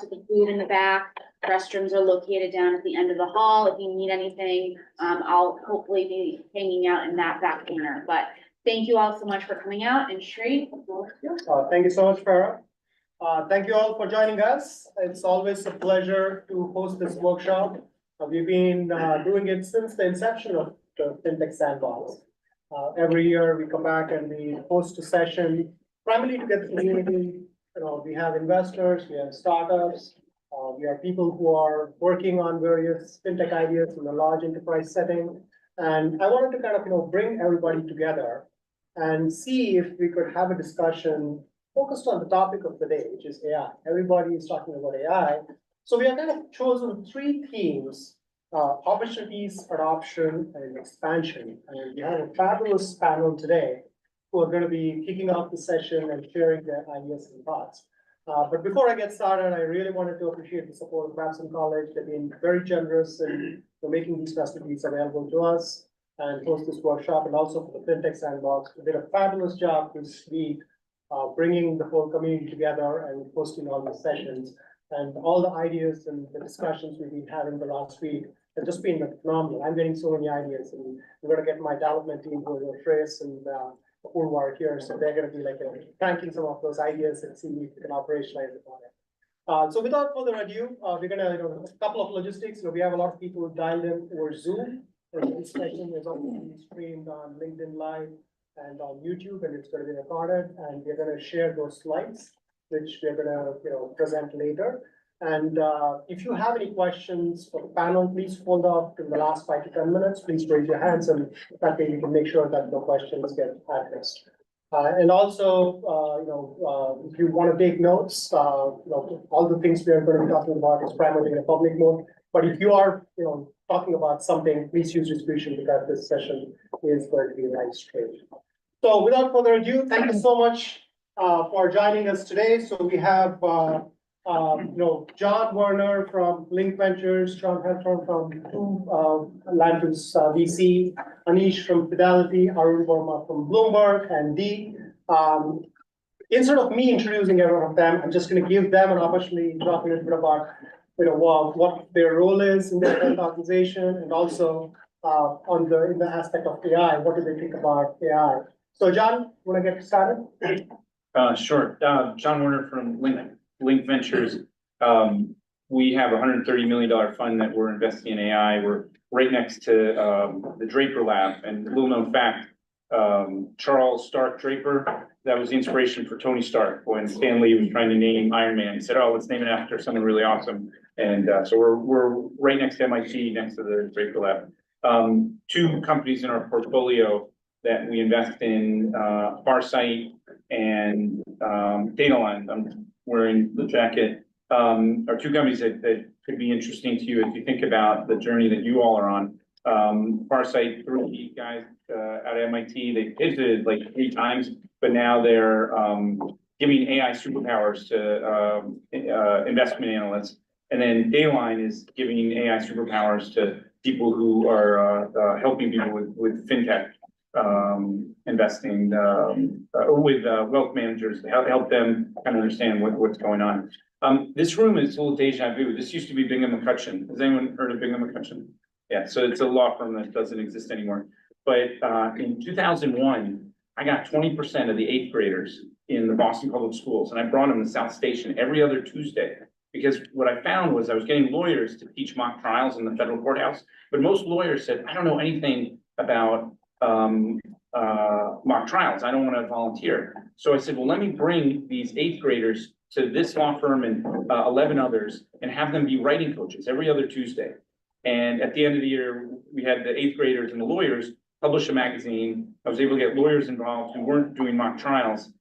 to the food in the back. Restrooms are located down at the end of the hall. If you need anything, I'll hopefully be hanging out in that back corner. But thank you all so much for coming out. And Shri, thank you so much, Farah. Thank you all for joining us. It's always a pleasure to host this workshop. We've been doing it since the inception of the FinTech Sandbox. Every year we come back and we host a session primarily to get the community. We have investors, we have startups, we have people who are working on various FinTech ideas in a large enterprise setting. And I wanted to kind of, bring everybody together and see if we could have a discussion focused on the topic of the day, which is AI. Everybody is talking about AI. So we have kind of chosen three themes: opportunities, adoption, and expansion. And we have a fabulous panel today who are going to be kicking off the session and sharing their ideas and thoughts. But before I get started, I really wanted to appreciate the support of Babson College. They've been very generous in making these facilities available to us and host this workshop, and also for the FinTech Sandbox. They did a fabulous job this week, bringing the whole community together and hosting all the sessions. And all the ideas and the discussions we've been having the last week have just been phenomenal. I'm getting so many ideas, and I'm going to get my development team, who are Trace and who are here, so they're going to be like cranking some of those ideas and see if we can operationalize it on it. So without further ado, we're going to, a couple of logistics. We have a lot of people dialed in over Zoom. And this session is also being streamed on LinkedIn Live and on YouTube, and it's going to be recorded. And we're going to share those slides, which we're going to present later. And if you have any questions for the panel, please hold off in the last 5 to 10 minutes. Please raise your hands, and that way we can make sure that the questions get addressed. And also, if you want to take notes, all the things we are going to be talking about is primarily in a public mode. But if you are, talking about something, please use discretion, because this session is going to be live streamed. So without further ado, thank you so much for joining us today. So we have, John Werner from Link Ventures, John Harthorne from Landers VC, Anish from Fidelity, Arun Verma from Bloomberg, and Dee. Instead of me introducing every one of them, I'm just going to give them an opportunity to talk a little bit about what their role is in their organization, and also in the aspect of AI, what do they think about AI? So John, want to get started? Sure. John Werner from Link Ventures. We have a $130 million fund that we're investing in AI. We're right next to the Draper Lab, and a little known fact, Charles Stark Draper, that was the inspiration for Tony Stark when Stan Lee was trying to name Iron Man. He said, "Oh, let's name it after someone really awesome." And so we're right next to MIT, next to the Draper Lab. Two companies in our portfolio that we invest in, Farsight and Dataline. I'm wearing the jacket. Are two companies that could be interesting to you if you think about the journey that you all are on. Farsight, 3 guys at MIT, they pivoted like 3 times, but now they're giving AI superpowers to investment analysts. And then Dataline is giving AI superpowers to people who are helping people with FinTech investing, with wealth managers to help them kind of understand what's going on. This room is a little deja vu. This used to be Bingham & McCutcheon. Has anyone heard of Bingham & McCutcheon? Yeah, so it's a law firm that doesn't exist anymore. But in 2001, I got 20% of the 8th graders in the Boston Public Schools, and I brought them to South Station every other Tuesday. Because what I found was I was getting lawyers to teach mock trials in the federal courthouse, but most lawyers said, "I don't know anything about mock trials. I don't want to volunteer." So I said, well, let me bring these 8th graders to this law firm and 11 others and have them be writing coaches every other Tuesday. And at the end of the year, we had the 8th graders and the lawyers publish a magazine. I was able to get lawyers involved who weren't doing mock trials,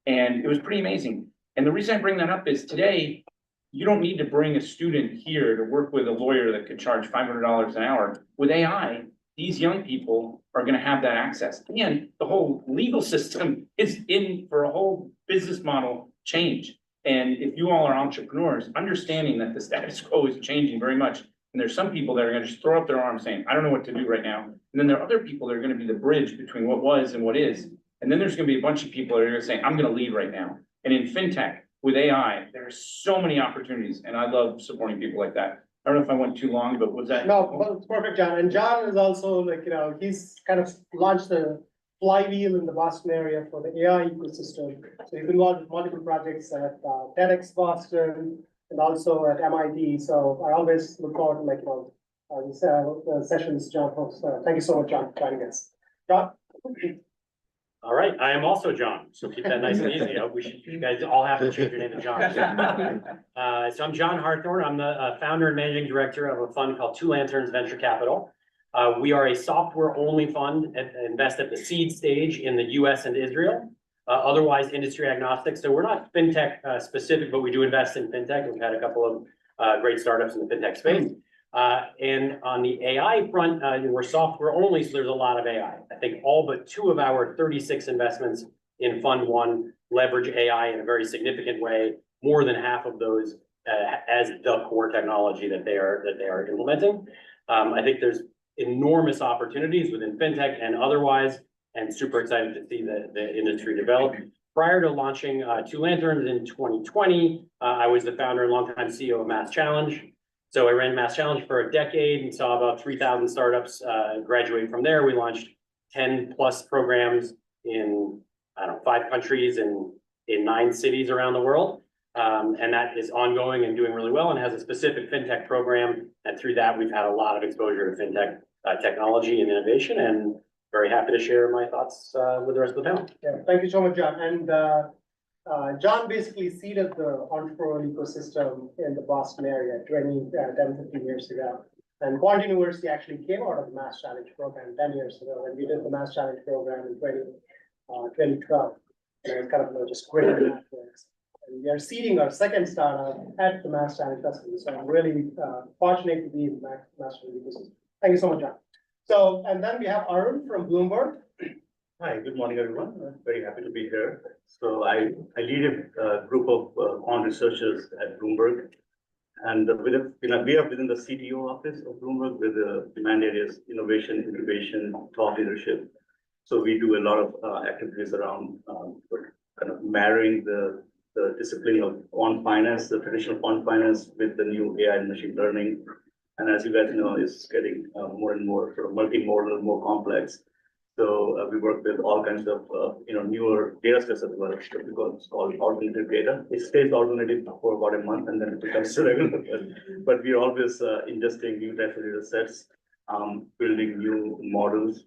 and it was pretty amazing. And the reason I bring that up is today, you don't need to bring a student here to work with a lawyer that could charge $500 an hour. With AI, these young people are going to have that access. And the whole legal system is in for a whole business model change. And if you all are entrepreneurs, understanding that the status quo is changing very much. And there's some people that are going to just throw up their arms saying, "I don't know what to do right now." And then there are other people that are going to be the bridge between what was and what is. And then there's going to be a bunch of people that are going to say, "I'm going to lead right now." And in FinTech, with AI, there are so many opportunities, and I love supporting people like that. I don't know if I went too long, but was that? No, but it's perfect, John. And John is also like, he's kind of launched a flywheel in the Boston area for the AI ecosystem. So he's involved with multiple projects at TEDx Boston and also at MIT. So I always look forward to these sessions John hosts. Thank you so much, John, for joining us. John? All right, I am also John, so keep that nice and easy. You guys all have to change your name to John. So I'm John Harthorne. I'm the founder and managing director of a fund called Two Lanterns Venture Capital. We are a software-only fund and invest at the seed stage in the US and Israel, otherwise industry agnostic. So we're not FinTech specific, but we do invest in FinTech. We've had a couple of great startups in the FinTech space. And on the AI front, we're software only, so there's a lot of AI. I think all but 2 of our 36 investments in Fund 1 leverage AI in a very significant way, more than half of those as the core technology that they are implementing. I think there's enormous opportunities within FinTech and otherwise, and super excited to see the industry develop. Prior to launching Two Lanterns in 2020, I was the founder and longtime CEO of Mass Challenge. So I ran Mass Challenge for a decade and saw about 3,000 startups graduate from there. We launched 10 plus programs in, 5 countries and in 9 cities around the world. And that is ongoing and doing really well and has a specific FinTech program. And through that, we've had a lot of exposure to FinTech technology and innovation, and very happy to share my thoughts with the rest of the panel. Yeah, thank you so much, John. And John basically seeded the entrepreneurial ecosystem in the Boston area 10, 15 years ago. And QuantUniversity actually came out of the Mass Challenge program 10 years ago, and we did the Mass Challenge program in 2012. And it was kind of just great networks. And we are seeding our second startup at the Mass Challenge Festival. So I'm really fortunate to be in the Mass Challenge ecosystem. Thank you so much, John. So, and then we have Arun from Bloomberg. Hi, good morning, everyone. Very happy to be here. So I lead a group of quant researchers at Bloomberg. And we are within the CTO office of Bloomberg with the demand areas, innovation, incubation, thought leadership. So we do a lot of activities around kind of marrying the discipline of quant finance, the traditional quant finance with the new AI and machine learning. And as you guys know, it's getting more and more sort of multimodal, more complex. So we work with all kinds of newer data sets as well, because it's called alternative data. It stays alternative for about a month and then it becomes regular. But we're always ingesting new types of data sets, building new models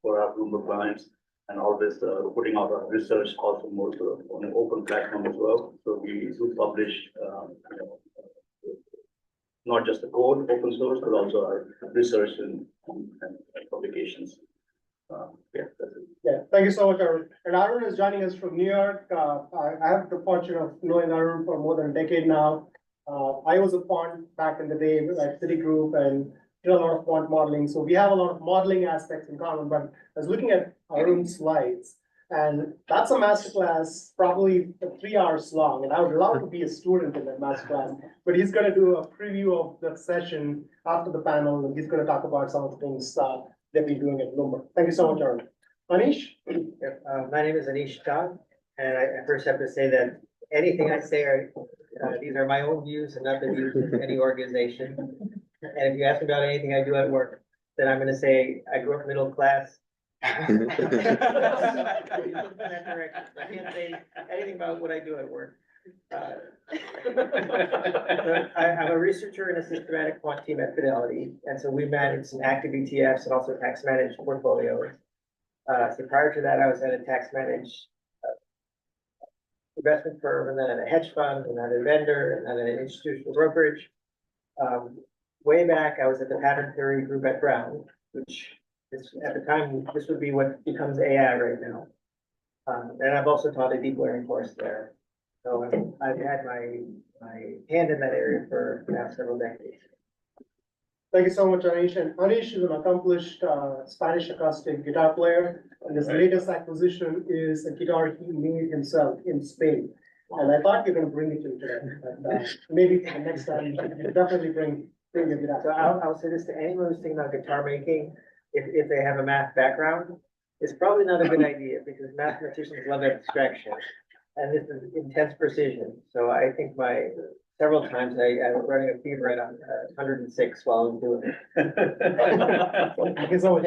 for our Bloomberg clients, and always putting out our research also more sort of on an open platform as well. So we do publish not just the code open source, but also our research and publications. Yeah, that's it. Yeah, thank you so much, Arun. And Arun is joining us from New York. I have the fortune of knowing Arun for more than a decade now. I was a quant back in the day at Citigroup and did a lot of quant modeling. So we have a lot of modeling aspects in common, but I was looking at Arun's slides, and that's a masterclass, probably 3 hours long. And I would love to be a student in that masterclass, but he's going to do a preview of the session after the panel, and he's going to talk about some of the things that we're doing at Bloomberg. Thank you so much, Arun. Anish? My name is Anish Shah, and I first have to say that anything I say these are my own views and not the views of any organization. And if you ask me about anything I do at work, then I'm going to say I grew up middle class. I can't say anything about what I do at work. I'm a researcher in a systematic quant team at Fidelity, and so we manage some active ETFs and also tax managed portfolios. So prior to that, I was at a tax managed investment firm, and then at a hedge fund, and then a vendor, and then at an institutional brokerage. Way back, I was at the pattern theory group at Brown, which is, at the time, this would be what becomes AI right now. And I've also taught a deep learning course there. So I've had my hand in that area for now several decades. Thank you so much, Anish. And Anish is an accomplished Spanish acoustic guitar player, and his latest acquisition is a guitar he made himself in Spain. And I thought you're going to bring it in today, but maybe for the next time, you should definitely bring your guitar. So I'll say this to anyone who's thinking about guitar making, if they have a math background, it's probably not a good idea because mathematicians love abstraction. and this is intense precision. So I think several times I was running a fever at 106 while I was doing it. Thank you so much.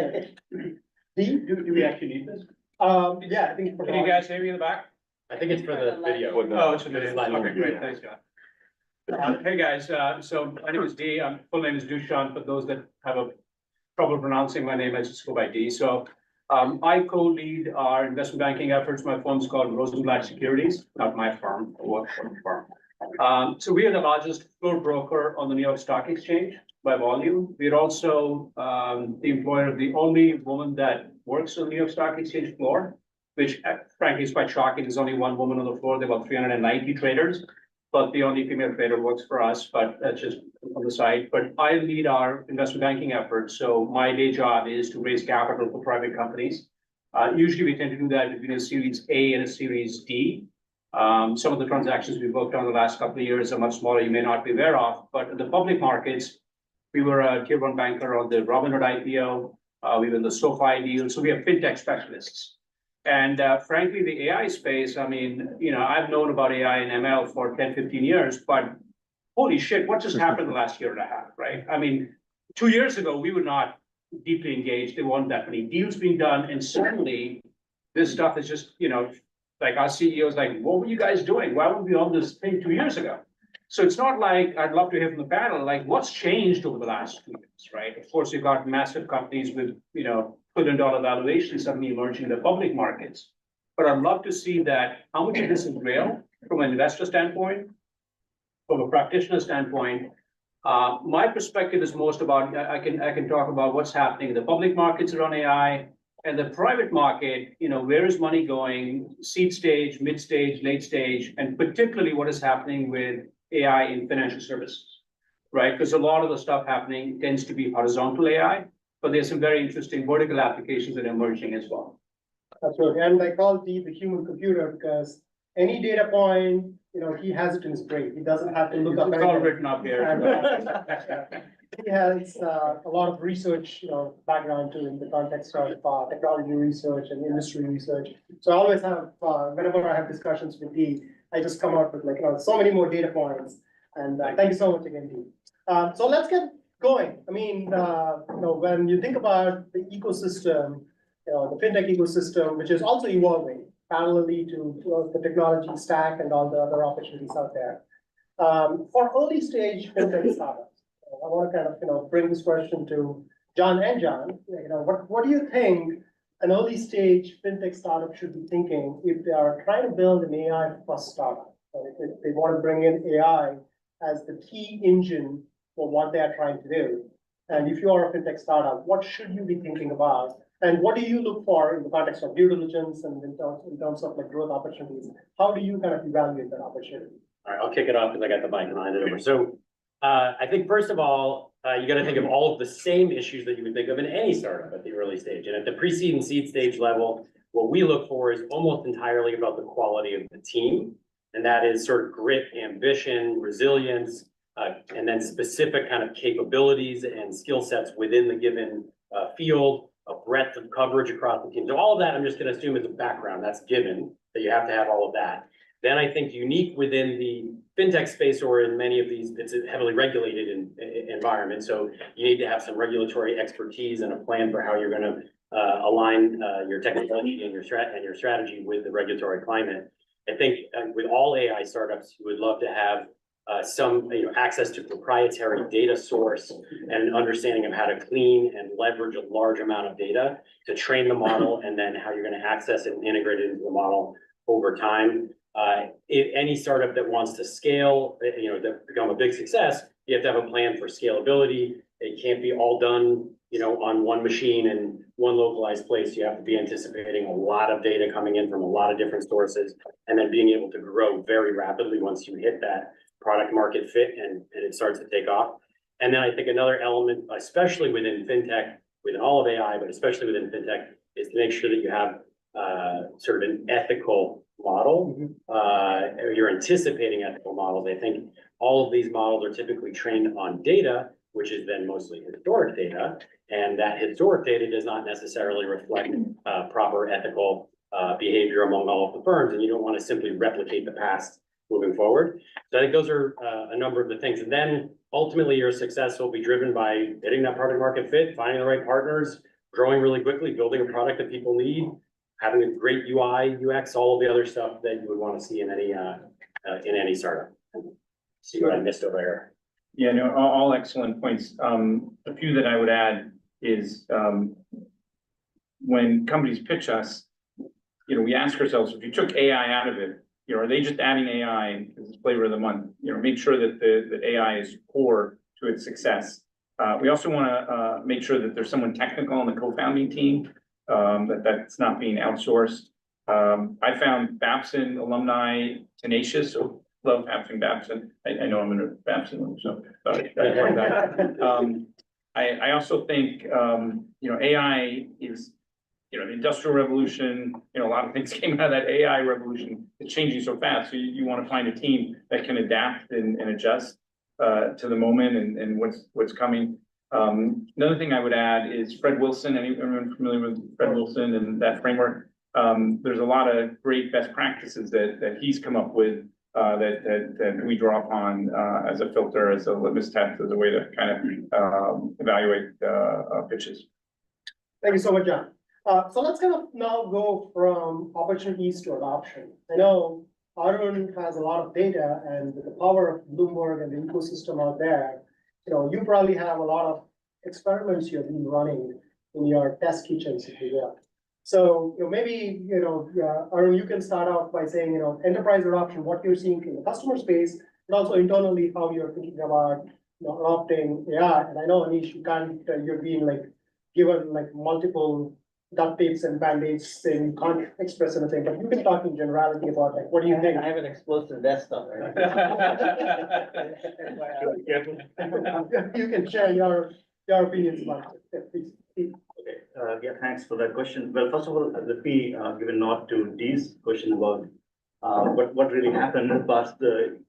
D? Do we actually need this? Yeah, I think. Can you guys hear me in the back? I think it's for the video. Oh, it's a video. Slide Okay, over. great, thanks, John. Hey, guys, so my name is D, full name is Dushyant, for those that have a trouble pronouncing my name, I just go by D. So I co-lead our investment banking efforts. My firm's called Rosenblatt Securities, not my firm, I work for the firm. So we are the largest floor broker on the New York Stock Exchange by volume. We're also the employer of the only woman that works on the New York Stock Exchange floor, which frankly is quite shocking. There's only one woman on the floor. There are about 390 traders, but the only female trader works for us, but that's just on the side. But I lead our investment banking efforts. So my day job is to raise capital for private companies. Usually we tend to do that between a Series A and a Series D. Some of the transactions we've worked on the last couple of years are much smaller, you may not be aware of, but in the public markets, we were a tier one banker on the Robinhood IPO. We were in the SoFi deal. So we have FinTech specialists. And frankly, the AI space, I mean, I've known about AI and ML for 10, 15 years, but holy shit, what just happened the last year and a half, right? I mean, 2 years ago, we were not deeply engaged. There weren't that many deals being done. And suddenly this stuff is just, like our CEO's like, what were you guys doing? Why weren't we on this thing 2 years ago? So it's not like, I'd love to hear from the panel, like what's changed over the last 2 years, right? Of course, you've got massive companies with, $1 billion valuations suddenly emerging in the public markets. But I'd love to see that, how much of this is real from an investor standpoint, from a practitioner standpoint. My perspective is most about, I can talk about what's happening in the public markets around AI and the private market, where is money going, seed stage, mid stage, late stage, and particularly what is happening with AI in financial services, right? Because a lot of the stuff happening tends to be horizontal AI, but there's some very interesting vertical applications that are emerging as well. Absolutely, and I call D the human computer because any data point, he has it in his brain. He doesn't have to look up. It's all written up here. And, he has a lot of research, background too in the context of technology research and industry research. So I always have, whenever I have discussions with D, I just come out with so many more data points. And thank you so much again, D. So let's get going. I mean, when you think about the ecosystem, the FinTech ecosystem, which is also evolving parallelly to the technology stack and all the other opportunities out there. For early stage FinTech startups, I want to kind of, bring this question to John and John. What do you think an early stage FinTech startup should be thinking if they are trying to build an AI first startup? If they want to bring in AI as the key engine for what they are trying to do. And if you are a FinTech startup, what should you be thinking about? And what do you look for in the context of due diligence and in terms of growth opportunities? How do you kind of evaluate that opportunity? All right, I'll kick it off because I got the mic and hand it over. So I think first of all, you got to think of all of the same issues that you would think of in any startup at the early stage. And at the pre-seed and seed stage level, what we look for is almost entirely about the quality of the team. And that is sort of grit, ambition, resilience, and then specific kind of capabilities and skill sets within the given field, a breadth of coverage across the team. So all of that, I'm just going to assume is a background. That's given that you have to have all of that. Then I think unique within the FinTech space or in many of these, it's a heavily regulated environment. So you need to have some regulatory expertise and a plan for how you're going to align your technology and your strategy with the regulatory climate. I think with all AI startups, you would love to have some access to proprietary data source and an understanding of how to clean and leverage a large amount of data to train the model and then how you're going to access it and integrate it into the model over time. If any startup that wants to scale, to become a big success, you have to have a plan for scalability. It can't be all done, on one machine in one localized place. You have to be anticipating a lot of data coming in from a lot of different sources and then being able to grow very rapidly once you hit that product market fit and it starts to take off. And then I think another element, especially within FinTech, within all of AI, but especially within FinTech, is to make sure that you have sort of an ethical model. You're anticipating ethical models. I think all of these models are typically trained on data, which is then mostly historic data. And that historic data does not necessarily reflect proper ethical behavior among all of the firms, and you don't want to simply replicate the past moving forward. So I think those are a number of the things. And then ultimately your success will be driven by hitting that product market fit, finding the right partners, growing really quickly, building a product that people need, having a great UI, UX, all of the other stuff that you would want to see in any startup. See what I missed over here. Yeah, no, all excellent points. A few that I would add is, when companies pitch us, we ask ourselves, if you took AI out of it, are they just adding AI as flavor of the month? Make sure that that AI is core to its success. We also want to make sure that there's someone technical on the co-founding team, that's not being outsourced. I found Babson alumni tenacious, so love having Babson. I know I'm in a Babson, so I also think AI is the industrial revolution, a lot of things came out of that AI revolution. It's changing so fast. So you want to find a team that can adapt and adjust to the moment and what's coming. Another thing I would add is Fred Wilson. Anyone familiar with Fred Wilson and that framework? There's a lot of great best practices that he's come up with that we draw upon as a filter, as a litmus test, as a way to kind of evaluate pitches. Thank you so much, John. So let's kind of now go from opportunities to adoption. I know Arun has a lot of data, and with the power of Bloomberg and the ecosystem out there, you probably have a lot of experiments you've been running in your test kitchens, if you will. So maybe Arun, you can start out by saying enterprise adoption, what you're seeing in the customer space, but also internally how you're thinking about adopting AI. And I know, Anish, you're being given multiple duct tapes and band-aids and you can't express anything, but you can talk in generality about what do you think? I have an explosive vest on, right? You can share your opinions about it. Please. Okay, yeah, thanks for that question. Well, first of all, let me give a nod to Dee's question about what really happened in the past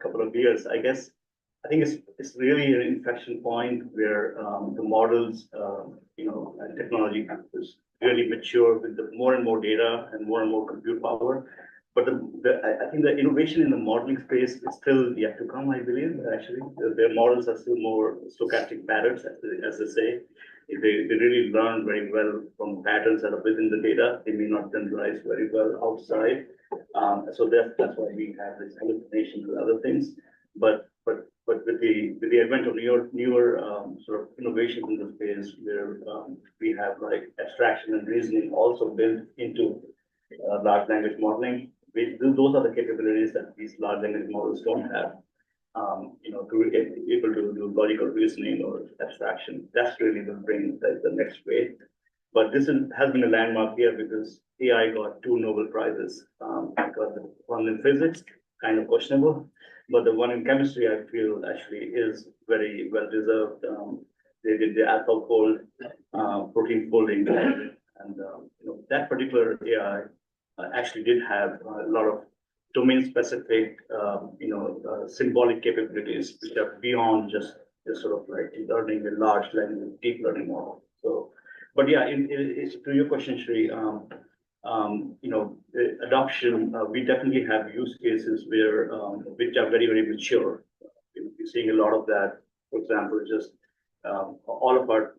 couple of years. I think it's really an inflection point where the models, and technology is really mature with more and more data and more compute power. But I think the innovation in the modeling space is still yet to come, I believe. Actually, their models are still more stochastic patterns, as they say. They really learn very well from patterns that are within the data. They may not generalize very well outside. So that's why we have this hallucination with other things. But with the advent of newer sort of innovations in the space, where we have abstraction and reasoning also built into large language modeling, those are the capabilities that these large language models don't have. To be able to do logical reasoning or abstraction, that's really the next wave. But this has been a landmark here because AI got 2 Nobel Prizes. Got the one in physics, kind of questionable, but the one in chemistry, I feel actually is very well deserved. They did the AlphaFold protein folding, and that particular AI actually did have a lot of domain-specific, symbolic capabilities, which are beyond just sort of learning a large language, deep learning model. So, but yeah, to your question, Shri, adoption, we definitely have use cases where which are very, very mature. We're seeing a lot of that. For example, just all of our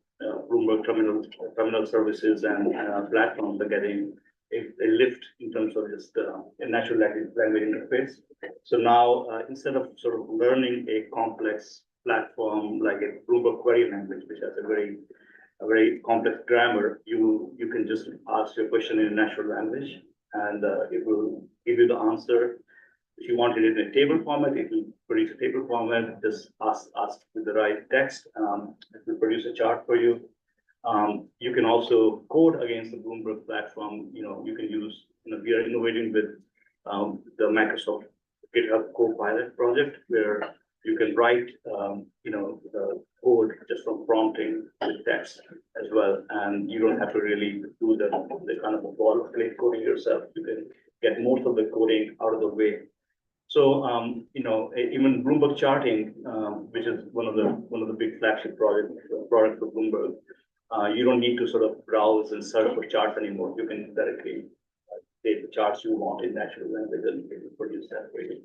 Bloomberg terminal services and platforms are getting a lift in terms of just a natural language interface. So now, instead of sort of learning a complex platform like a Bloomberg query language, which has a very complex grammar, you can just ask your question in a natural language, and it will give you the answer. If you want it in a table format, it will produce a table format. Just ask with the right text. It will produce a chart for you. You can also code against the Bloomberg platform. You can use, we are innovating with the Microsoft GitHub Copilot project, where you can write, code just from prompting with text as well. And you don't have to really do the kind of a boilerplate coding yourself. You can get most of the coding out of the way. So, even Bloomberg charting, which is one of the big flagship products for Bloomberg, you don't need to sort of browse and search for charts anymore. You can directly take the charts you want in natural language and it will produce that for you.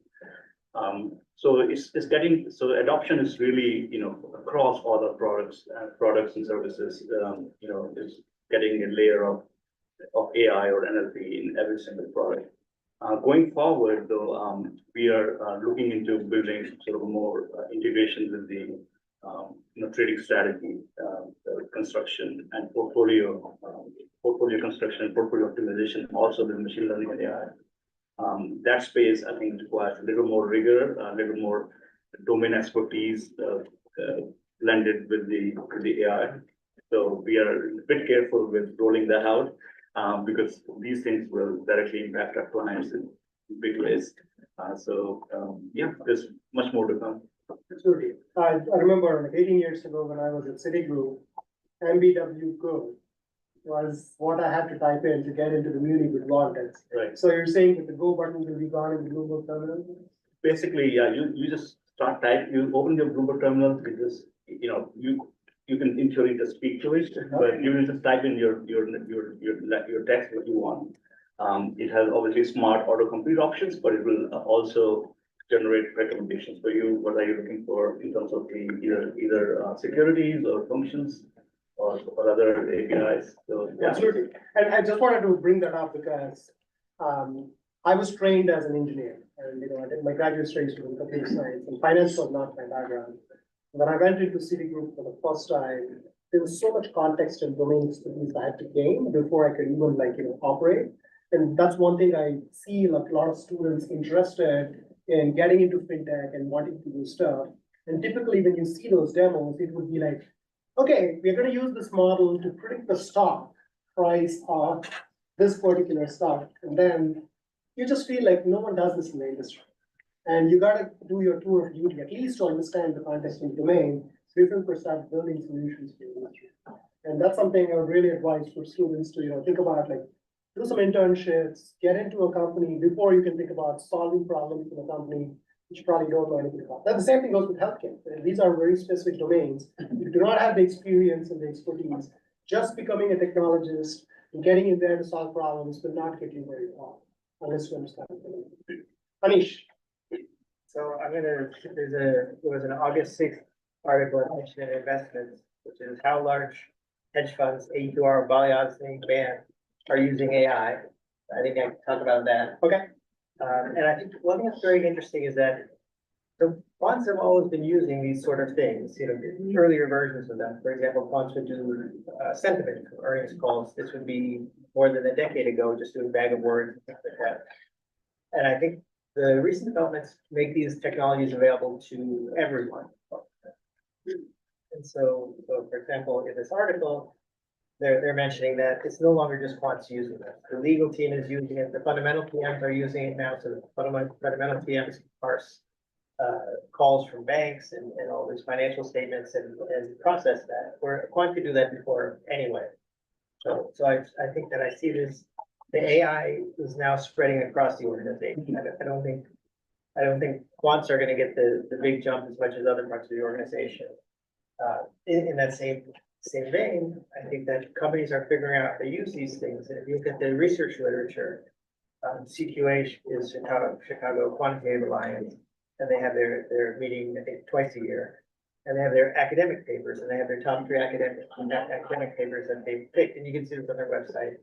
So it's getting, so adoption is really, across all the products and services, is getting a layer of AI or NLP in every single product. Going forward, though, we are looking into building sort of more integration with the trading strategy, construction and portfolio construction and portfolio optimization, also with machine learning and AI. That space, I think, requires a little more rigor, a little more domain expertise blended with the AI. So we are a bit careful with rolling that out because these things will directly impact our clients in big ways. Yeah, there's much more to come. Absolutely. I remember like 18 years ago when I was at Citigroup, MBW code was what I had to type in to get into the Muni with logins. Right. So you're saying that the Go button will be gone in the Bloomberg terminal? Basically, yeah, you just start type, you open your Bloomberg terminal, you just, you can in theory just speak to it, but you will just type in your text what you want. It has obviously smart autocomplete options, but it will also generate recommendations for you. What are you looking for in terms of the either securities or functions or other APIs? So yeah. Absolutely. And I just wanted to bring that up because I was trained as an engineer and, I did my graduate studies in computer science and finance was not my background. When I went into Citigroup for the first time, there was so much context and domain expertise I had to gain before I could even operate. And that's one thing I see like a lot of students interested in getting into FinTech and wanting to do stuff. And typically when you see those demos, it would be like, okay, we're going to use this model to predict the stock price of this particular stock. And then you just feel like no one does this in the industry. And you got to do your tour of duty, at least to understand the context and domain, so you can start building solutions for the industry. And that's something I would really advise for students to, think about, do some internships, get into a company before you can think about solving problems in a company which you probably don't know anything about. Then the same thing goes with healthcare. These are very specific domains. You do not have the experience and the expertise. Just becoming a technologist and getting in there to solve problems will not get you very far unless you understand it. Anish. So there was an August 6th article in Mention Investments, which is how large hedge funds, AQR, Balyasny, Band are using AI. I think I can talk about that. Okay. And I think one thing that's very interesting is that the quants have always been using these sort of things, earlier versions of them. For example, quants would do sentiment earnings calls. This would be more than a decade ago, just doing bag of words and things like that. And I think the recent developments make these technologies available to everyone. And so for example, in this article, they're mentioning that it's no longer just quants using it. The legal team is using it. The fundamental PMs are using it now. So the fundamental PMs parse calls from banks and all these financial statements and process that. Where a quant could do that before anyway. So I think that I see this. The AI is now spreading across the organization. I don't think quants are going to get the big jump as much as other parts of the organization. In that same vein, I think that companies are figuring out how to use these things. And if you look at the research literature, CQA is Chicago Quantitative Alliance, and they have their meeting, I think, twice a year. And they have their academic papers, and they have their top 3 academic papers that they've picked, and you can see this on their website.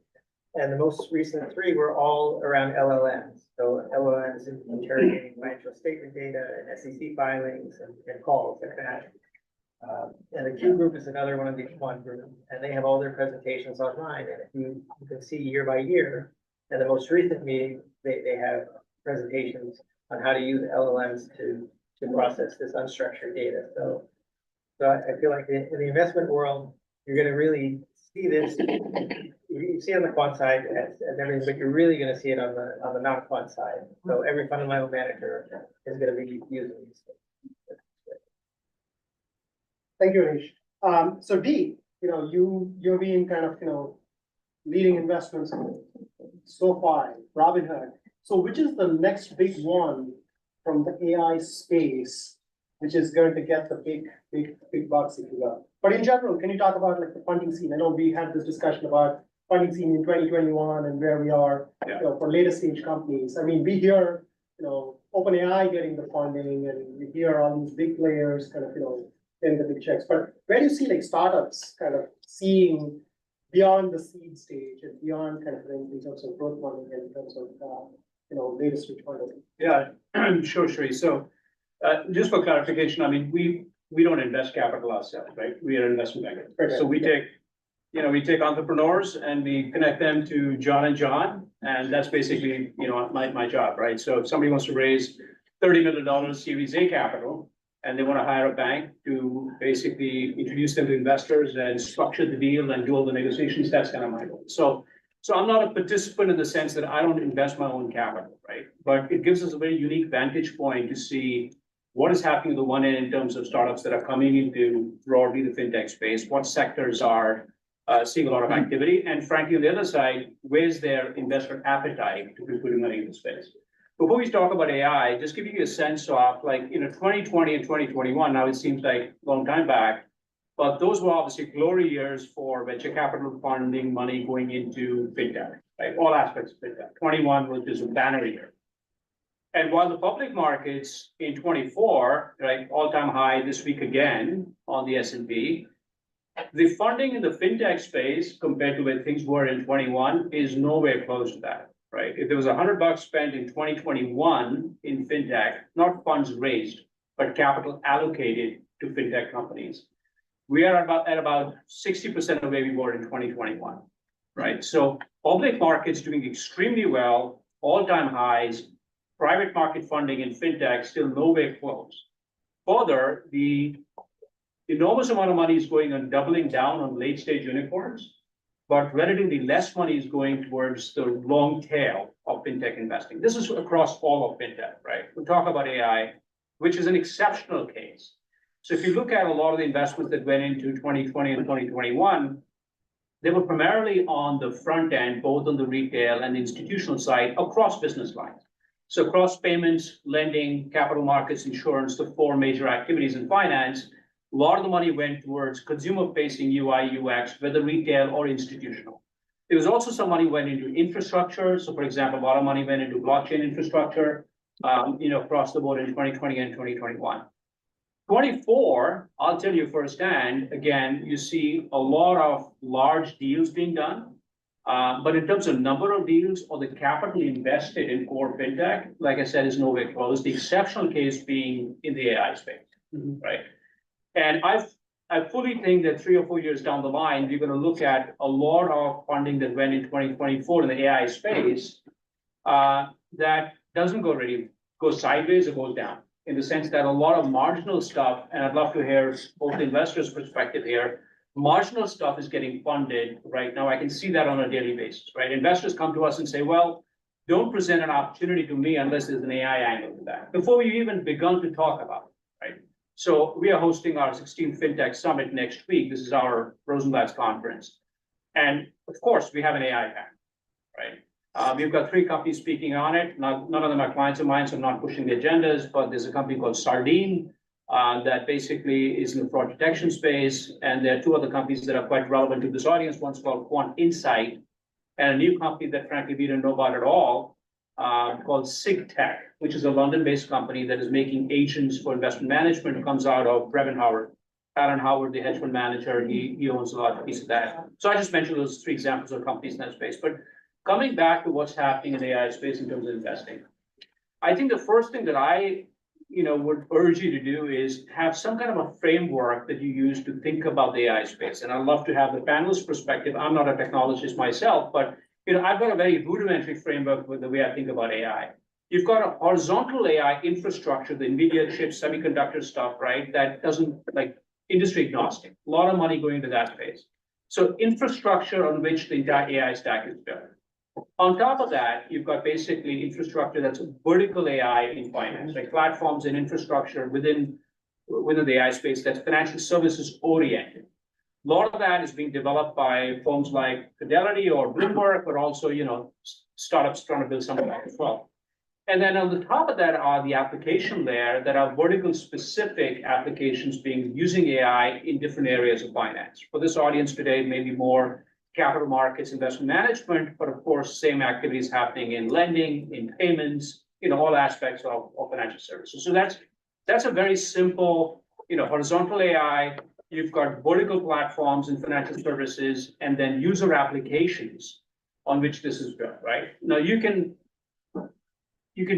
And the most recent 3 were all around LLMs. So LLMs interrogating financial statement data and SEC filings and calls like that. And the Q group is another one of these quant groups, and they have all their presentations online. And if you can see year by year, and the most recent meeting, they have presentations on how to use LLMs to process this unstructured data. So I feel like in the investment world, you're going to really see this. You see it on the quant side and everything, but you're really going to see it on the non-quant side. So every fundamental manager is going to be using these things. Thank you, Anish. So D, you've been kind of, leading investments in SoFi, Robinhood. So which is the next big one from the AI space, which is going to get the big bucks, if you will? But in general, can you talk about the funding scene? I know we had this discussion about funding scene in 2021 and where we are, for later stage companies. I mean, we hear, OpenAI getting the funding, and we hear all these big players kind of, getting the big checks. But where do you see like startups kind of seeing beyond the seed stage and beyond kind of in terms of growth funding and in terms of, later stage funding? Yeah, sure, Sri. So, just for clarification, I mean, we don't invest capital ourselves, right? We are investment bankers. Okay. So we take entrepreneurs and we connect them to John and John, and that's basically, my job, right? So if somebody wants to raise $30 million Series A capital, and they want to hire a bank to basically introduce them to investors and structure the deal and do all the negotiations, that's kind of my role. So I'm not a participant in the sense that I don't invest my own capital, right? But it gives us a very unique vantage point to see what is happening at the one end in terms of startups that are coming into broadly the fintech space, what sectors are seeing a lot of activity, and frankly, on the other side, where's their investor appetite to be putting money into space. Before we talk about AI, just giving you a sense of 2020 and 2021, now it seems like a long time back, but those were obviously glory years for venture capital funding money going into fintech, right? All aspects of fintech. 21 was just a banner year. And while the public markets in 24, right, all-time high this week again on the S&P, the funding in the fintech space compared to where things were in 21 is nowhere close to that. Right? If there was $100 spent in 2021 in fintech, not funds raised, but capital allocated to fintech companies, we are at about 60% of where we were in 2021, right? So public markets doing extremely well, all-time highs, private market funding in fintech still nowhere close. Further, the enormous amount of money is going on doubling down on late-stage unicorns, but relatively less money is going towards the long tail of fintech investing. This is across all of fintech, right? We talk about AI, which is an exceptional case. So if you look at a lot of the investments that went into 2020 and 2021, they were primarily on the front end, both on the retail and institutional side, across business lines. So across payments, lending, capital markets, insurance, the four major activities in finance, a lot of the money went towards consumer-facing UI, UX, whether retail or institutional. There was also some money went into infrastructure. So, for example, a lot of money went into blockchain infrastructure, across the board in 2020 and 2021. 24, I'll tell you firsthand, again, you see a lot of large deals being done. But in terms of number of deals or the capital invested in core fintech, like I said, is nowhere close. The exceptional case being in the AI space, right? And I fully think that 3 or 4 years down the line, we're going to look at a lot of funding that went in 2024 in the AI space that doesn't go sideways or goes down, in the sense that a lot of marginal stuff, and I'd love to hear both the investors' perspective here, marginal stuff is getting funded right now. I can see that on a daily basis, right? Investors come to us and say, well, don't present an opportunity to me unless there's an AI angle to that, before we've even begun to talk about it, right? So we are hosting our 16th FinTech Summit next week. This is our Rosenblatt's conference. And of course, we have an AI panel, right? We've got 3 companies speaking on it. None of them are clients of mine, so I'm not pushing the agendas, but there's a company called Sardine that basically is in the fraud detection space. And there are 2 other companies that are quite relevant to this audience. One's called QuantUniversity, and a new company that frankly we don't know about at all, called SigTech, which is a London-based company that is making agents for investment management. It comes out of Brevin Howard. Alan Howard, the hedge fund manager, he owns a large piece of that. So I just mentioned those 3 examples of companies in that space. But coming back to what's happening in the AI space in terms of investing, I think the first thing that I would urge you to do is have some kind of a framework that you use to think about the AI space. And I'd love to have the panelist perspective. I'm not a technologist myself, but I've got a very rudimentary framework with the way I think about AI. You've got a horizontal AI infrastructure, the NVIDIA chips, semiconductor stuff, right? That doesn't industry agnostic. A lot of money going into that space. So infrastructure on which the entire AI stack is built. On top of that, you've got basically infrastructure that's vertical AI in finance, like platforms and infrastructure within the AI space that's financial services oriented. A lot of that is being developed by firms like Fidelity or Bloomberg, but also, startups trying to build some of that as well. And then on the top of that are the application layer that are vertical specific applications using AI in different areas of finance. For this audience today, maybe more capital markets, investment management, but of course, same activities happening in lending, in payments, all aspects of financial services. So that's a very simple, horizontal AI. You've got vertical platforms in financial services and then user applications on which this is built, right? Now you can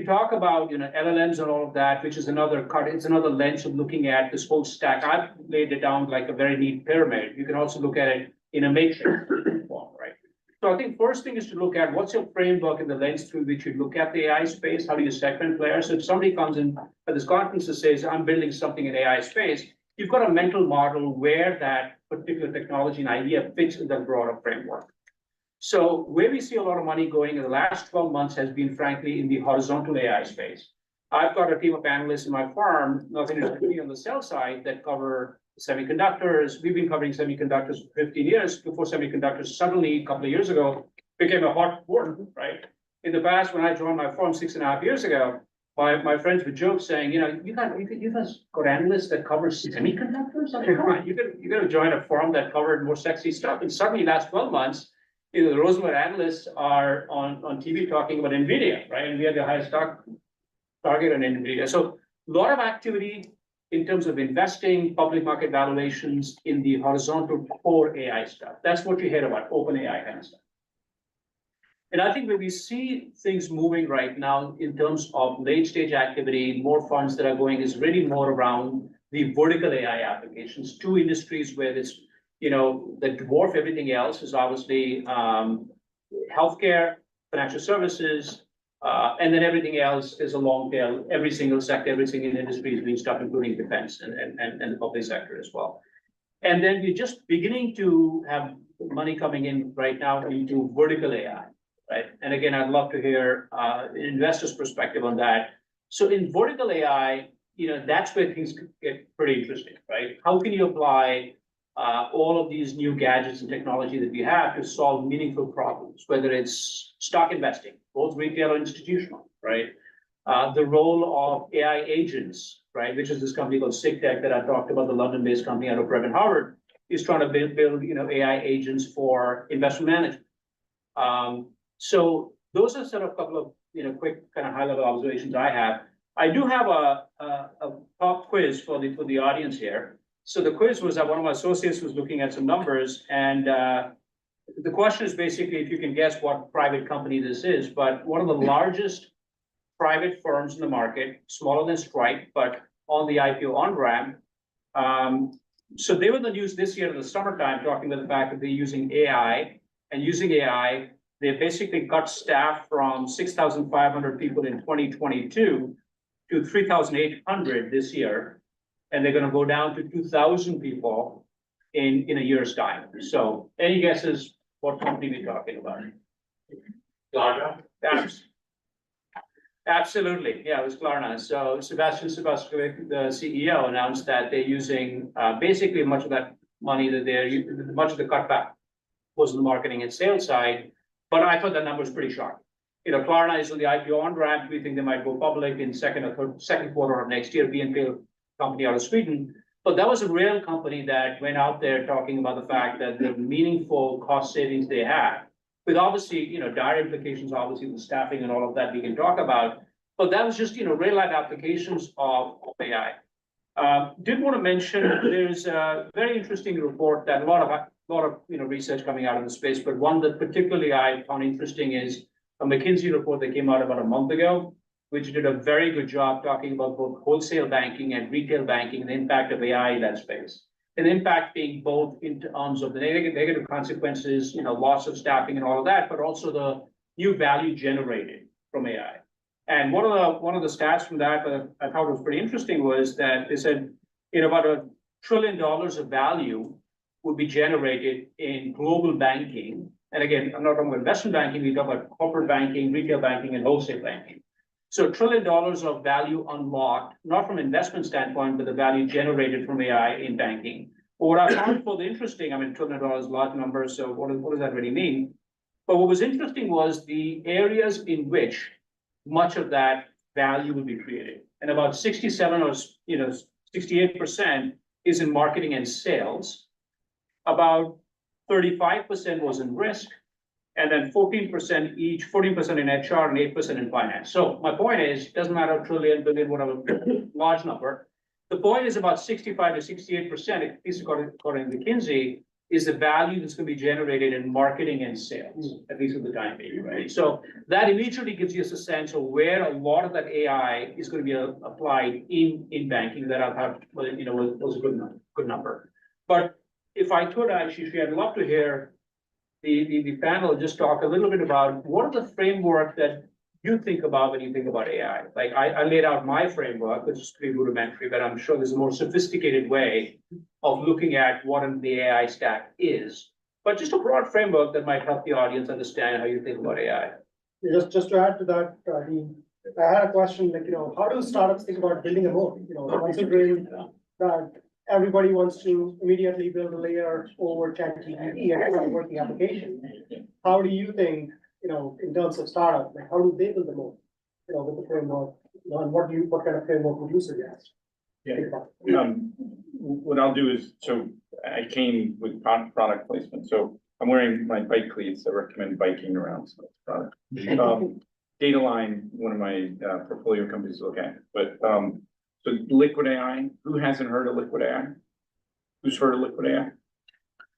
talk about, LLMs and all of that, which is it's another lens of looking at this whole stack. I've laid it down like a very neat pyramid. You can also look at it in a matrix form, right? So I think first thing is to look at what's your framework and the lens through which you look at the AI space. How do you segment players? So if somebody comes in at this conference and says, I'm building something in AI space, you've got a mental model where that particular technology and idea fits in that broader framework. So where we see a lot of money going in the last 12 months has been, frankly, in the horizontal AI space. I've got a team of analysts in my firm, nothing to do on the sell side, that cover semiconductors. We've been covering semiconductors for 15 years before semiconductors suddenly, a couple of years ago, became a hot word, right? In the past, when I joined my firm 6.5 years ago, my friends would joke saying, you guys got analysts that cover semiconductors? I mean, come on, you got to join a firm that covered more sexy stuff. And suddenly, last 12 months, the Rosenblatt analysts are on TV talking about NVIDIA, right? And we had the highest stock target on NVIDIA. So a lot of activity in terms of investing, public market valuations in the horizontal core AI stuff. That's what you hear about, open AI kind of stuff. And I think where we see things moving right now in terms of late stage activity, more funds that are going is really more around the vertical AI applications. Two industries where this, that dwarf everything else is obviously healthcare, financial services, and then everything else is a long tail. Every single sector, every single industry is doing stuff, including defense and the public sector as well. And then we're just beginning to have money coming in right now into vertical AI, right? And again, I'd love to hear investors' perspective on that. So in vertical AI, that's where things get pretty interesting, right? How can you apply all of these new gadgets and technology that we have to solve meaningful problems, whether it's stock investing, both retail or institutional, right? The role of AI agents, right, which is this company called SigTech that I talked about, the London-based company out of Bremen Harvard, is trying to build AI agents for investment management. So those are sort of a couple of quick kind of high-level observations I have. I do have a pop quiz for the audience here. So the quiz was that one of my associates was looking at some numbers, and the question is basically if you can guess what private company this is, but one of the largest private firms in the market, smaller than Stripe, but on the IPO on-ramp. So they were in the news this year in the summertime talking about the fact that they're using AI, and using AI, they basically cut staff from 6,500 people in 2022 to 3,800 this year. And they're going to go down to 2,000 people in a year's time. So any guesses what company we're talking about? Klarna? Absolutely. Yeah, it was Klarna. So Sebastian Sebastian, the CEO, announced that they're using basically much of that money that much of the cutback was in the marketing and sales side. But I thought that number was pretty sharp. Klarna is on the IPO on ramp. We think they might go public in second quarter of next year. BNP company out of Sweden, but that was a real company that went out there talking about the fact that the meaningful cost savings they had, with obviously, dire implications, obviously the staffing and all of that we can talk about, but that was just, real life applications of AI. Did want to mention there's a very interesting report that a lot of research coming out in the space, but one that particularly I found interesting is a McKinsey report that came out about a month ago, which did a very good job talking about both wholesale banking and retail banking and the impact of AI in that space. And the impact being both in terms of the negative consequences, loss of staffing and all of that, but also the new value generated from AI. And one of the stats from that I thought was pretty interesting was that they said about $1 trillion of value would be generated in global banking. And again, I'm not talking about investment banking, we talk about corporate banking, retail banking, and wholesale banking. So $1 trillion of value unlocked, not from investment standpoint, but the value generated from AI in banking. But what I found both interesting, $1 trillion is a large number, so what does that really mean? But what was interesting was the areas in which much of that value would be created. And about 67 or 68% is in marketing and sales. About 35% was in risk, and then 14% each, 14% in HR and 8% in finance. So my point is, it doesn't matter trillion, billion, whatever, large number. The point is about 65 to 68%, at least according to McKinsey, is the value that's going to be generated in marketing and sales, at least at the time being, right? So that immediately gives you a sense of where a lot of that AI is going to be applied in banking. That I'll have, was a good number. But if I could actually, I'd love to hear the panel just talk a little bit about what are the framework that you think about when you think about AI? Like I laid out my framework, which is pretty rudimentary, but I'm sure there's a more sophisticated way of looking at what the AI stack is. But just a broad framework that might help the audience understand how you think about AI. Just to add to that, I had a question, like, how do startups think about building a moat? Considering that everybody wants to immediately build a layer over ChatGPT and have a working application. How do you think, in terms of startup, like how do they build the moat, with the framework? And what kind of framework would you suggest? What I'll do is, so I came with product placement, so I'm wearing my bike cleats. I recommend biking around, so it's product. Data Line, one of my portfolio companies to look at, but so Liquid AI, who hasn't heard of Liquid AI? Who's heard of Liquid AI?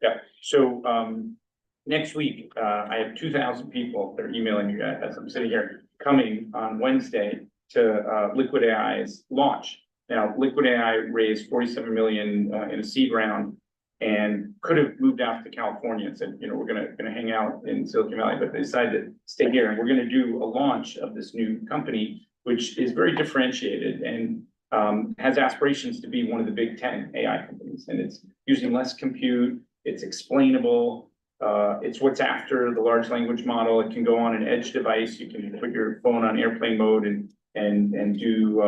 Yeah, so next week, I have 2,000 people that are emailing you guys as I'm sitting here, coming on Wednesday to Liquid AI's launch. Now, Liquid AI raised 47 million in a seed round and could have moved out to California and said, we're gonna hang out in Silicon Valley, but they decided to stay here. And we're gonna do a launch of this new company, which is very differentiated and has aspirations to be one of the big 10 AI companies. And it's using less compute, it's explainable, it's what's after the large language model. It can go on an edge device. You can put your phone on airplane mode and do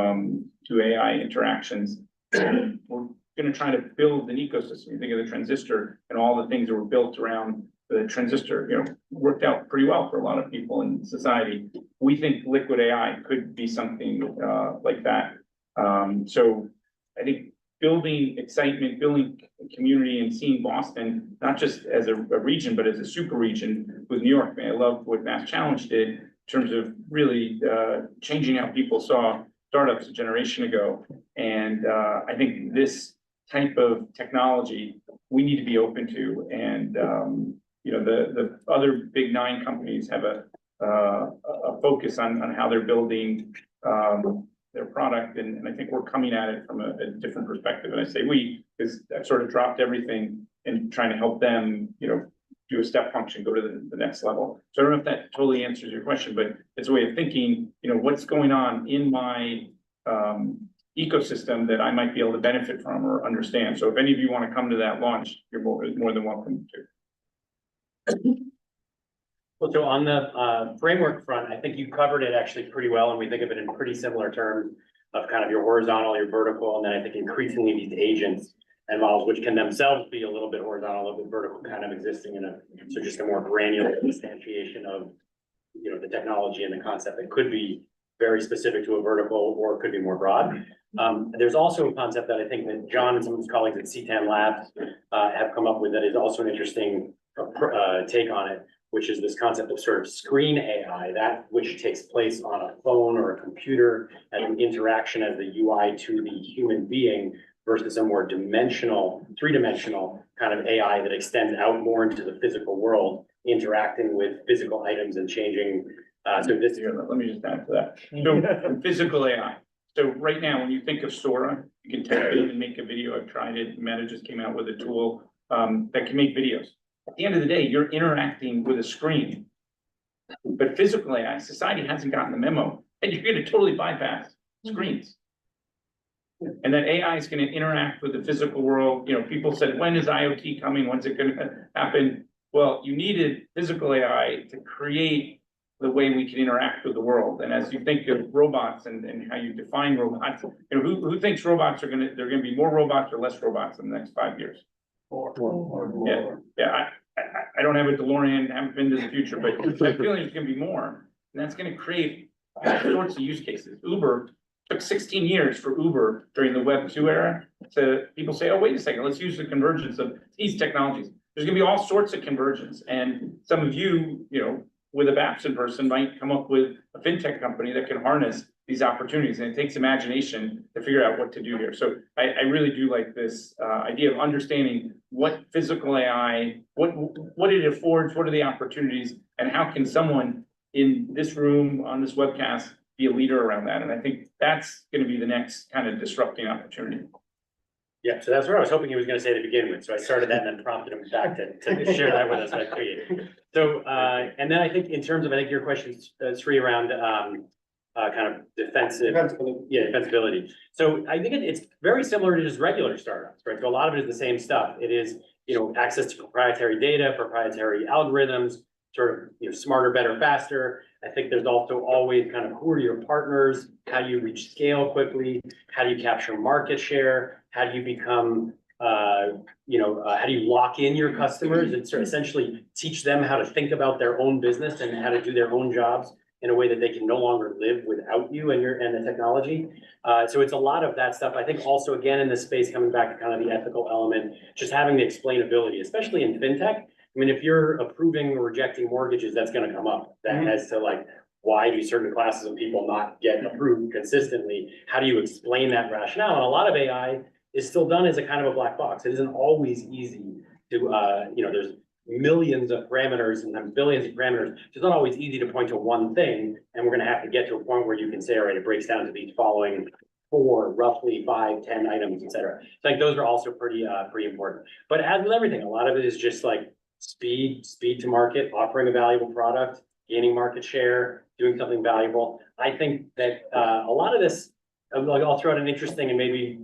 AI interactions. We're gonna try to build an ecosystem. You think of the transistor and all the things that were built around the transistor, worked out pretty well for a lot of people in society. We think Liquid AI could be something like that. So I think building excitement, building community, and seeing Boston, not just as a region, but as a super region with New York. Man, I love what Mass Challenge did in terms of really changing how people saw startups a generation ago. And I think this type of technology we need to be open to. And the other big 9 companies have a focus on how they're building their product, and I think we're coming at it from a different perspective. And I say we, because I've sort of dropped everything and trying to help them, do a step function, go to the next level. So I don't know if that totally answers your question, but it's a way of thinking, what's going on in my ecosystem that I might be able to benefit from or understand. So if any of you want to come to that launch, you're more than welcome to. Well, so on the framework front, I think you covered it actually pretty well, and we think of it in pretty similar terms of kind of your horizontal, your vertical, and then I think increasingly these agents and models, which can themselves be a little bit horizontal, a little bit vertical, kind of existing in so just a more granular instantiation of, the technology and the concept that could be very specific to a vertical or could be more broad. There's also a concept that I think that John and some of his colleagues at CTAN Labs have come up with that is also an interesting take on it, which is this concept of sort of screen AI, that which takes place on a phone or a computer and an interaction as the UI to the human being versus a more three-dimensional kind of AI that extends out more into the physical world, interacting with physical items and changing. So this Here, let me just add to that. So physical AI. So right now, when you think of Sora, you can type in and make a video. I've tried it. Meta just came out with a tool that can make videos. At the end of the day, you're interacting with a screen. But physical AI, society hasn't gotten the memo, and you're going to totally bypass screens. And then AI is going to interact with the physical world. People said, when is IoT coming? When's it going to happen? Well, you needed physical AI to create the way we can interact with the world. And as you think of robots and how you define robots, who thinks robots there are going to be more robots or less robots in the next 5 years? Yeah. I don't have a DeLorean, haven't been to the future, but I feel there's going to be more, and that's going to create all sorts of use cases. Uber took 16 years for Uber during the Web 2 era to people say, oh, wait a second, let's use the convergence of these technologies. there's gonna be all sorts of convergence, and some of you, with a Babson person might come up with a FinTech company that can harness these opportunities, and it takes imagination to figure out what to do here. So I really do like this idea of understanding what physical AI, what it affords, what are the opportunities, and how can someone in this room, on this webcast, be a leader around that. And I think that's gonna be the next kind of disrupting opportunity. Yeah, so that's what I was hoping he was gonna say to begin with, so I started that and then prompted him back to share that with us, I created. So, and then I think in terms of, I think your question, Sri, around, kind of defensibility. So I think it's very similar to just regular startups, right? So a lot of it is the same stuff. It is, access to proprietary data, proprietary algorithms, sort of, smarter, better, faster. I think there's also always kind of who are your partners? How do you reach scale quickly? How do you capture market share? How do you become, how do you lock in your customers and sort of essentially teach them how to think about their own business and how to do their own jobs in a way that they can no longer live without you and the technology. So it's a lot of that stuff. I think also, again, in this space, coming back to kind of the ethical element, just having the explainability, especially in FinTech. I mean, if you're approving or rejecting mortgages, that's gonna come up. That has to, like, why do certain classes of people not get approved consistently? How do you explain that rationale? And a lot of AI is still done as a kind of a black box. It isn't always easy to, there's millions of parameters and then billions of parameters. It's not always easy to point to one thing. And we're gonna have to get to a point where you can say, all right, it breaks down to these following 4, roughly 5, 10 items, et cetera. So I think those are also pretty important. But as with everything, a lot of it is just like speed to market, offering a valuable product, gaining market share, doing something valuable. I think that a lot of this, I'll throw out an interesting and maybe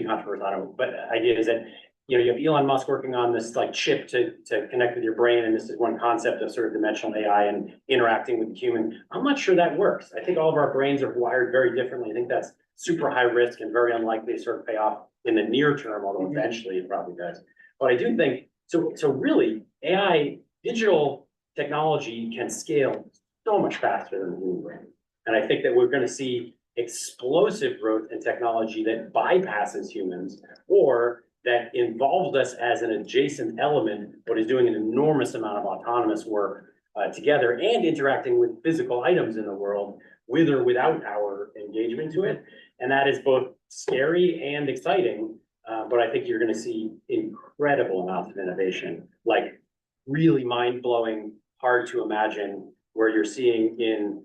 controversial, I don't know, but idea is that, you have Elon Musk working on this like chip to connect with your brain. And this is one concept of sort of dimensional AI and interacting with the human. I'm not sure that works. I think all of our brains are wired very differently. I think that's super high risk and very unlikely to sort of pay off in the near term, although eventually it probably does. But I do think, so really AI, digital technology can scale so much faster than the human brain. And I think that we're gonna see explosive growth in technology that bypasses humans or that involves us as an adjacent element, but is doing an enormous amount of autonomous work together and interacting with physical items in the world with or without our engagement to it. And that is both scary and exciting, but I think you're gonna see incredible amounts of innovation, like really mind-blowing, hard to imagine, where you're seeing in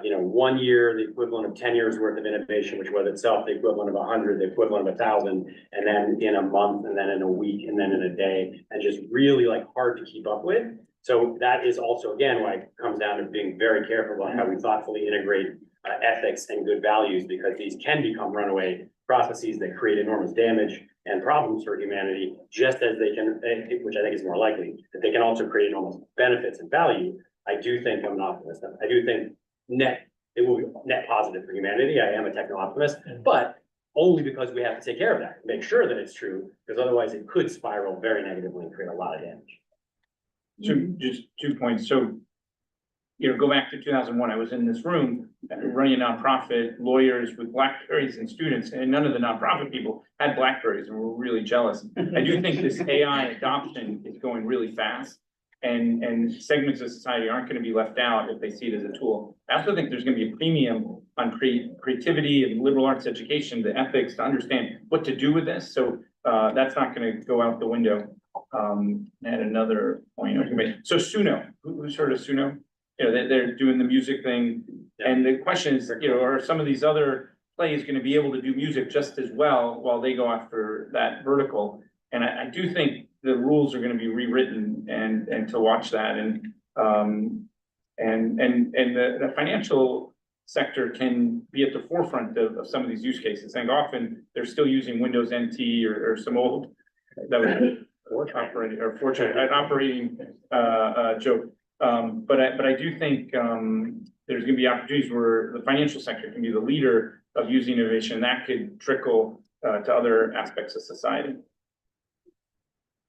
1 year, the equivalent of 10 years worth of innovation, which was itself the equivalent of 100, the equivalent of 1,000, and then in a month, and then in a week, and then in a day, and just really like hard to keep up with. So that is also, again, why it comes down to being very careful about how we thoughtfully integrate ethics and good values, because these can become runaway processes that create enormous damage and problems for humanity, just as they can, which I think is more likely, that they can also create enormous benefits and value. I do think, I'm an optimist, I do think it will be net positive for humanity. I am a techno optimist, but only because we have to take care of that, make sure that it's true, because otherwise it could spiral very negatively and create a lot of damage. Just 2 points. So, go back to 2001, I was in this room running a nonprofit, lawyers with BlackBerries and students, and none of the nonprofit people had BlackBerries and were really jealous. I do think this AI adoption is going really fast. And segments of society aren't going to be left out if they see it as a tool. I also think there's going to be a premium on creativity and liberal arts education, the ethics to understand what to do with this. So that's not going to go out the window. And another point I was going to make. So Suno, who's heard of Suno? They're doing the music thing. And the question is, are some of these other plays going to be able to do music just as well while they go after that vertical? And I do think the rules are going to be rewritten and to watch that and the financial sector can be at the forefront of some of these use cases. I think often they're still using Windows NT or some old that was operating or Fortran, an operating joke. But I do think there's going to be opportunities where the financial sector can be the leader of using innovation. That could trickle to other aspects of society.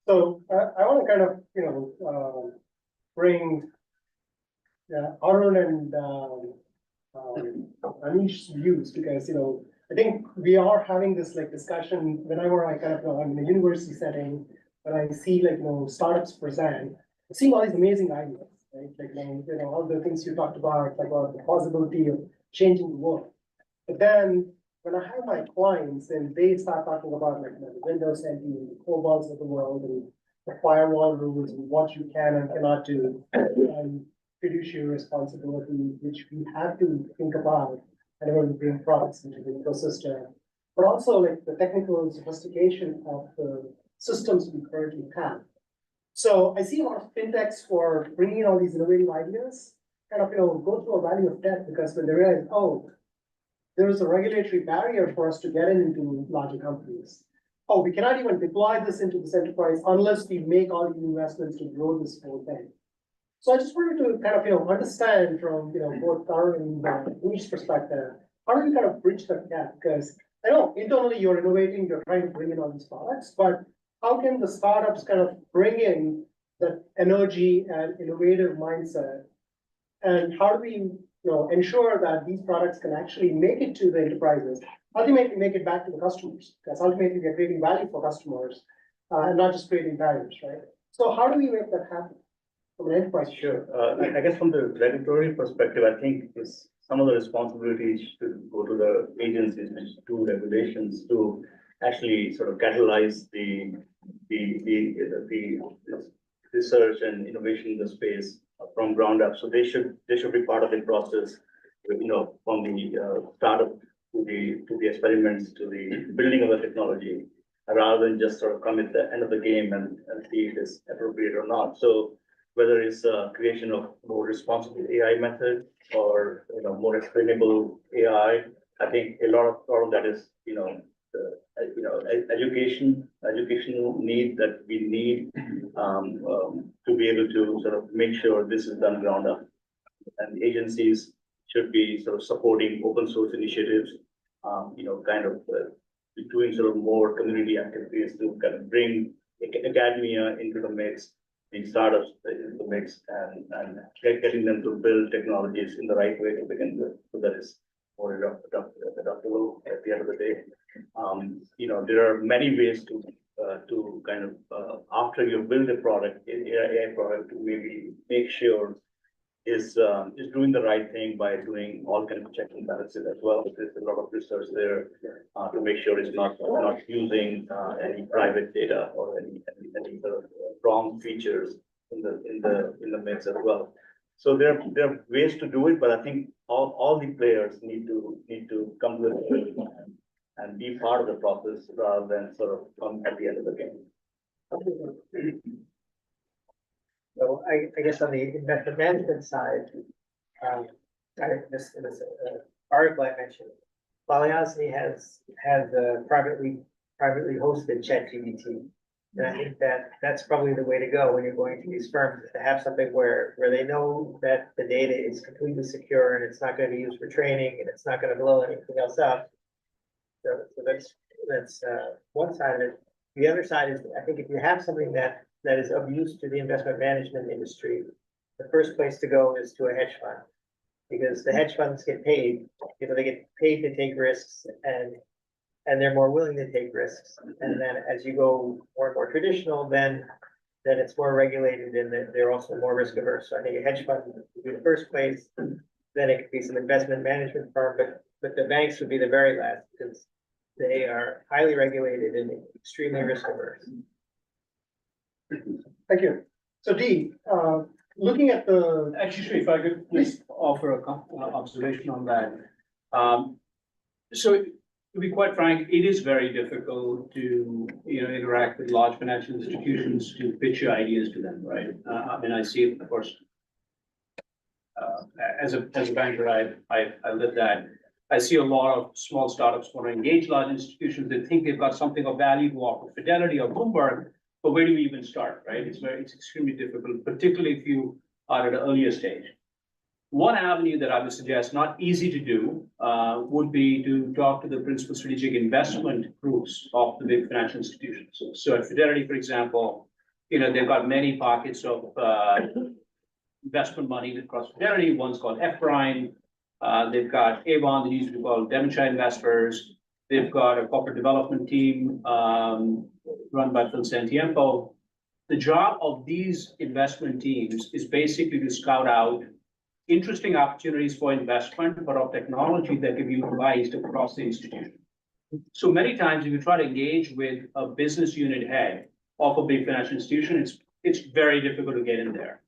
So I want to kind of, bring Harthorne and Anish's views, because, I think we are having this like discussion whenever I kind of, I'm in a university setting, when I see like, startups present, seeing all these amazing ideas, right? Like, all the things you talked about, like the possibility of changing the world. But then when I have my clients and they start talking about like the Windows NT, the Cobalts of the world, and the firewall rules and what you can and cannot do, and fiduciary responsibility, which we have to think about whenever we bring products into the ecosystem, but also like the technical sophistication of the systems we currently have. So I see a lot of fintechs for bringing in all these innovative ideas, kind of, go through a valley of death because when they realize, oh, there is a regulatory barrier for us to get into larger companies. Oh, we cannot even deploy this into this enterprise unless we make all the investments to grow this whole thing. So I just wanted to kind of, understand from, both Tarun and Anish's perspective, how do you kind of bridge that gap? Because I know internally you're innovating, you're trying to bring in all these products, but how can the startups kind of bring in that energy and innovative mindset? And how do we, ensure that these products can actually make it to the enterprises, ultimately make it back to the customers? Because ultimately we are creating value for customers, and not just creating barriers, right? So how do we make that happen from an enterprise? Sure. I guess from the regulatory perspective, I think is some of the responsibilities should go to the agencies which do regulations to actually sort of catalyze the research and innovation in the space from ground up. So they should be part of the process, from the startup to the experiments to the building of the technology, rather than just sort of come at the end of the game and see if it's appropriate or not. So whether it's creation of more responsible AI method or more explainable AI, I think a lot of that is educational need that we need to be able to sort of make sure this is done ground up. And agencies should be sort of supporting open source initiatives, kind of doing sort of more community activities to kind of bring academia into the mix, the startups into the mix, and getting them to build technologies in the right way to begin with, so that is more adaptable at the end of the day. There are many ways to kind of after you build a product, an AI product, to maybe make sure is doing the right thing by doing all kinds of checks and balances as well. There's a lot of research there to make sure it's not using any private data or any sort of wrong features in the mix as well. So there are ways to do it, but I think all the players need to come to it and be part of the process rather than sort of come at the end of the game. So I guess on the investment management side, this article I mentioned, Balyasny has a privately hosted ChatGPT. And I think that's probably the way to go when you're going to these firms, is to have something where they know that the data is completely secure and it's not going to be used for training and it's not going to blow anything else up. So that's one side of it. The other side is, I think if you have something that is of use to the investment management industry, the first place to go is to a hedge fund, because the hedge funds get paid. They get paid to take risks, and they're more willing to take risks. And then as you go more and more traditional, then it's more regulated and they're also more risk averse. So I think a hedge fund would be the first place. Then it could be some investment management firm, but the banks would be the very last, because they are highly regulated and extremely risk averse. Thank you. So Dee, looking at the. Actually, if I could just offer a observation on that. So to be quite frank, it is very difficult to interact with large financial institutions to pitch your ideas to them, right? I mean, I see it, of course. As a banker, I live that. I see a lot of small startups want to engage large institutions. They think they've got something of value to offer, Fidelity or Bloomberg, but where do we even start, right? It's extremely difficult, particularly if you are at an earlier stage. One avenue that I would suggest, not easy to do, would be to talk to the principal strategic investment groups of the big financial institutions. So at Fidelity, for example, they've got many pockets of investment money across Fidelity. One's called F Prime. They've got Avon, that used to be called debenture investors. They've got a corporate development team, run by Phil Santiempo. The job of these investment teams is basically to scout out interesting opportunities for investment, but of technology that can be utilized across the institution. So many times, if you try to engage with a business unit head of a big financial institution, it's very difficult to get in there.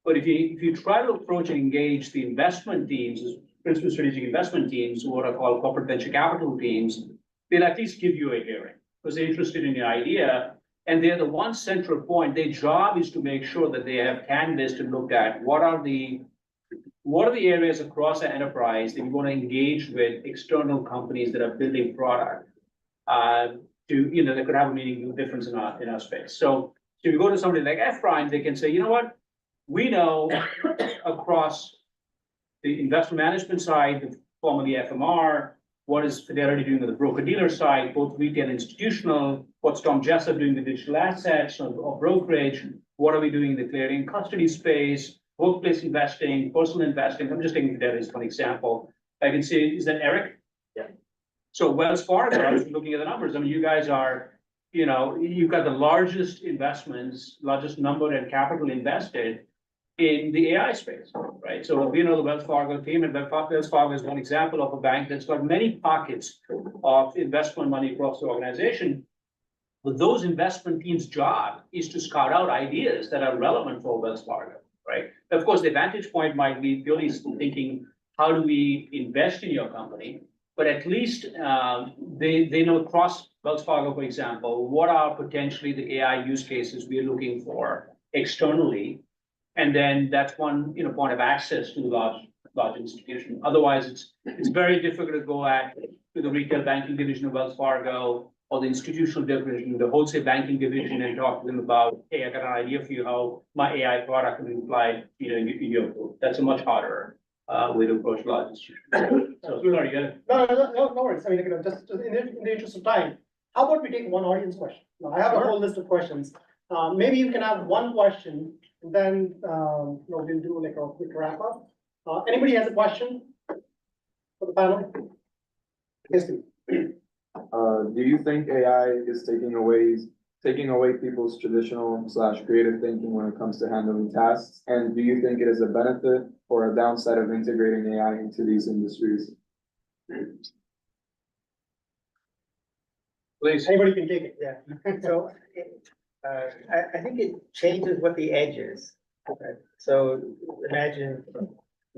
But if you try to approach and engage the investment teams, principal strategic investment teams, what are called corporate venture capital teams, they'll at least give you a hearing because they're interested in the idea. And they're the one central point. Their job is to make sure that they have canvassed and looked at what are the areas across the enterprise that you want to engage with external companies that are building product that could have a meaningful difference in our space. So if you go to somebody like F Prime, they can say, you know what, we know across the investment management side, formerly FMR, what is Fidelity doing with the broker-dealer side, both retail and institutional, what's Tom Jessup doing with digital assets or brokerage, what are we doing in the clearing custody space, workplace investing, personal investing. I'm just taking Fidelity as one example. I can see, is that Eric? Yeah. So Wells Fargo, I was looking at the numbers. I mean, you guys are, you've got the largest number and capital invested in the AI space, right? So we know the Wells Fargo team, and Wells Fargo is one example of a bank that's got many pockets of investment money across the organization. But those investment teams' job is to scout out ideas that are relevant for Wells Fargo, right? Of course, the vantage point might be purely thinking, how do we invest in your company? But at least they know across Wells Fargo, for example, what are potentially the AI use cases we're looking for externally. And then that's one point of access to large institution. Otherwise, it's very difficult to go to the retail banking division of Wells Fargo or the institutional division, the wholesale banking division, and talk to them about, hey, I got an idea for you how my AI product will be applied in your group. That's a much harder way to approach large institutions. So sorry, you got it. No worries. I mean, just in the interest of time, how about we take one audience question? Now, I have a whole list of questions. Maybe you can have one question, and then we'll do like a quick wrap up. Anybody has a question for the panel? Yes, please. Do you think AI is taking away people's traditional / creative thinking when it comes to handling tasks? And do you think it is a benefit or a downside of integrating AI into these industries? Please. Anybody can take it, yeah. So, I think it changes what the edge is. Okay. So you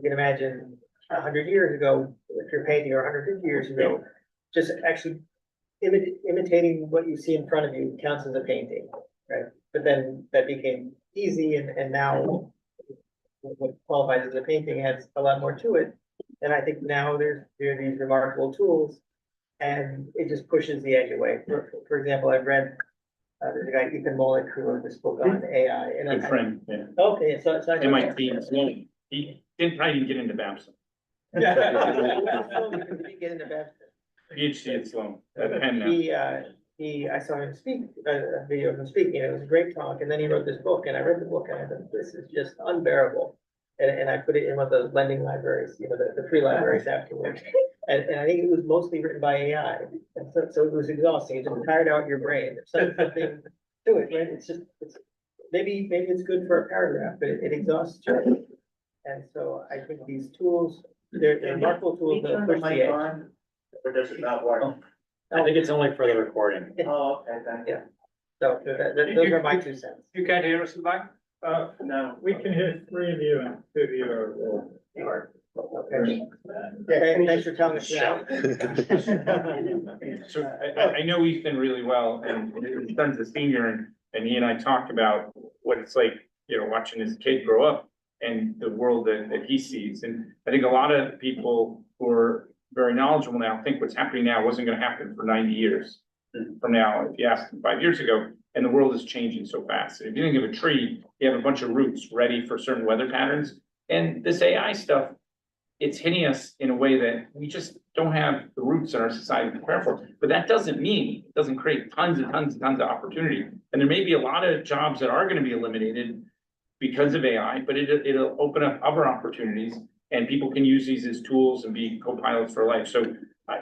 can imagine 100 years ago, if you're painting, or 150 years ago, just actually imitating what you see in front of you counts as a painting, right? But then that became easy, and now what qualifies as a painting has a lot more to it. And I think now there are these remarkable tools, and it just pushes the edge away. For example, I've read there's a guy, Ethan Mollick, who wrote this book on AI. And Good friend, yeah. Okay, so I MIT, he didn't try to even get into Babson. Get into Babson. PhD at Sloan, at Penn now. I saw him speak, a video of him speaking, and it was a great talk, and then he wrote this book, and I read the book, and I thought, this is just unbearable. And I put it in one of the lending libraries, the free libraries afterwards. And I think it was mostly written by AI, and so it was exhausting, it just tired out your brain, there's something to it, right? Maybe it's good for a paragraph, but it exhausts you. And so I think these tools, they're remarkable tools that push the edge. But does it not work? I think it's only for the recording. Oh, okay, thank you. So those are my 2 cents. You can't hear us in the back? No. We can hear 3 of you and 2 of you are. Okay. Yeah, thanks for telling us that. So I know Ethan really well, and his son's a senior, and he and I talked about what it's like, watching his kid grow up and the world that he sees. And I think a lot of people who are very knowledgeable now think what's happening now wasn't going to happen for 90 years from now. If you asked them 5 years ago, and the world is changing so fast. If you think of a tree, you have a bunch of roots ready for certain weather patterns. And this AI stuff, it's hitting us in a way that we just don't have the roots in our society to prepare for. But that doesn't mean, it doesn't create tons and tons and tons of opportunity. And there may be a lot of jobs that are going to be eliminated because of AI, but it'll open up other opportunities, and people can use these as tools and be co-pilots for life. So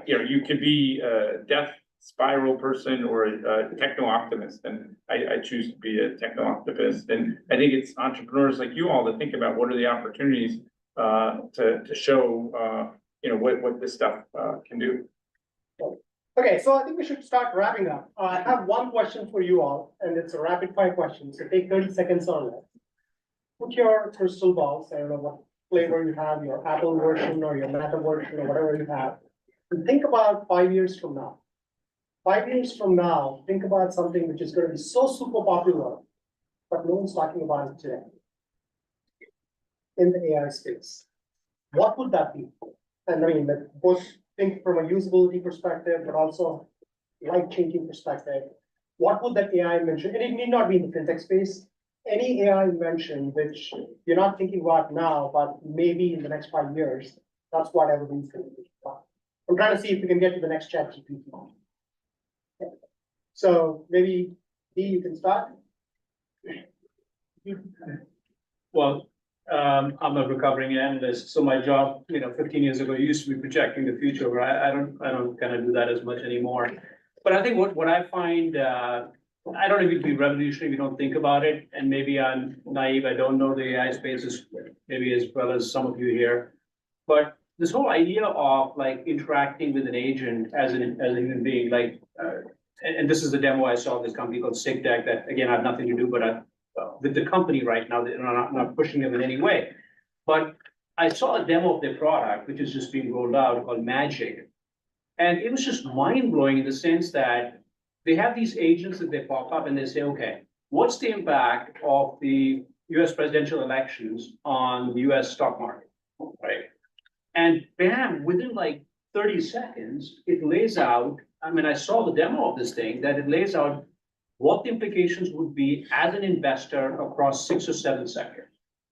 You could be a death spiral person or a techno optimist, and I choose to be a techno optimist. And I think it's entrepreneurs like you all that think about what are the opportunities to show what this stuff can do. Okay, so I think we should start wrapping up. I have one question for you all, and it's a rapid fire question, so take 30 seconds on that. Put your crystal balls, I don't know what flavor you have, your Apple version or your Meta version or whatever you have, and think about 5 years from now. 5 years from now, think about something which is going to be so super popular, but no one's talking about it today in the AI space. What would that be? And I mean, both think from a usability perspective, but also life-changing perspective. What would that AI invention, and it need not be in the fintech space, any AI invention which you're not thinking about now, but maybe in the next 5 years, that's what everybody's going to be about. I'm trying to see if we can get to the next chat GPT. So maybe Dee, you can start. Well, I'm a recovering analyst, so my job, 15 years ago used to be projecting the future, but I don't kind of do that as much anymore. But I think what I find, I don't know if it'd be revolutionary if you don't think about it, and maybe I'm naive, I don't know the AI space maybe as well as some of you here. But this whole idea of like interacting with an agent as a human being, like, and this is the demo I saw of this company called SigTech that, again, I have nothing to do, but with the company right now, I'm not pushing them in any way. But I saw a demo of their product, which is just being rolled out, called Magic. And it was just mind-blowing in the sense that they have these agents that they pop up and they say, okay, what's the impact of the US presidential elections on the US stock market, right? And bam, within like 30 seconds, it lays out, I mean, I saw the demo of this thing, that it lays out what the implications would be as an investor across 6 or 7 sectors,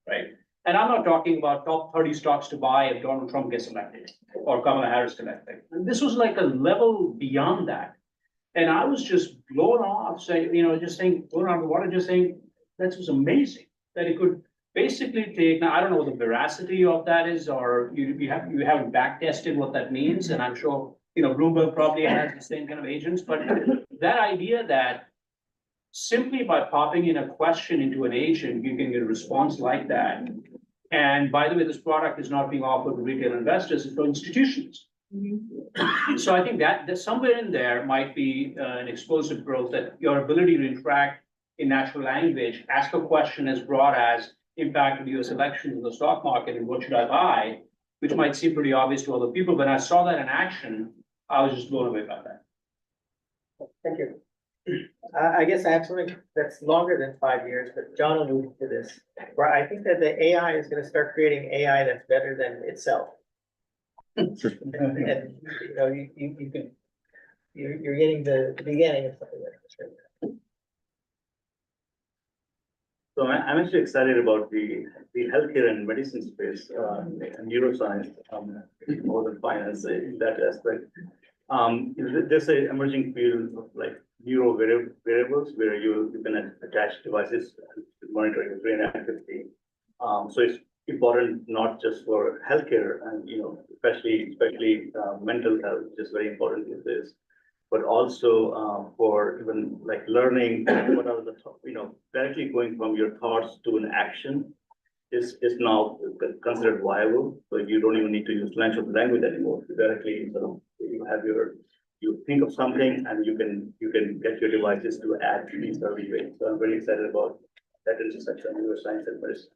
right? And I'm not talking about top 30 stocks to buy if Donald Trump gets elected or Kamala Harris elected. And this was like a level beyond that. And I was just blown off, saying, just saying, blown out of the water, just saying, that was amazing that it could basically take. Now, I don't know what the veracity of that is, or you haven't back tested what that means. And I'm sure, Bloomberg probably has the same kind of agents, but that idea that simply by popping in a question into an agent, you can get a response like that. And by the way, this product is not being offered to retail investors, it's for institutions. So I think that somewhere in there might be an explosive growth, that your ability to interact in natural language, ask a question as broad as impact of the US elections in the stock market and what should I buy, which might seem pretty obvious to other people, but I saw that in action, I was just blown away by that. Thank you. I guess I have something that's longer than 5 years, but John alluded to this, where I think that the AI is going to start creating AI that's better than itself. And you're getting the beginning of something like this. So I'm actually excited about the healthcare and medicine space, and neuroscience, more than finance in that aspect. There's an emerging field of like neuro variables where you can attach devices monitoring brain activity. So it's important not just for healthcare and especially mental health, which is very important with this, but also for even like learning what are the directly going from your thoughts to an action is now considered viable. So you don't even need to use natural language anymore. Directly, you think of something and you can get your devices to act in these early ways. So I'm very excited about that intersection of neuroscience and medicine.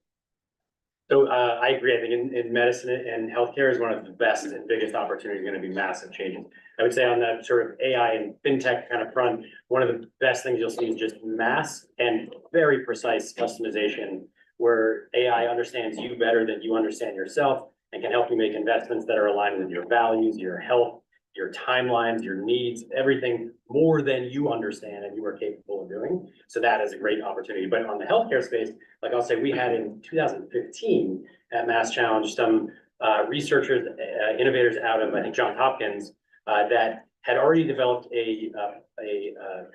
So I agree. I think in medicine and healthcare is one of the best and biggest opportunities, going to be massive changes. I would say on that sort of AI and FinTech kind of front, one of the best things you'll see is just mass and very precise customization, where AI understands you better than you understand yourself and can help you make investments that are aligned with your values, your health, your timelines, your needs, everything more than you understand and you are capable of doing. So that is a great opportunity. But on the healthcare space, like I'll say, we had in 2015 at Mass Challenge some researchers, innovators out of, I think, Johns Hopkins, that had already developed a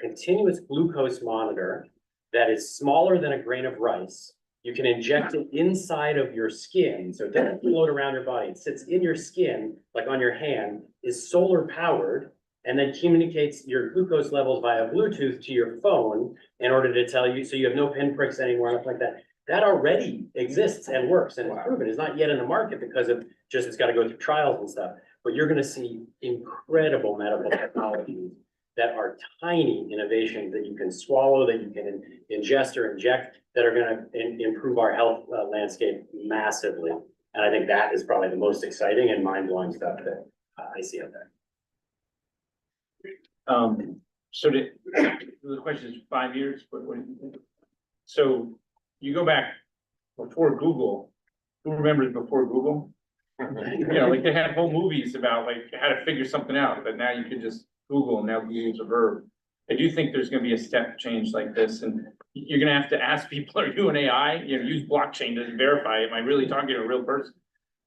continuous glucose monitor that is smaller than a grain of rice You can inject it inside of your skin, so it doesn't float around your body. It sits in your skin, like on your hand, is solar powered, and then communicates your glucose levels via Bluetooth to your phone in order to tell you, so you have no pinpricks anymore, nothing like that. That already exists and works and is proven. It's not yet in the market because of just, it's got to go through trials and stuff. But you're gonna see incredible medical technologies that are tiny innovations that you can swallow, that you can ingest or inject, that are gonna improve our health landscape massively. And I think that is probably the most exciting and mind-blowing stuff that I see out there. So the question is 5 years, what do you think? So you go back before Google, who remembers before Google? You know, like they had whole movies about like how to figure something out, but now you can just Google, and now Google's a verb. I do think there's gonna be a step change like this, and you're gonna have to ask people, are you an AI? You know, use blockchain to verify, am I really talking to a real person?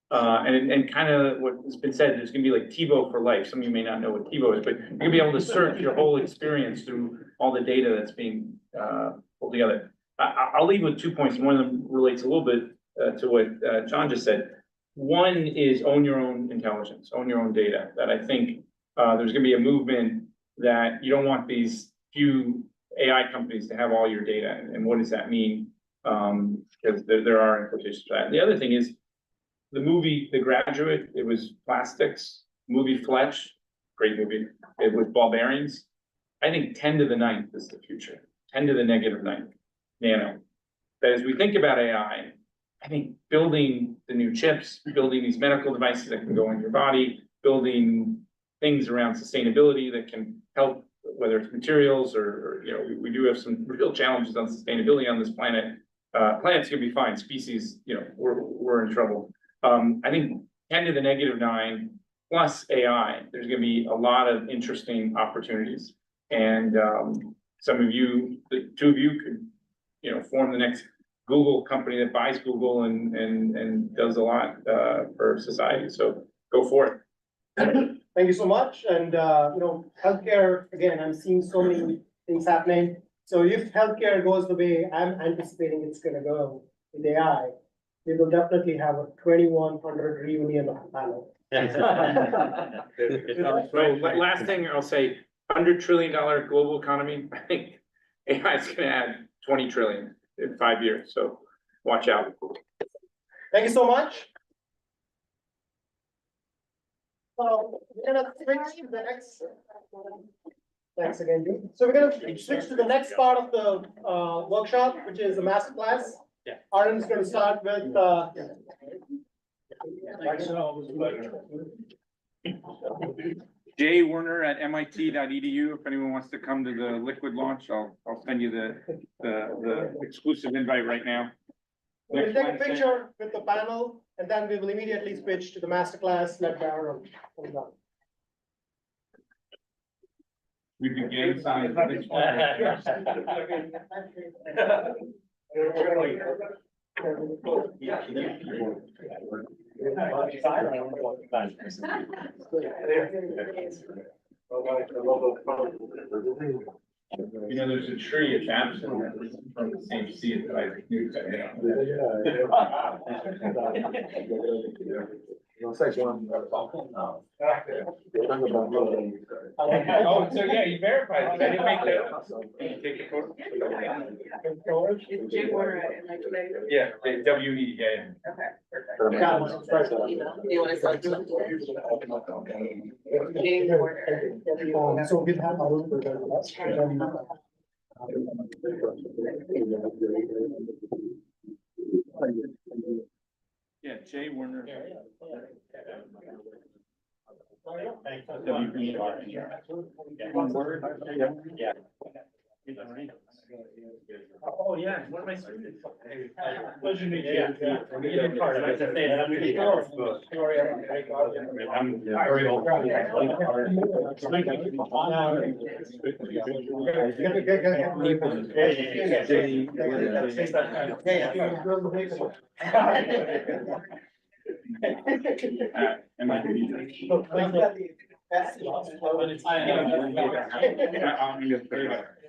And kind of what's been said, there's gonna be like TiVo for life. Some of you may not know what TiVo is, but you're gonna be able to search your whole experience through all the data that's being pulled together. I'll leave with 2 points. One of them relates a little bit to what John just said. One is own your own intelligence, own your own data. That I think there's gonna be a movement that you don't want these few AI companies to have all your data. And what does that mean? Because there are implications for that. And the other thing is the movie, The Graduate, it was plastics. Movie Fletch, great movie. It was barbarians. I think 10 to the 9th is the future. 10 to the -9th, nano. That as we think about AI, I think building the new chips, building these medical devices that can go in your body, building things around sustainability that can help, whether it's materials or you know, we do have some real challenges on sustainability on this planet. Planet's gonna be fine. Species, you know, we're in trouble. I think 10 to the -9 plus AI, there's gonna be a lot of interesting opportunities. And some of you, the two of you could, you know, form the next Google company that buys Google and does a lot for society. So go for it. Thank you so much. And, you know, healthcare, again, I'm seeing so many things happening. So if healthcare goes the way I'm anticipating it's gonna go with AI, we will definitely have a 2100 reunion of the panel. So last thing I'll say, $100 trillion global economy, I think AI is gonna add 20 trillion in 5 years. So watch out. Thank you so much. So we're gonna switch to the next. Thanks again, Dean. So we're gonna switch to the next part of the workshop, which is the master class. Yeah. Arden's gonna start with Jay Werner at MIT.edu. If anyone wants to come to the liquid launch, I'll send you the exclusive invite right now. we'll Next take a Wednesday. picture with the panel, and then we will immediately switch to the master class led by Arden. We can gang sign. You know, there's a tree at Babson that was from the same seed that I knew. Oh, so yeah, you verified it. I didn't make that up. Take a photo. It's Jay Warner at MIT. Yeah, WE, yeah. Okay, perfect. Do you want to start doing it? Jay Warner. So we'll have Arden present with us, and then, Yeah, Jay Werner. One word? Yeah. Oh, yeah, one of my students. Pleasure to meet you. Yeah. Part of it, to say that I'm really I'm very old.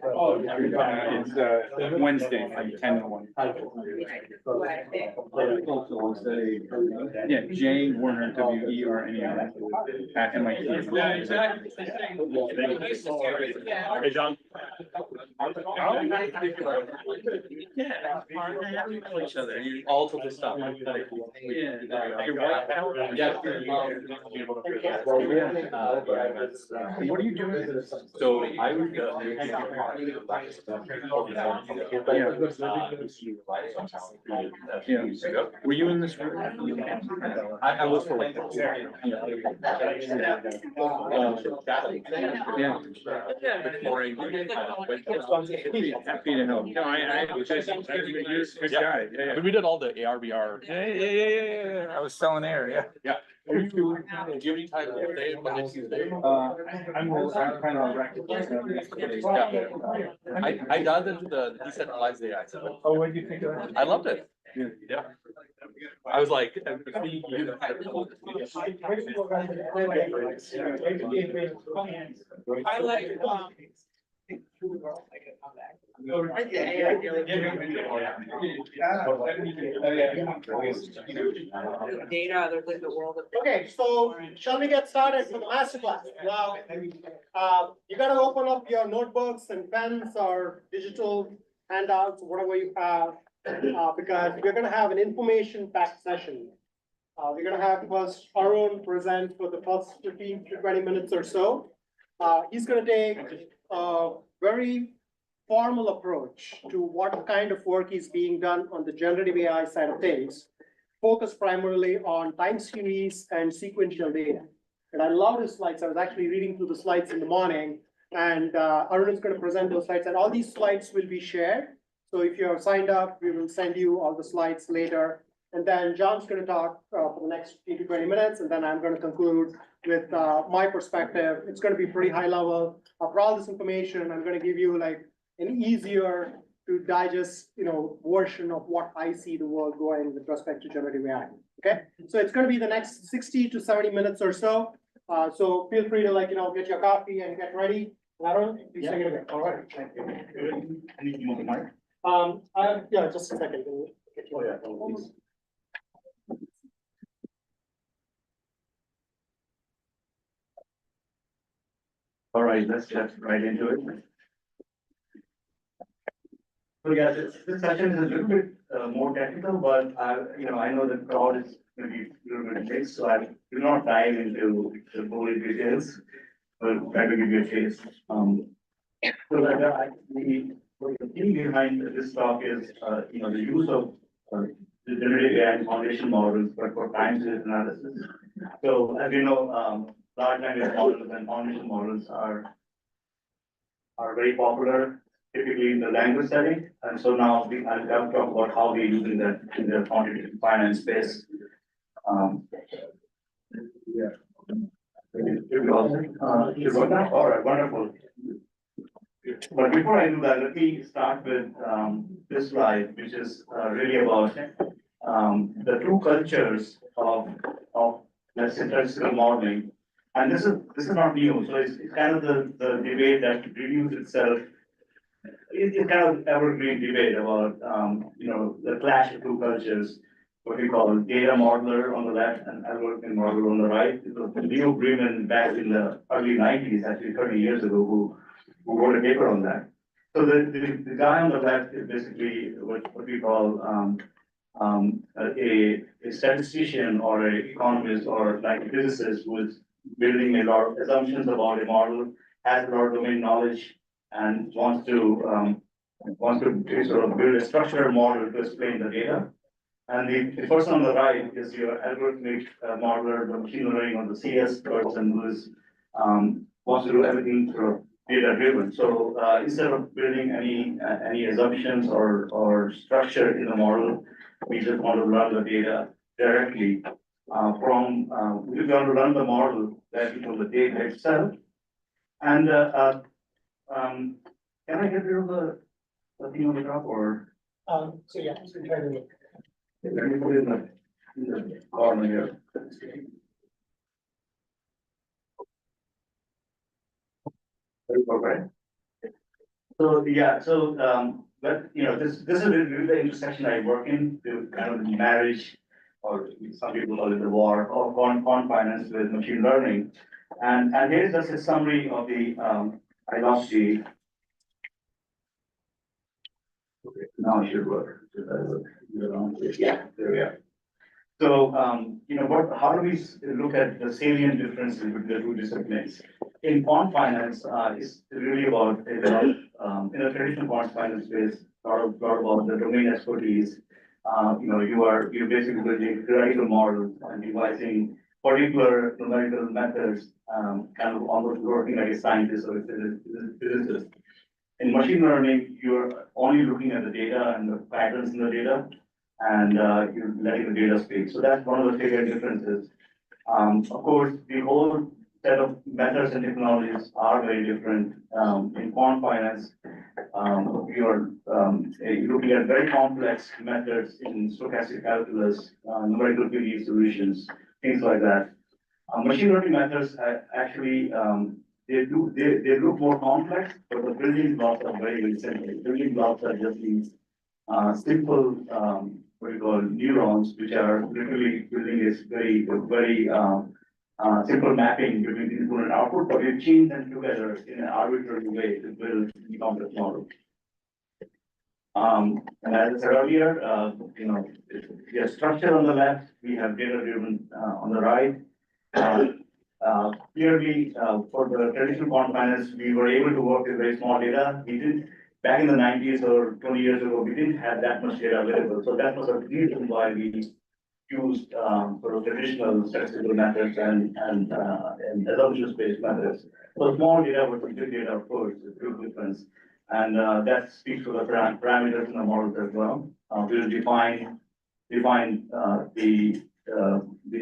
Oh, it's Wednesday from 10 to 1. Yeah, J Werner, WERNER at MIT. Yeah, exactly. Hey, John. Each other, you all took the stuff. What are you doing? So I would. Yeah. Were you in this room? I was for like. Yeah. Before. Happy to help. No, I was just, you're a good guy. Yeah, But we did all the ARBR. yeah. I was selling air, yeah. Yeah. Do you have any time today, Monday, Tuesday? I'm kind of I got into the decentralized AI. Oh, what do you think of that? I loved it. Yeah. I was like. I like, Data, there's like the world of. Okay, so shall we get started with the masterclass? Now, you gotta open up your notebooks and pens or digital handouts, whatever you have, because we're gonna have an information-packed session. We're gonna have first Arun present for the first 15 to 20 minutes or so. He's gonna take a very formal approach to what kind of work is being done on the generative AI side of things, focused primarily on time series and sequential data. And I love his slides. I was actually reading through the slides in the morning, and Arun is going to present those slides, and all these slides will be shared. So if you have signed up, we will send you all the slides later. And then John's going to talk for the next 15 to 20 minutes, and then I'm going to conclude with my perspective. It's going to be pretty high level. For all this information, I'm going to give you like an easier to digest, version of what I see the world going with respect to generative AI. Okay, so it's going to be the next 60 to 70 minutes or so. So feel free to get your coffee and get ready. Aaron, please take it away. All right. Thank you. Yeah, just a second. Please. All right, let's get right into it. So yeah, this session is a little bit more technical, but I know the crowd is maybe a little bit mixed, so I will not dive into the bullet details, but try to give you a taste. So that the thing behind this talk is the use of the generative AI foundation models, but for time series analysis. So as you know, large language models and foundation models are very popular, typically in the language setting. And so now I'll talk about how we're using that in the quantitative finance space. Yeah. All right, wonderful. But before I do that, let me start with this slide, which is really about the two cultures of let's say statistical modeling. And this is not new, so it's kind of the debate that renews itself. It's kind of evergreen debate about the clash of two cultures, what we call data modeler on the left and algorithmic modeler on the right. It was Leo Bremen back in the early 90s, actually 30 years ago, who wrote a paper on that. So the guy on the left is basically what we call a statistician or an economist or like a physicist who is building a lot of assumptions about a model, has a lot of domain knowledge, and wants to sort of build a structured model to explain the data. And the person on the right is your algorithmic modeler, the machine learning or the CS person who is wants to do everything sort of data driven. So instead of building any assumptions or structure in the model, we just want to run the data directly from we want to run the model directly from the data itself. And can I get rid of the thing on the top or? So yeah, so try to look. Let me put it in the corner here. Okay. So, yeah, so, but, this is really the intersection I work in, the kind of the marriage, or some people call it the war, of quant finance with machine learning. And here's just a summary of the, I lost the. Okay, now it should work. Yeah, there we are. So, how do we look at the salient differences between the two disciplines? In quant finance, it's really about, in a traditional quant finance space, lot about the domain expertise. You're basically building theoretical models and devising particular numerical methods, kind of almost working like a scientist or a physicist. In machine learning, you're only looking at the data and the patterns in the data, and you're letting the data speak. So that's one of the bigger differences. Of course, the whole set of methods and technologies are very different. In quant finance, you're looking at very complex methods in stochastic calculus, numerical PDE solutions, things like that. Machine learning methods actually, they look more complex, but the building blocks are very, very simple. Building blocks are just these simple, what we call neurons, which are literally building this very simple mapping between input and output, but you chain them together in an arbitrary way to build the complex model. And as I said earlier, we have structure on the left, we have data-driven on the right. Clearly, for the traditional quant finance, we were able to work with very small data. We did back in the 90s or 20 years ago, we didn't have that much data available. So that was a reason why we used sort of traditional statistical methods and assumptions-based methods. So small data versus big data, of course, is a big difference. And that speaks to the parameters in the models as well. We'll define the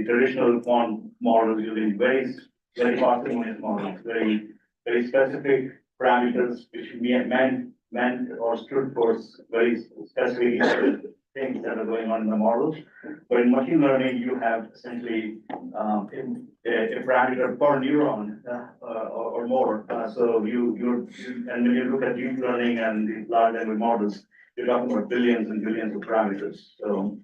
traditional quant models using very parsimonious models, very specific parameters which meant or stood for very specific things that are going on in the models. But in machine learning, you have essentially a parameter per neuron or more. So and when you look at deep learning and these large language models, you're talking about billions and billions of parameters. So,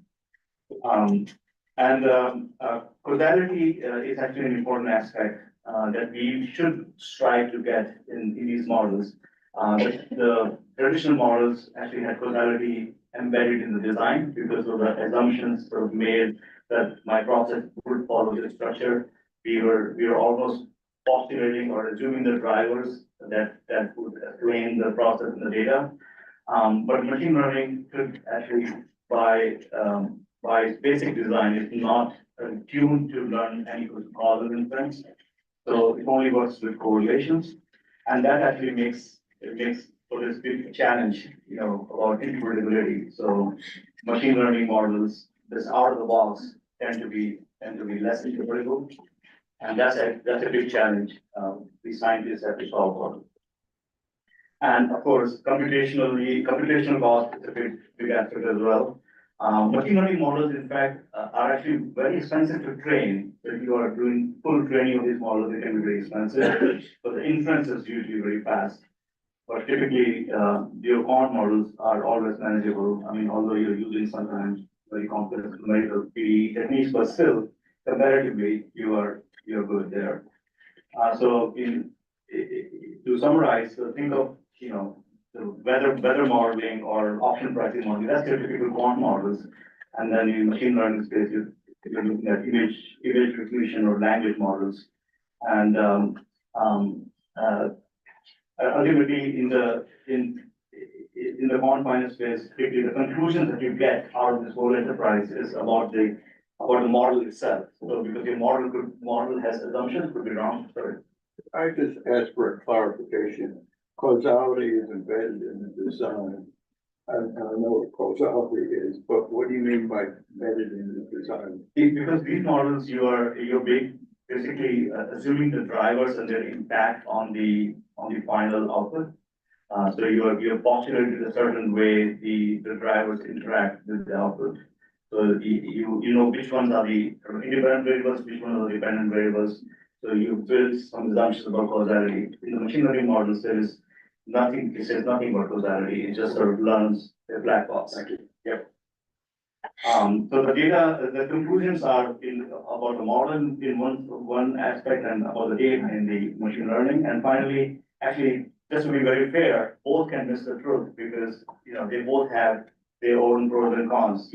causality is actually an important aspect that we should strive to get in these models. The traditional models actually had causality embedded in the design because of the assumptions sort of made that my process would follow this structure. We were almost postulating or assuming the drivers that would explain the process in the data. But machine learning could actually, by its basic design, is not tuned to learn any causal inference. So it only works with correlations, and that actually makes for this big challenge, about interpretability. So machine learning models, this out of the box, tend to be less interpretable, and that's a big challenge the scientists have to solve for. And of course, computational cost is a big aspect as well. Machine learning models, in fact, are actually very expensive to train. So if you are doing full training of these models, it can be very expensive, but the inference is usually very fast. But typically, your quant models are always manageable. I mean, although you're using sometimes very complex numerical PDE techniques, but still, comparatively, you're good there. To summarize, think of the weather modeling or option pricing modeling. That's your typical quant models, and then in machine learning space, you're looking at image recognition or language models, and ultimately, in the quant finance space, the conclusion that you get out of this whole enterprise is about the model itself. So because your model has assumptions, could be wrong. Sorry. I just asked for a clarification. Causality is embedded in the design. I know what causality is, but what do you mean by embedded in the design? Because these models, you're basically assuming the drivers and their impact on the final output. So you're postulated a certain way the drivers interact with the output. So you know which ones are the independent variables, which ones are the dependent variables. So you build some assumptions about causality. In the machine learning models, nothing, it says nothing about causality, it just sort of learns a black box. Yep. So the data, the conclusions are about the model in one aspect and about the data in the machine learning. And finally, actually, just to be very fair, both can miss the truth because, they both have their own pros and cons,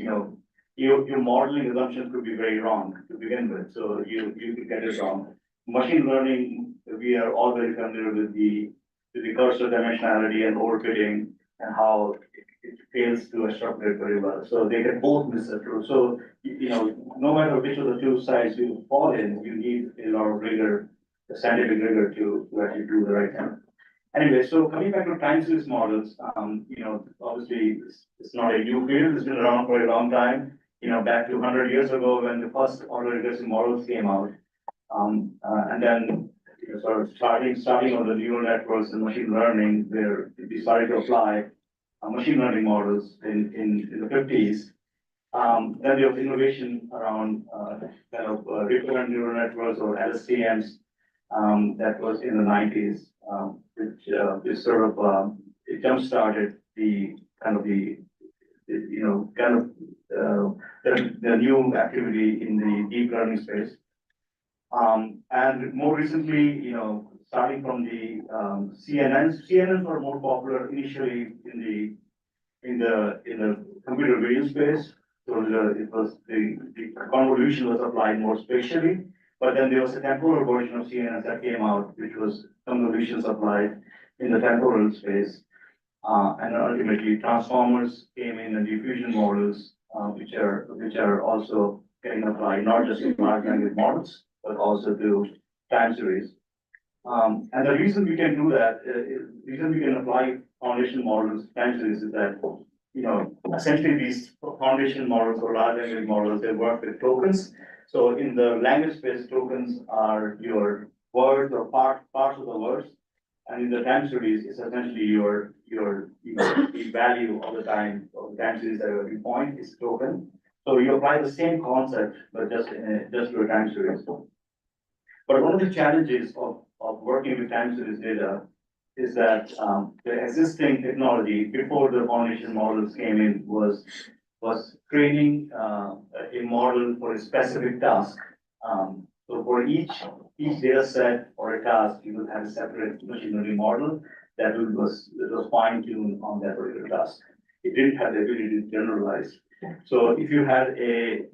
your modeling assumptions could be very wrong to begin with, so you could get it wrong. Machine learning, we are all very familiar with the cursor dimensionality and overfitting and how it fails to extrapolate very well. So they can both miss the truth. So, no matter which of the two sides you fall in, you need a lot of rigor, scientific rigor to actually do the right thing. Anyway, so coming back to time series models, obviously it's not a new field, it's been around for a long time. Back to 100 years ago when the first autoregressive models came out. And then sort of starting on the neural networks and machine learning, where we started to apply machine learning models in the 50s. Then there was innovation around recurrent neural networks or LSTMs that was in the 90s, which sort of it jump-started the new activity in the deep learning space. And more recently, starting from the CNNs were more popular initially in the computer vision space. So the convolution was applied more spatially, but then there was a temporal version of CNNs that came out, which was convolutions applied in the temporal space. And ultimately transformers came in and diffusion models, which are also getting applied, not just in large language models, but also to time series. And the reason we can do that, the reason we can apply foundation models to time series is that, essentially these foundation models or large language models, they work with tokens. So in the language space, tokens are your words or parts of the words. And in the time series, it's essentially the value of the time series at every point is token. So you apply the same concept, but just to a time series. But one of the challenges of working with time series data is that the existing technology before the foundation models came in was training a model for a specific task. So for each data set or a task, you will have a separate machine learning model that was fine-tuned on that particular task. It didn't have the ability to generalize. So if you had a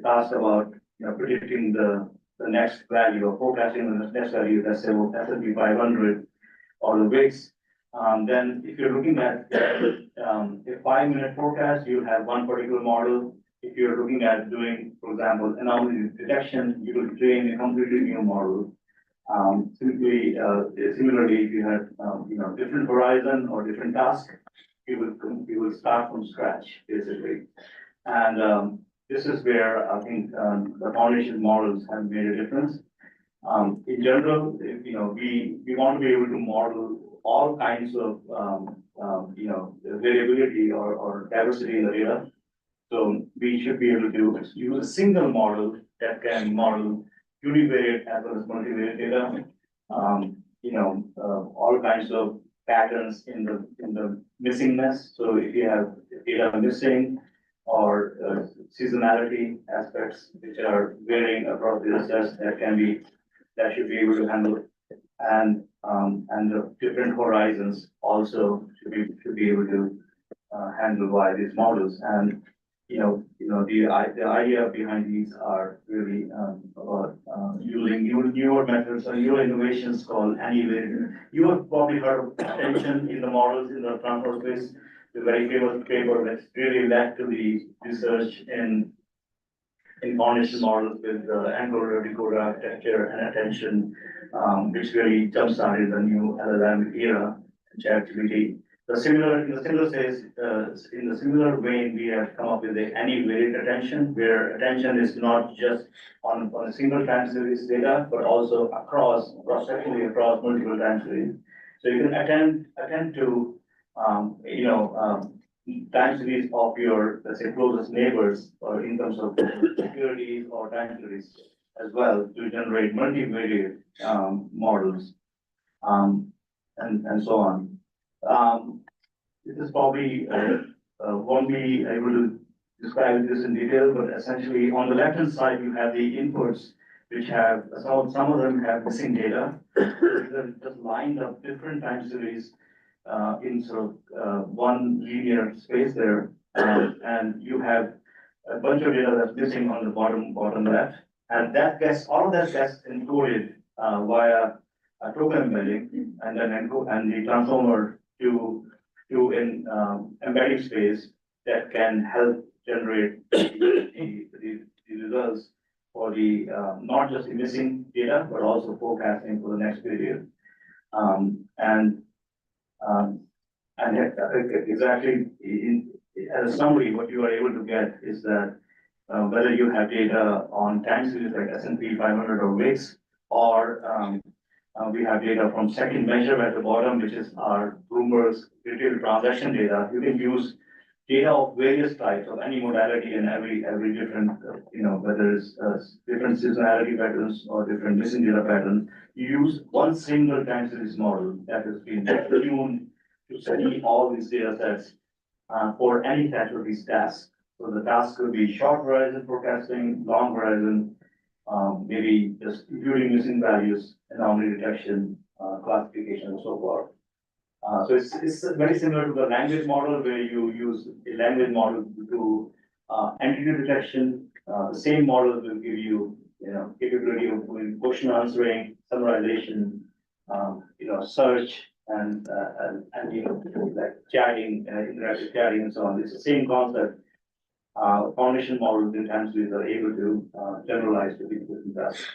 task about predicting the next value or forecasting the next value, let's say S&P 500 or the VIX, then if you're looking at a 5-minute forecast, you have one particular model. If you're looking at doing, for example, anomaly detection, you will train a completely new model. Similarly, if you had different horizon or different task, you will start from scratch basically. And this is where I think the foundation models have made a difference. In general, we want to be able to model all kinds of variability or diversity in the data. So we should be able to use a single model that can model univariate as well as multivariate data. All kinds of patterns in the missingness. So if you have data missing or seasonality aspects which are varying across the sets, that should be able to handle. And the different horizons also should be able to handle by these models. And the idea behind these are really about using newer methods or newer innovations called anivariate. You have probably heard of attention in the models in the transfer space, the very famous paper that really led to the research in foundation models with encoder decoder architecture and attention, which really jump-started the new LLM era, ChatGPT. In the similar vein, we have come up with the anivariate attention, where attention is not just on a single time series data, but also cross-sectionally across multiple time series. So you can attend to, time series of your, let's say, closest neighbors, or in terms of securities or time series as well, to generate multivariate models. and so on. This is probably, won't be able to describe this in detail, but essentially on the left-hand side, you have the inputs, which have, some of them have missing data. They're just lined up different time series in sort of one linear space there. And you have a bunch of data that's missing on the bottom left. And all of that gets encoded via a token embedding and then and the transformer to an embedding space that can help generate the results for the not just the missing data, but also forecasting for the next period. Exactly as a summary, what you are able to get is that whether you have data on time series like S&P 500 or VIX, or we have data from second measure at the bottom, which is our Bloomberg's retail transaction data. You can use data of various types of any modality and every different, whether it's different seasonality patterns or different missing data patterns. You use one single time series model that has been tuned to study all these data sets for any type of these tasks. So the task could be short horizon forecasting, long horizon, maybe just including missing values, anomaly detection, classification, and so forth. So it's very similar to the language model where you use a language model to do entity detection. The same model will give you, capability of doing question answering, summarization, search, and like chatting, interactive chatting, and so on. It's the same concept. Foundation models in time series are able to generalize to these different tasks.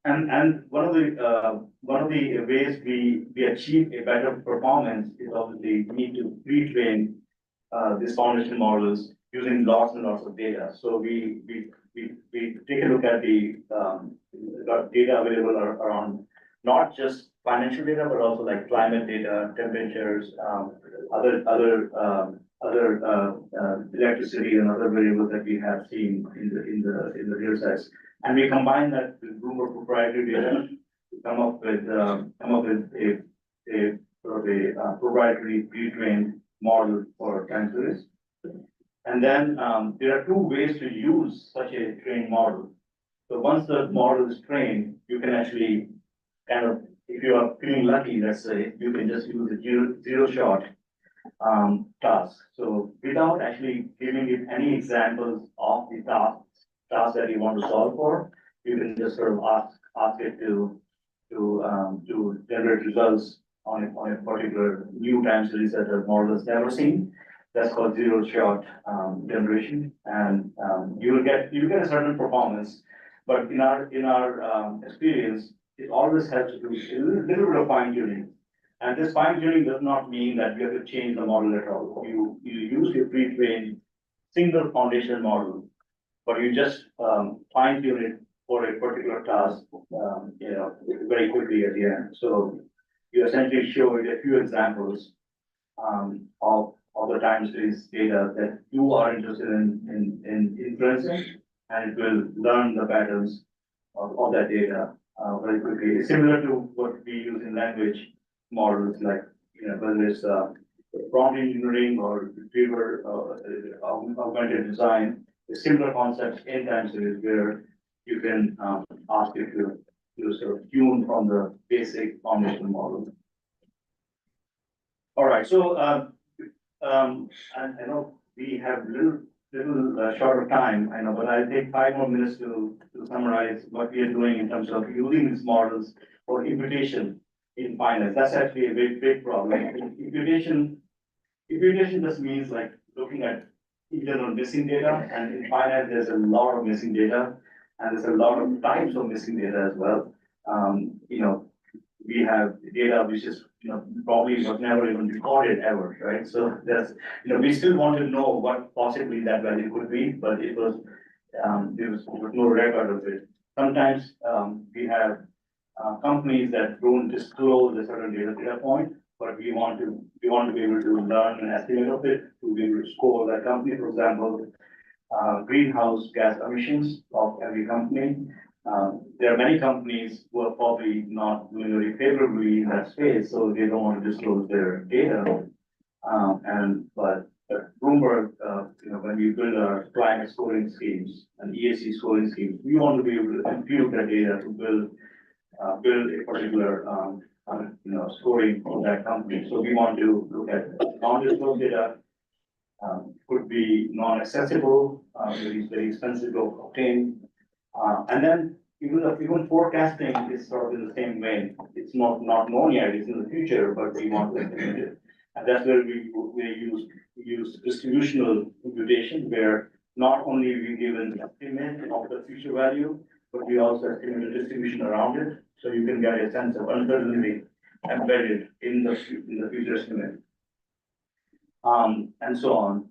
And one of the ways we achieve a better performance is obviously we need to retrain these foundation models using lots and lots of data. So we take a look at the data available around not just financial data, but also like climate data, temperatures, other electricity and other variables that we have seen in the real sets. And we combine that with Bloomberg proprietary data to come up with a sort of a proprietary pre-trained model for time series. And then there are two ways to use such a trained model. So once the model is trained, you can actually kind of, if you are feeling lucky, let's say, you can just use a zero shot task. So without actually giving it any examples of the task that you want to solve for, you can just sort of ask it to generate results on a particular new time series that the model has never seen. That's called zero shot generation, and you will get a certain performance. But in our experience, it always has to do a little bit of fine tuning. And this fine tuning does not mean that you have to change the model at all. You use your pre-trained single foundation model, but you just fine tune it for a particular task, very quickly at the end. So you essentially show it a few examples of the time series data that you are interested in influencing, and it will learn the patterns of that data very quickly. It's similar to what we use in language models, like whether it's prompt engineering or retriever augmented design. A similar concept in time series where you can ask it to sort of tune from the basic foundation model. All right, so I know we have little shorter time, I know, but I'll take 5 more minutes to summarize what we are doing in terms of using these models for imputation in finance. That's actually a big problem. Imputation just means like looking at internal missing data, and in finance, there's a lot of missing data, and there's a lot of types of missing data as well. We have data which is, probably was never even recorded ever, right? So there's, we still want to know what possibly that value could be, but there was no record of it. Sometimes we have companies that don't disclose a certain data point, but we want to be able to learn an estimate of it, to be able to score that company. For example, greenhouse gas emissions of every company. There are many companies who are probably not doing very favorably in that space, so they don't want to disclose their data. But Bloomberg, when we build our climate scoring schemes and ESG scoring schemes, we want to be able to compute that data to build a particular, scoring for that company. So we want to look at non-disclosed data, could be non-accessible, very expensive to obtain. And then even forecasting is sort of in the same vein. It's not known yet, it's in the future, but we want to estimate it. And that's where we use distributional computation, where not only we give an estimate of the future value, but we also estimate the distribution around it, so you can get a sense of uncertainty embedded in the future estimate. And so on.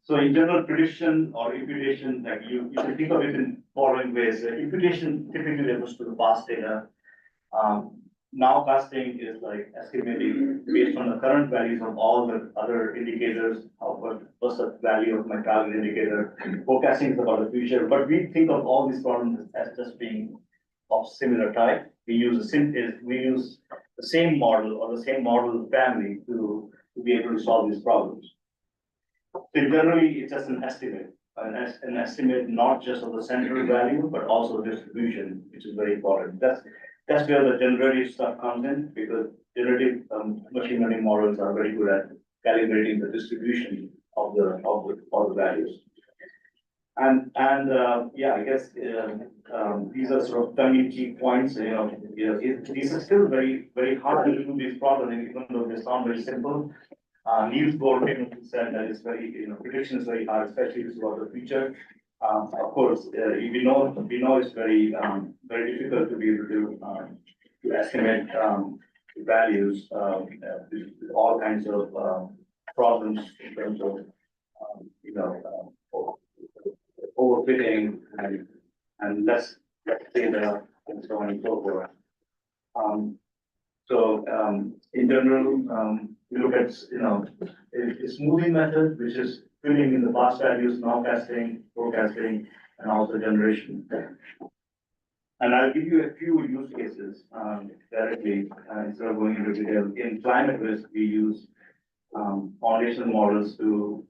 So in general, prediction or imputation, like you can think of it in following ways. Imputation typically refers to the past data. Nowcasting is like estimating based on the current values of all the other indicators of what's the value of my target indicator. Forecasting is about the future, but we think of all these problems as just being of similar type. We use the same model or the same model family to be able to solve these problems. So generally, it's just an estimate, an estimate not just of the central value, but also distribution, which is very important. That's where the generative stuff comes in, because generative machine learning models are very good at calibrating the distribution of all the values. And yeah, I guess these are sort of tongue-in-cheek points. These are still very, very hard to do these problems, even though they sound very simple. Niels Bohr said that it's very, prediction is very hard, especially if it's about the future. Of course, we know it's very, very difficult to be able to estimate values with all kinds of problems in terms of, overfitting and less data and so on and so forth. In general, we look at, a smoothing method, which is filling in the past values, nowcasting, forecasting, and also generation. And I'll give you a few use cases directly instead of going into detail. In climate risk, we use foundational models to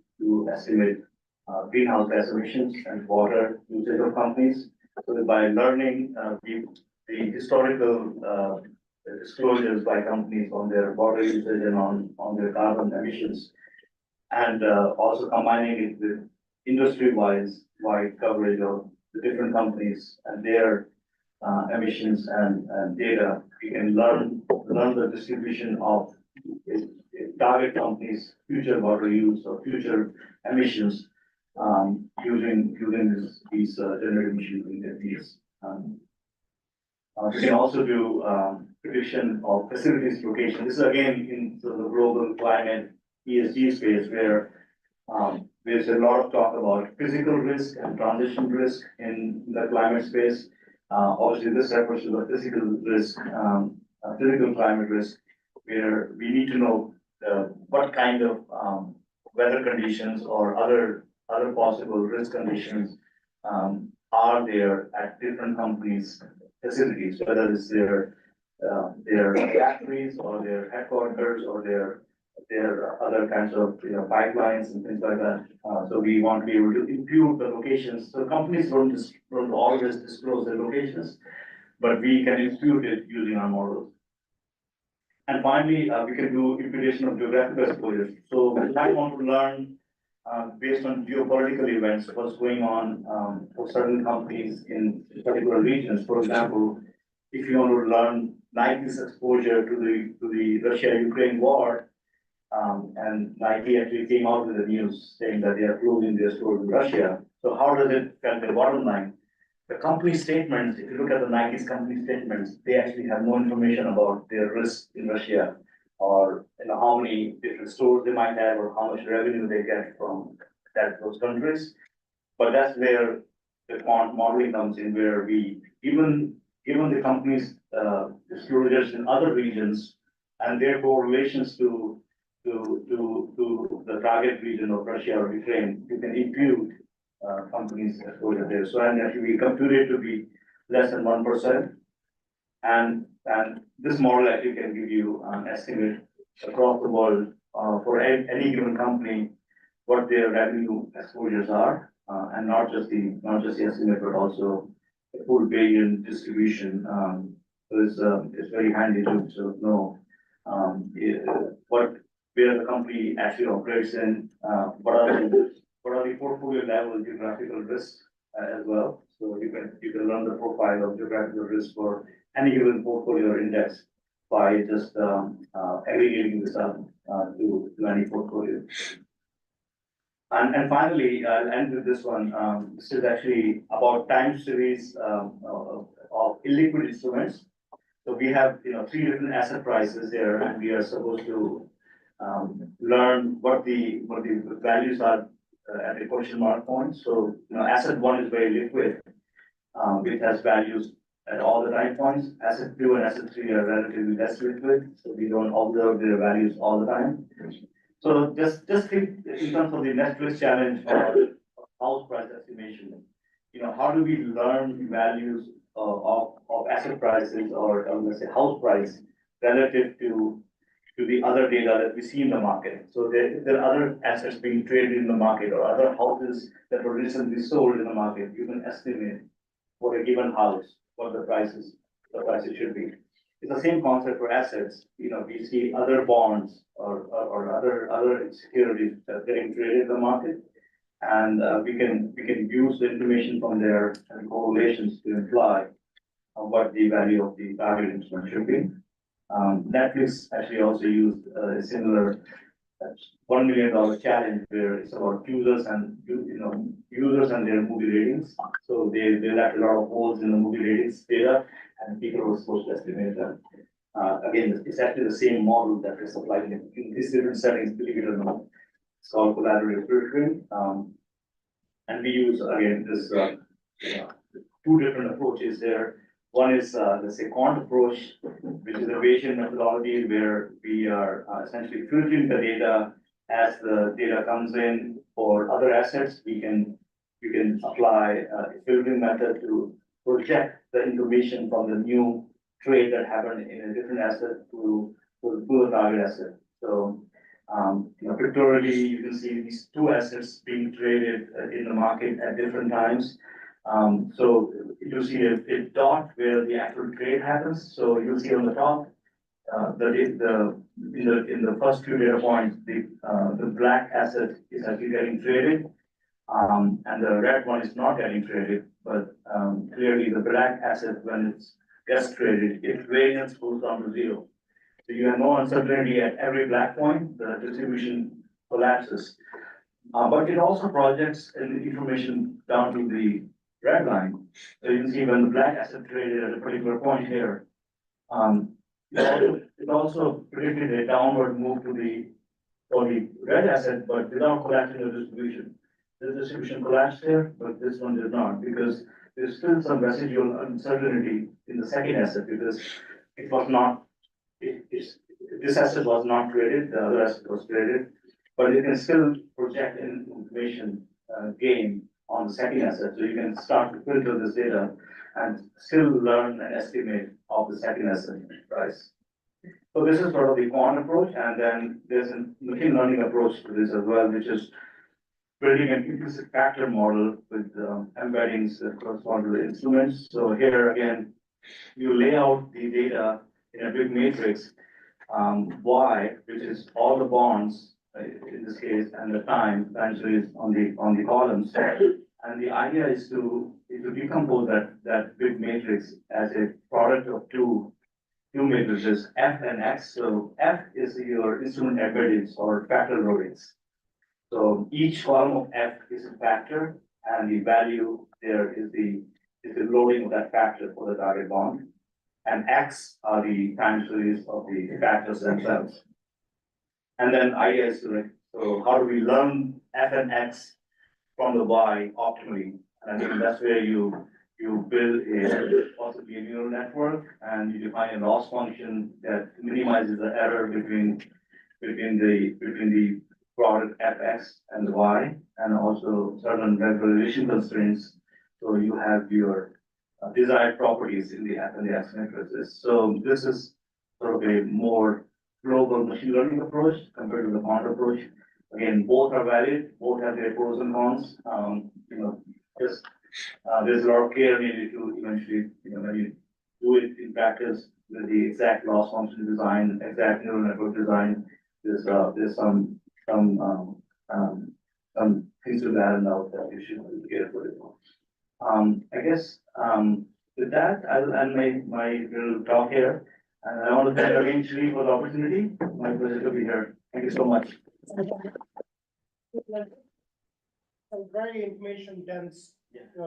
estimate greenhouse gas emissions and water usage of companies. So that by learning the historical disclosures by companies on their water usage and on their carbon emissions, and also combining it with industry-wide coverage of the different companies and their emissions and data, we can learn the distribution of target companies' future water use or future emissions using these generative machine learning techniques. We can also do prediction of facilities location. This is again in sort of the global climate ESG space, where there's a lot of talk about physical risk and transition risk in the climate space. Obviously, this refers to the physical risk, physical climate risk, where we need to know what kind of weather conditions or other possible risk conditions are there at different companies' facilities, whether it's their factories or their headquarters or their other kinds of pipelines and things like that. So we want to be able to impute the locations. So companies don't always disclose their locations, but we can impute it using our models. And finally, we can do imputation of geographical exposure. So we might want to learn based on geopolitical events, what's going on for certain companies in particular regions. For example, if you want to learn Nike's exposure to the Russia-Ukraine war, and Nike actually came out with the news saying that they are closing their stores in Russia. So how does it affect their bottom line? The company statements, if you look at the Nike's company statements, they actually have no information about their risk in Russia, or how many different stores they might have, or how much revenue they get from those countries. But that's where the quant modeling comes in, where we given the company's disclosures in other regions and their correlations to the target region of Russia or Ukraine, you can impute companies' exposure there. So and actually we compute it to be less than 1%. And this model actually can give you an estimate across the world, for any given company, what their revenue exposures are, and not just the estimate, but also the full variant distribution. So it's very handy to sort of know, where the company actually operates in, what are the portfolio level geographical risks, as well. So you can learn the profile of geographical risk for any given portfolio or index by just aggregating this up to any portfolio. And finally, I'll end with this one. This is actually about time series of illiquid instruments. So we have, 3 different asset prices here, and we are supposed to learn what the values are at the question mark point. So, asset 1 is very liquid, which has values at all the time points. Asset 2 and asset 3 are relatively less liquid, so we don't observe their values all the time. So just think in terms of the Netflix challenge or house price estimation, how do we learn the values of asset prices or let's say house price relative to the other data that we see in the market? So there are other assets being traded in the market or other houses that were recently sold in the market. You can estimate for a given house what the prices should be. It's the same concept for assets. We see other bonds or other securities that are getting traded in the market. And we can use the information from there and correlations to imply what the value of the target instrument should be. Netflix actually also used a similar $1 million challenge where it's about users and their movie ratings. So they left a lot of holes in the movie ratings data, and people were supposed to estimate them. Again, it's actually the same model that is applied in these different settings, believe it or not. It's called collaborative filtering. And we use, again, this 2 different approaches there. One is, let's say, Quant approach, which is a Bayesian methodology where we are essentially filtering the data as the data comes in. For other assets, we can apply a filtering method to project the information from the new trade that happened in a different asset to the target asset. So, pictorially, you can see these 2 assets being traded in the market at different times. So you'll see a dot where the actual trade happens. So you'll see on the top, in the first 2 data points, the black asset is actually getting traded, and the red one is not getting traded. But clearly, the black asset, when it gets traded, its variance goes down to 0. So you have no uncertainty at every black point. The distribution collapses, but it also projects information down to the red line. So you can see when the black asset traded at a particular point here, it also predicted a downward move for the red asset, but without collapsing the distribution. The distribution collapsed here, but this one did not, because there's still some residual uncertainty in the second asset, because it was not, this asset was not traded, the other asset was traded, but it can still project information gain on the second asset. So you can start to filter this data and still learn an estimate of the second asset price. So this is sort of the Quant approach, and then there's a machine learning approach to this as well, which is building an implicit factor model with embeddings that correspond to the instruments. So here again, you lay out the data in a big matrix, Y, which is all the bonds in this case, and the time series on the columns. And the idea is to decompose that big matrix as a product of two matrices, F and X. So F is your instrument embeddings or factor loadings. So each column of F is a factor, and the value there is the loading of that factor for the target bond. And X are the time series of the factors themselves. And then idea is so how do we learn F and X from the Y optimally? And I think that's where you build possibly a neural network, and you define a loss function that minimizes the error between the product Fx and the Y, and also certain regularization constraints. So you have your desired properties in the asset matrices. So this is sort of a more global machine learning approach compared to the quant approach. Again, both are valid, both have their pros and cons. Just there's a lot of care needed to eventually, when you do it in practice with the exact loss function design, exact neural network design, there's some things to that and out that you should get for it. I guess, with that, I'll end my little talk here. And I want to thank again Shri for the opportunity. My pleasure to be here. Thank you so much. A very information dense,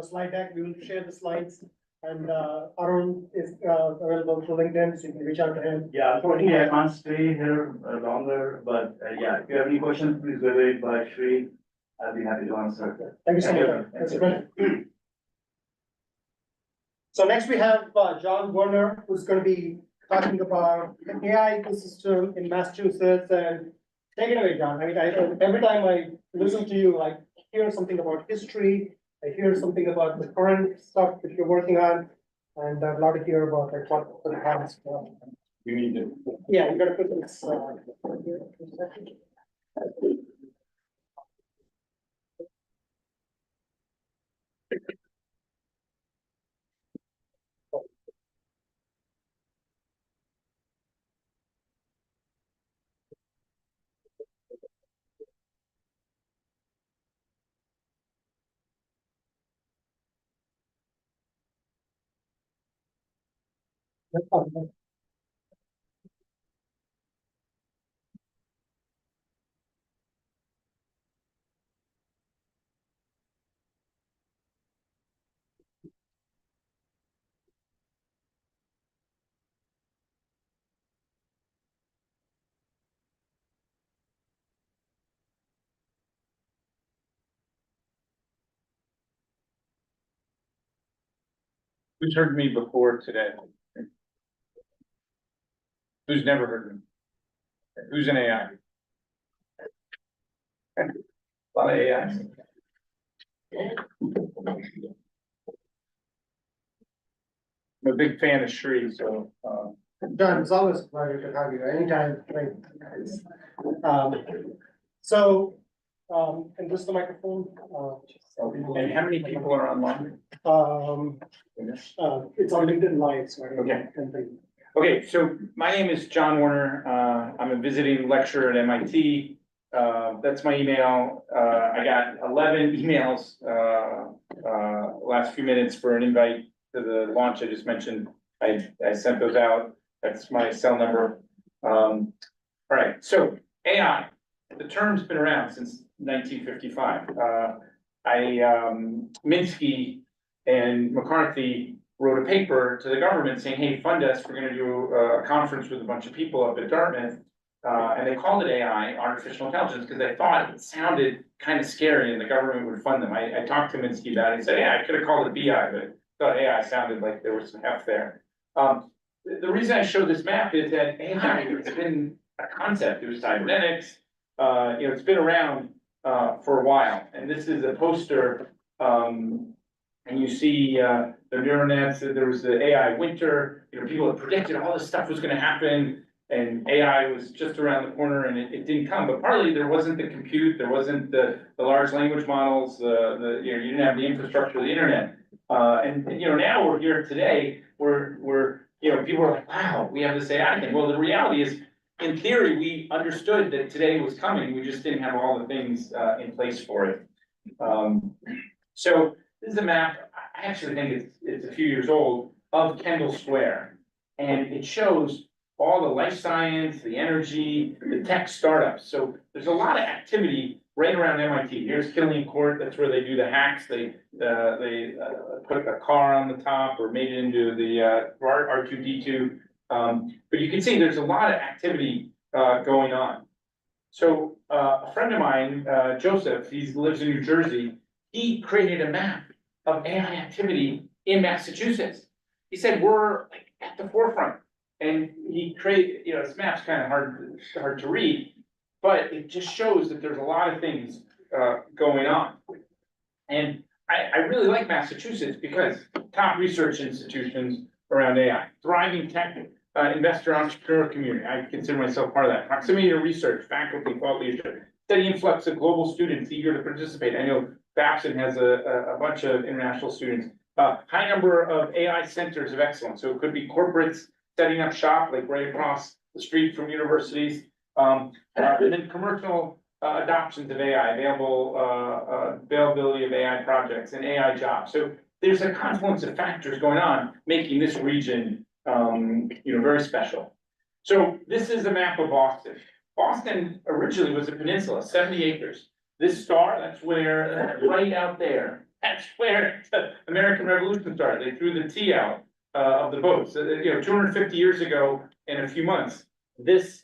slide deck. We will share the slides. And Arun is available through LinkedIn, so you can reach out to him. Yeah, unfortunately, I can't stay here longer, but yeah, if you have any questions, please relate by Shri. I'll be happy to answer. Thank you so much. That's great. So next we have John Werner, who's going to be talking about the AI ecosystem in Massachusetts. And take it away, John. I mean, every time I listen to you, I hear something about history. I hear something about the current stuff that you're working on, and I'd love to hear about like what happens. You need to. Yeah, you gotta put this. Who's heard me before today? Who's never heard me? Who's in AI? A lot of AI. I'm a big fan of Shri, so, John, it's always a pleasure to have you anytime. So, and just the microphone. and how many people are online? It's on LinkedIn Live, so. Okay. Okay, so my name is John Werner. I'm a visiting lecturer at MIT. That's my email. I got 11 emails, last few minutes for an invite to the launch I just mentioned. I sent those out. That's my cell number. All right, so AI, the term's been around since 1955. Minsky and McCarthy wrote a paper to the government saying, hey, fund us, we're gonna do a conference with a bunch of people up at Dartmouth. And they called it AI, artificial intelligence, because they thought it sounded kind of scary and the government would fund them. I talked to Minsky about it, he said, yeah, I could have called it BI, but I thought AI sounded like there was some F there. The reason I show this map is that AI, it's been a concept, it was cybernetics, it's been around for a while. And this is a poster, and you see the neural nets, there was the AI winter, people had predicted all this stuff was gonna happen, and AI was just around the corner and it didn't come. But partly there wasn't the compute, there wasn't the large language models, you didn't have the infrastructure of the internet. And now we're here today, we're people are like, wow, we have this AI thing. Well, the reality is, in theory, we understood that today was coming, we just didn't have all the things in place for it. So this is a map, I actually think it's a few years old, of Kendall Square. And it shows all the life science, the energy, the tech startups. So there's a lot of activity right around MIT. Here's Killian Court, that's where they do the hacks. They put a car on the top or made it into the R2D2. But you can see there's a lot of activity going on. So a friend of mine, Joseph, he lives in New Jersey, he created a map of AI activity in Massachusetts. He said, we're like at the forefront. And he created, this map's kind of hard to read, but it just shows that there's a lot of things going on. And I really like Massachusetts because top research institutions around AI, thriving tech, investor entrepreneur community. I consider myself part of that. Proximity to research, faculty, thought leadership, steady influx of global students eager to participate. I know Babson has a bunch of international students. High number of AI centers of excellence. So it could be corporates setting up shop like right across the street from universities. And then commercial adoptions of AI, availability of AI projects and AI jobs. So there's a confluence of factors going on, making this region, very special. So this is a map of Boston. Boston originally was a peninsula, 70 acres. This star, that's where, right out there, that's where the American Revolution started. They threw the T out of the boats. 250 years ago in a few months, this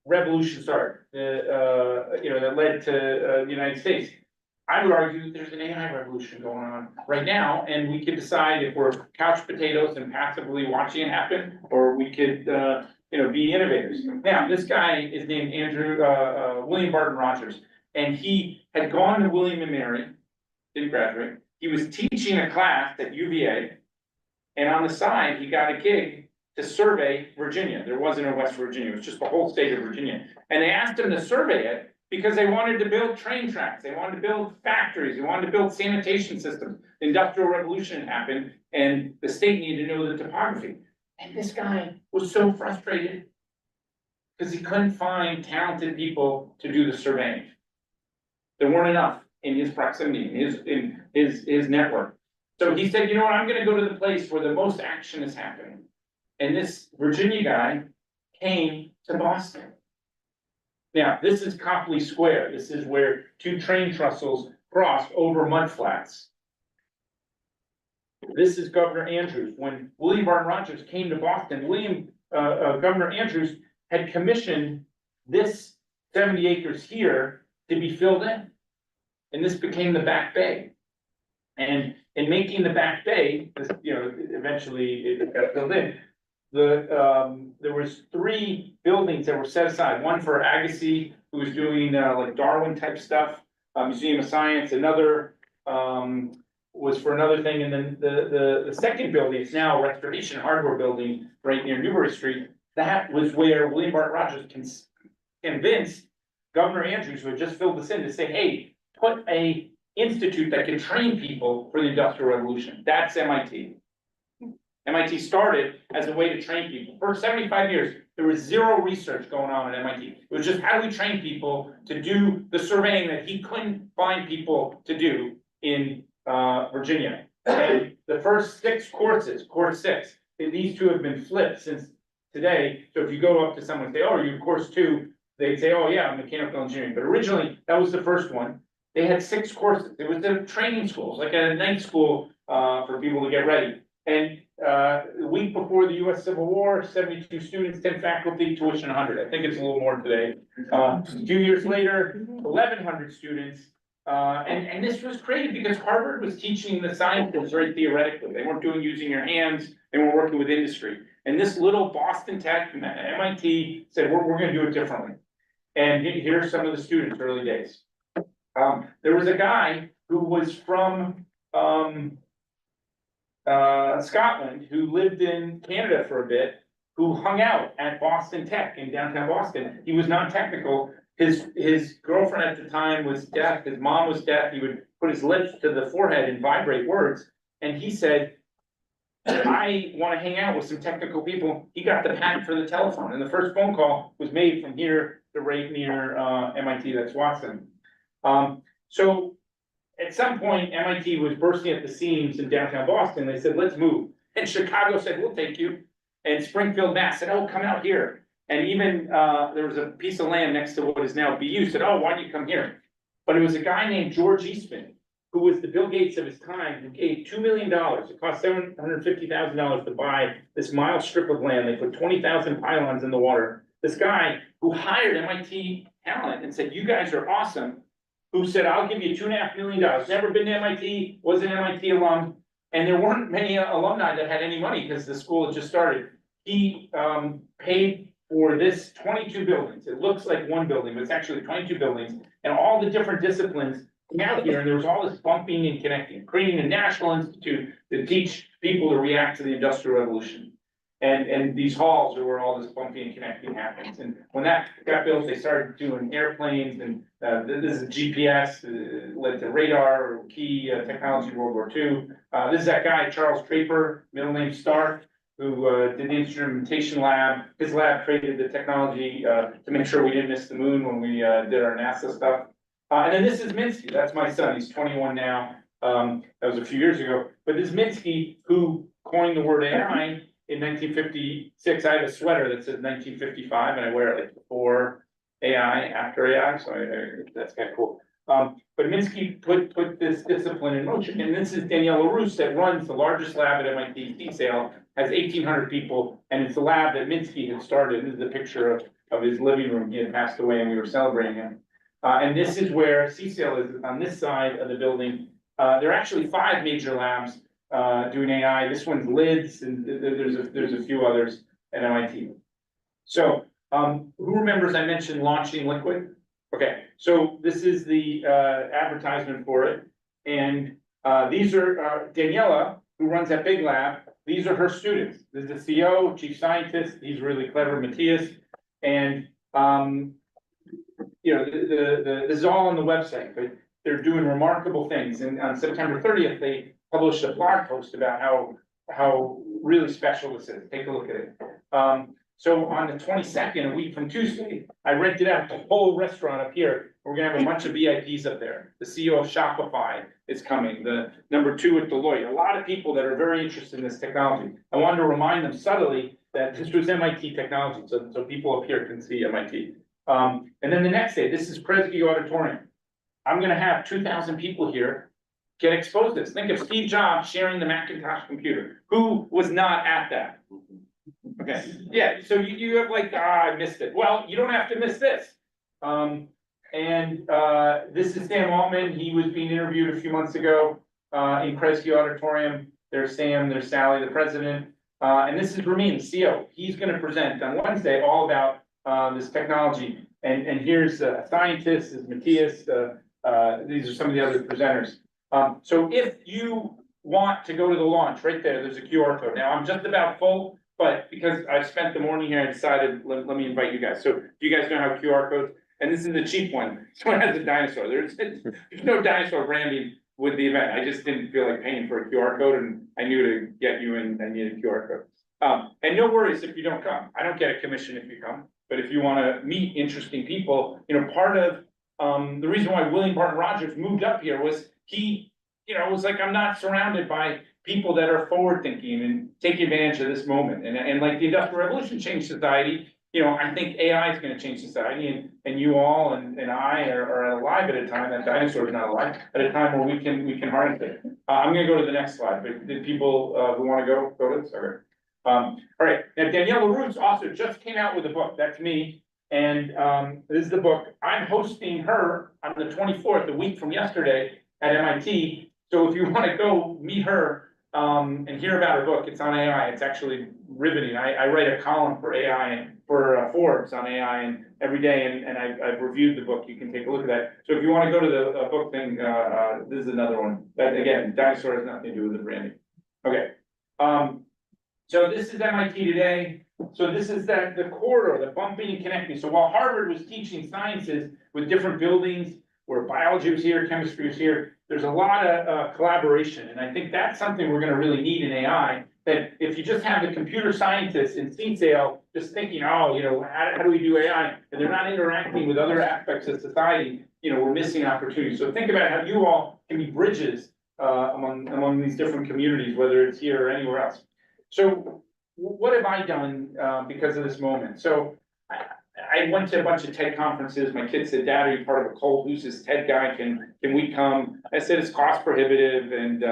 revolution started, that led to the United States. I would argue that there's an AI revolution going on right now, and we could decide if we're couch potatoes and passively watching it happen, or we could, be innovators. Now, this guy is named William Barton Rogers, and he had gone to William and Mary, didn't graduate. He was teaching a class at UVA, and on the side, he got a gig to survey Virginia. There wasn't a West Virginia, it was just the whole state of Virginia. And they asked him to survey it because they wanted to build train tracks, they wanted to build factories, they wanted to build sanitation systems. The Industrial Revolution happened, and the state needed to know the topography. And this guy was so frustrated because he couldn't find talented people to do the surveying. There weren't enough in his proximity, in his network. So he said, you know what, I'm gonna go to the place where the most action is happening. And this Virginia guy came to Boston. Now, this is Copley Square. This is where two train trestles crossed over mudflats. This is Governor Andrews. When William Barton Rogers came to Boston, Governor Andrews had commissioned this 70 acres here to be filled in. And this became the Back Bay. And in making the Back Bay, eventually it got filled in. There was 3 buildings that were set aside. One for Agassiz, who was doing like Darwin type stuff, Museum of Science. Another was for another thing, and then the second building is now a Restoration Hardware building right near Newbury Street. That was where William Barton Rogers convinced Governor Andrews, who had just filled this in, to say, hey, put a institute that can train people for the Industrial Revolution. That's MIT. MIT started as a way to train people. For 75 years, there was zero research going on at MIT. It was just how do we train people to do the surveying that he couldn't find people to do in Virginia. And the first 6 courses, course 6, these 2 have been flipped since today. So if you go up to someone and say, oh, are you course 2? They'd say, oh yeah, I'm mechanical engineering. But originally, that was the first one. They had 6 courses. It was the training schools, like a night school for people to get ready. And the week before the US Civil War, 72 students, 10 faculty, tuition 100. I think it's a little more today. A few years later, 1,100 students. And this was created because Harvard was teaching the sciences very theoretically. They weren't using your hands, they weren't working with industry. And this little Boston Tech and MIT said, we're gonna do it differently. And here's some of the students' early days. There was a guy who was from Scotland, who lived in Canada for a bit, who hung out at Boston Tech in downtown Boston. He was non-technical. His girlfriend at the time was deaf. His mom was deaf. He would put his lips to the forehead and vibrate words. And he said, I want to hang out with some technical people. He got the patent for the telephone. And the first phone call was made from here to right near MIT, that's Watson. So at some point, MIT was bursting at the seams in downtown Boston. They said, let's move. And Chicago said, we'll take you. And Springfield, Mass said, oh, come out here. And even there was a piece of land next to what is now BU, said, oh, why don't you come here? But it was a guy named George Eastman, who was the Bill Gates of his time, who gave $2 million. It cost $750,000 to buy this mile strip of land. They put 20,000 pylons in the water. This guy who hired MIT talent and said, you guys are awesome, who said, I'll give you $2.5 million. Never been to MIT, was an MIT alum. And there weren't many alumni that had any money because the school had just started. He paid for this 22 buildings. It looks like one building, but it's actually 22 buildings. And all the different disciplines out here, and there was all this bumping and connecting, creating a national institute to teach people to react to the Industrial Revolution. And these halls are where all this bumping and connecting happens. And when that got built, they started doing airplanes and this is GPS, led to radar, key technology in World War II. This is that guy, Charles Draper, middle name Stark, who did the instrumentation lab. His lab created the technology to make sure we didn't miss the moon when we did our NASA stuff. And then this is Minsky, that's my son, he's 21 now. That was a few years ago. But this Minsky, who coined the word AI in 1956, I have a sweater that says 1955, and I wear it like before AI, after AI, so that's kind of cool. But Minsky put this discipline in motion, and this is Danielle LaRousse that runs the largest lab at MIT, CSAIL, has 1,800 people, and it's the lab that Minsky had started. This is a picture of his living room. He had passed away, and we were celebrating him. And this is where CSAIL is, on this side of the building. There are actually 5 major labs doing AI. This one's LIDS, and there's a few others at MIT. So, who remembers I mentioned launching Liquid? Okay, so this is the advertisement for it, and these are Daniela, who runs that big lab. These are her students. This is the CO, chief scientist. He's really clever, Matthias, and you know this is all on the website, but they're doing remarkable things. And on September 30th, they published a blog post about how really special this is. Take a look at it. So on the 22nd, a week from Tuesday, I rented out the whole restaurant up here. We're gonna have a bunch of VIPs up there. The CEO of Shopify is coming, the number 2 at Deloitte, a lot of people that are very interested in this technology. I wanted to remind them subtly that this was MIT technology, so people up here can see MIT. And then the next day, this is Kresge Auditorium. I'm gonna have 2,000 people here get exposed to this. Think of Steve Jobs sharing the Macintosh computer. Who was not at that? Okay, yeah, so you have like, I missed it. Well, you don't have to miss this. This is Sam Altman. He was being interviewed a few months ago in Kresge Auditorium. There's Sam, there's Sally, the president. And this is Ramin, the CEO. He's gonna present on Wednesday all about this technology. And here's a scientist, this is Matthias. These are some of the other presenters. So if you want to go to the launch, right there's a QR code. Now, I'm just about full, but because I've spent the morning here, I decided, let me invite you guys. So do you guys know how QR codes? And this is the cheap one. This one has a dinosaur. There's no dinosaur branding with the event. I just didn't feel like paying for a QR code, and I knew to get you in, I needed a QR code. And no worries if you don't come. I don't get a commission if you come, but if you want to meet interesting people, you know, part of the reason why William Barton Rogers moved up here was he, you know, was like, I'm not surrounded by people that are forward thinking and taking advantage of this moment. And like the Industrial Revolution changed society, you know, I think AI is going to change society, and you all and I are alive at a time, that dinosaur is not alive, at a time where we can harness it. I'm going to go to the next slide, but did people who want to go to this? Okay. All right, now Danielle LaRousse also just came out with a book. That's me. And this is the book. I'm hosting her on the 24th, a week from yesterday, at MIT. So if you want to go meet her and hear about her book, it's on AI. It's actually riveting. I write a column for AI and for Forbes on AI and every day, and I've reviewed the book. You can take a look at that. So if you want to go to the book thing, this is another one. That again, dinosaur has nothing to do with the branding. Okay. So this is MIT today. So this is the corridor, the bumping and connecting. So while Harvard was teaching sciences with different buildings, where biology was here, chemistry was here, there's a lot of collaboration. And I think that's something we're gonna really need in AI, that if you just have the computer scientists in CSAIL just thinking, oh, you know, how do we do AI? And they're not interacting with other aspects of society, you know, we're missing opportunities. So think about how you all can be bridges among these different communities, whether it's here or anywhere else. So what have I done because of this moment? So I went to a bunch of TED conferences. My kids said, Dad, are you part of a cult? Who's this TED guy? Can we come? I said, it's cost prohibitive. And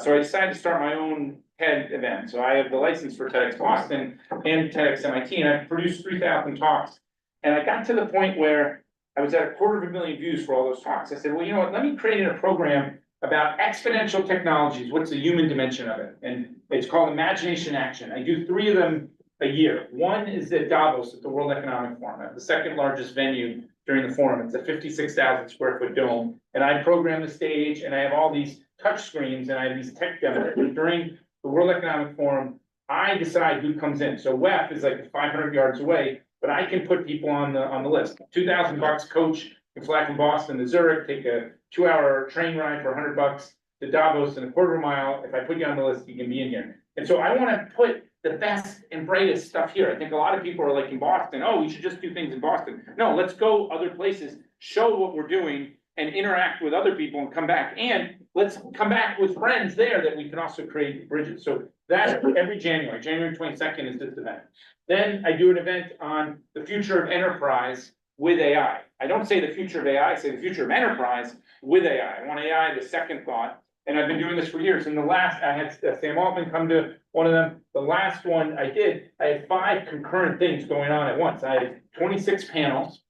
so I decided to start my own TED event. So I have the license for TEDx Boston and TEDx MIT, and I've produced 3,000 talks. And I got to the point where I was at 250,000 views for all those talks. I said, well, you know what, let me create a program about exponential technologies. What's the human dimension of it? And it's called Imagination Action. I do 3 of them a year. One is at Davos at the World Economic Forum, the second largest venue during the forum. It's a 56,000 square foot dome. And I program the stage and I have all these touch screens and I have these tech demos. During the World Economic Forum, I decide who comes in. So WEF is like 500 yards away, but I can put people on the list. $2,000 coach, can fly from Boston to Zurich, take a 2-hour train ride for $100 to Davos in a quarter of a mile. If I put you on the list, you can be in here. And so I want to put the best and brightest stuff here. I think a lot of people are like in Boston, oh, we should just do things in Boston. No, let's go other places, show what we're doing and interact with other people and come back. And let's come back with friends there that we can also create bridges. So that's every January. January 22nd is this event. Then I do an event on the future of enterprise with AI. I don't say the future of AI, I say the future of enterprise with AI. I want AI the second thought. And I've been doing this for years. And the last, I had Sam Altman come to one of them. The last one I did, I had 5 concurrent things going on at once. I had 26 panels.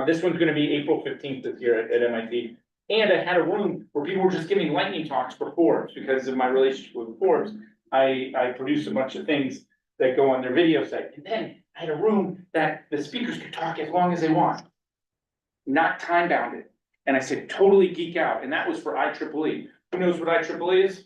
This one's gonna be April 15th this year at MIT. And I had a room where people were just giving lightning talks for Forbes because of my relationship with Forbes. I produce a bunch of things that go on their video site. And then I had a room that the speakers could talk as long as they want, not time bounded. And I said, totally geek out. And that was for IEEE. Who knows what IEEE is?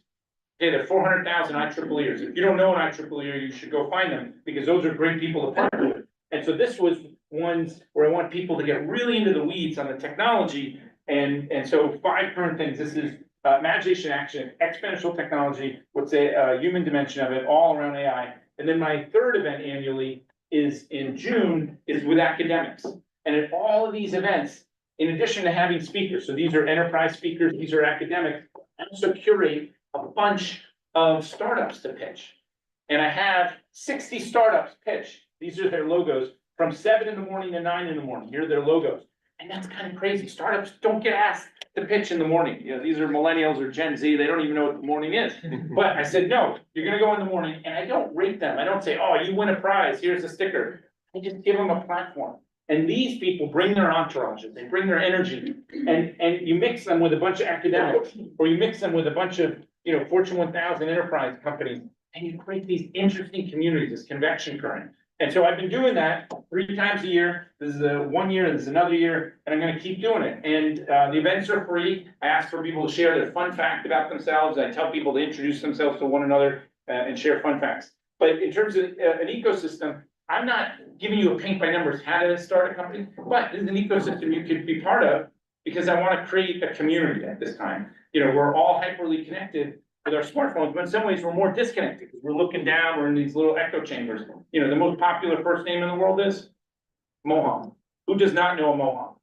Okay, there are 400,000 IEEEers. If you don't know an IEEEer, you should go find them because those are great people to partner with. And so this was ones where I want people to get really into the weeds on the technology. And so 5 current things. This is imagination, action, exponential technology, what's a human dimension of it, all around AI. And then my 3rd event annually is in June, is with academics. And at all of these events, in addition to having speakers, so these are enterprise speakers, these are academics, I also curate a bunch of startups to pitch. And I have 60 startups pitch. These are their logos from 7 in the morning to 9 in the morning. Here are their logos. And that's kind of crazy. Startups don't get asked to pitch in the morning. You know, these are millennials or Gen Z. They don't even know what the morning is. But I said, no, you're going to go in the morning. And I don't rate them. I don't say, oh, you win a prize. Here's a sticker. I just give them a platform. And these people bring their entourages, they bring their energy, and you mix them with a bunch of academics, or you mix them with a bunch of, you know, Fortune 1000 enterprise companies, and you create these interesting communities, this convection current. And so I've been doing that 3 times a year. This is 1 year, this is another year, and I'm gonna keep doing it. And the events are free. I ask for people to share their fun fact about themselves. I tell people to introduce themselves to one another and share fun facts. But in terms of an ecosystem, I'm not giving you a paint by numbers how to start a company, but this is an ecosystem you could be part of because I want to create a community at this time. You know, we're all hyperly connected with our smartphones, but in some ways we're more disconnected because we're looking down, we're in these little echo chambers. You know, the most popular first name in the world is Mohammed. Who does not know a Mohammed?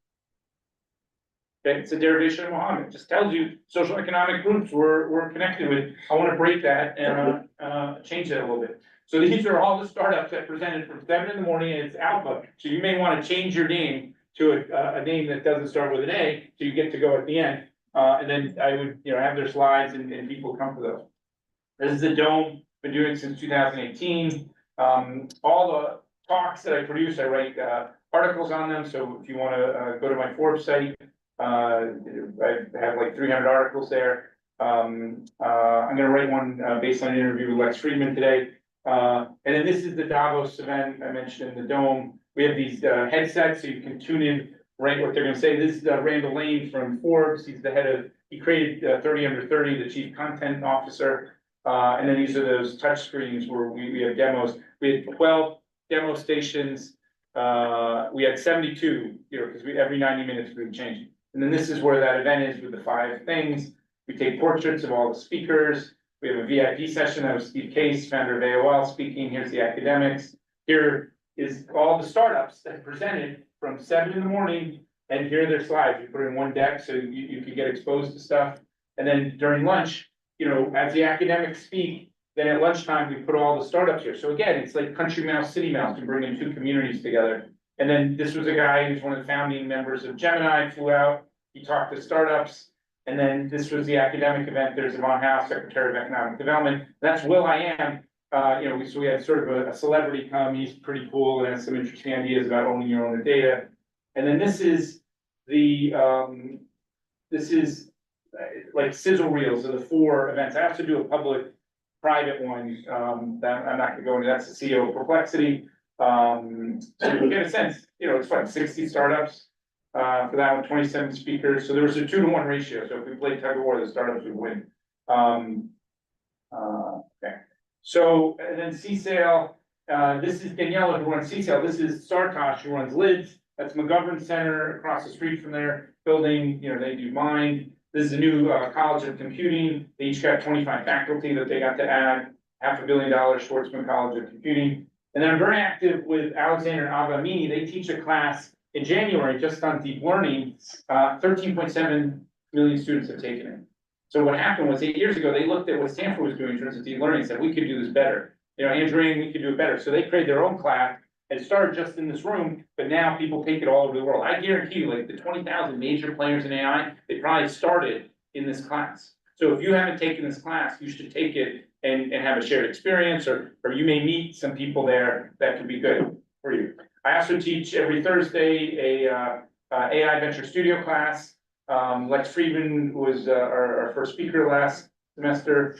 Okay, it's a derivation of Mohammed. It just tells you social economic groups we're connected with. I want to break that and change that a little bit. So these are all the startups that presented from 7 in the morning and it's alpha. So you may want to change your name to a name that doesn't start with an A, so you get to go at the end. And then I would, you know, have their slides and people come to those. This is the dome, been doing it since 2018. All the talks that I produce, I write articles on them. So if you want to go to my Forbes site, I have like 300 articles there. I'm going to write one based on an interview with Lex Friedman today. And then this is the Davos event I mentioned in the dome. We have these headsets so you can tune in, write what they're going to say. This is Randall Lane from Forbes. He's the head of, he created 30 Under 30, the chief content officer. And then these are those touch screens where we have demos. We had 12 demo stations. We had 72, you know, because every 90 minutes we would change. And then this is where that event is with the 5 things. We take portraits of all the speakers. We have a VIP session. That was Steve Case, founder of AOL, speaking. Here's the academics. Here is all the startups that presented from 7 in the morning. And here are their slides. We put it in one deck so you can get exposed to stuff. And then during lunch, you know, as the academics speak, then at lunchtime, we put all the startups here. So again, it's like Country Mouse, City Mouse, to bring in 2 communities together. And then this was a guy who's one of the founding members of Gemini, flew out. He talked to startups. And then this was the academic event. There's Yvonne House, Secretary of Economic Development. That's Will I Am. You know, so we had sort of a celebrity come. He's pretty cool and has some interesting ideas about owning your own data. And then this is the like sizzle reels of the 4 events. I also do a public private one that I'm not gonna go into. That's the CEO of Perplexity. So you get a sense, it's like 60 startups, for that one, 27 speakers. So there was a 2-to-1 ratio. So if we played tug of war, the startups would win. Okay. So, and then CSAIL, this is Daniela who runs CSAIL. This is Sartosh who runs LIDS. That's McGovern Center across the street from their building. They do Mind. This is a new College of Computing. They each got 25 faculty that they got to add. $500 million Schwarzman College of Computing. And then I'm very active with Alexander Avamini. They teach a class in January just on deep learning. 13.7 million students have taken it. So what happened was 8 years ago, they looked at what Stanford was doing in terms of deep learning and said, we could do this better. Andrew, we could do it better. So they created their own class. It started just in this room, but now people take it all over the world. I guarantee you, like the 20,000 major players in AI, they probably started in this class. So if you haven't taken this class, you should take it and have a shared experience, or you may meet some people there that could be good for you. I also teach every Thursday a AI Venture Studio class. Lex Friedman was our first speaker last semester.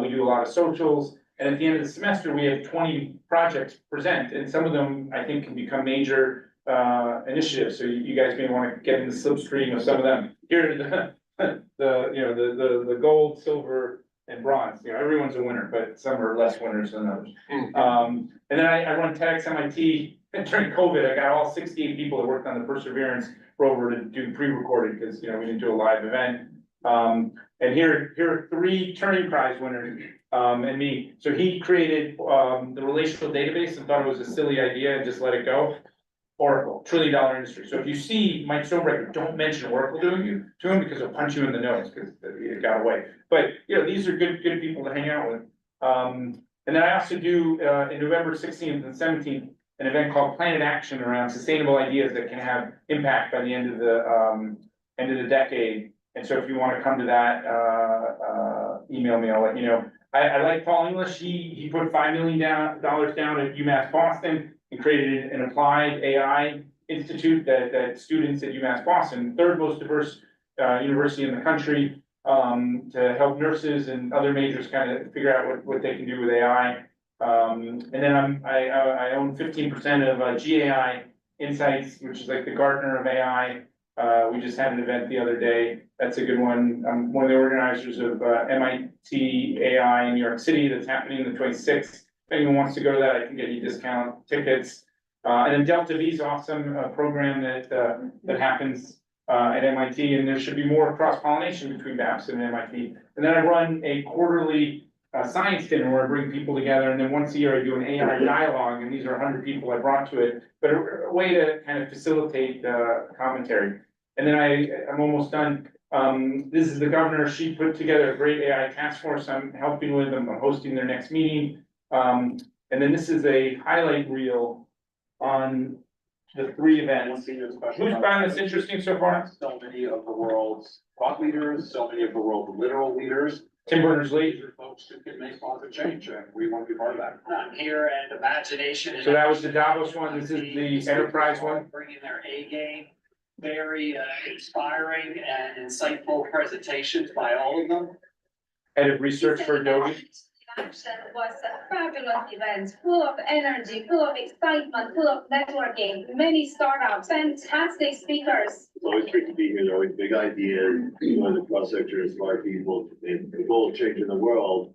We do a lot of socials. And at the end of the semester, we have 20 projects present, and some of them I think can become major initiatives. So you guys may want to get in the slipstream of some of them. Here are the gold, silver, and bronze. Everyone's a winner, but some are less winners than others. And then I run TEDx MIT. During COVID, I got all 68 people that worked on the Perseverance rover to do pre-recorded because we didn't do a live event. And here are 3 Turing Prize winners. And me. So he created the relational database and thought it was a silly idea and just let it go. Oracle, $1 trillion industry. So if you see Mike Sobrecker, don't mention Oracle to him because he'll punch you in the nose because it got away. But these are good people to hang out with. And then I also do in November 16th and 17th an event called Planet Action around sustainable ideas that can have impact by the end of the decade. And so if you want to come to that, email me, I'll let you know. I like Paul English. He put $5 million down at UMass Boston and created an applied AI institute that students at UMass Boston, 3rd most diverse university in the country, to help nurses and other majors kind of figure out what they can do with AI. And then I own 15% of GAI Insights, which is like the Gartner of AI. We just had an event the other day. That's a good one. I'm one of the organizers of MIT AI in New York City that's happening the 26th. If anyone wants to go to that, I can get you discount tickets. And then Delta V is awesome program that happens at MIT, and there should be more cross-pollination between BAPS and MIT. And then I run a quarterly science dinner where I bring people together, and then once a year I do an AI dialogue, and these are 100 people I brought to it, but a way to kind of facilitate commentary. And then I'm almost done. This is the governor. She put together a great AI task force I'm helping with. I'm hosting their next meeting. And then this is a highlight reel on the 3 events. Who's found this interesting so far? So many of the world's thought leaders, so many of the world's literal leaders. Tim Berners-Lee. These are folks who can make positive change, and we want to be part of that. Here and imagination. So that was the Davos one. This is the enterprise one. Bringing their A game. Very inspiring and insightful presentations by all of them. Head of research for Adobe. Action was a fabulous event, full of energy, full of excitement, full of networking, many startups, fantastic speakers. It's always great to be here. There are always big ideas, the cross sector, smart people, the goal of changing the world.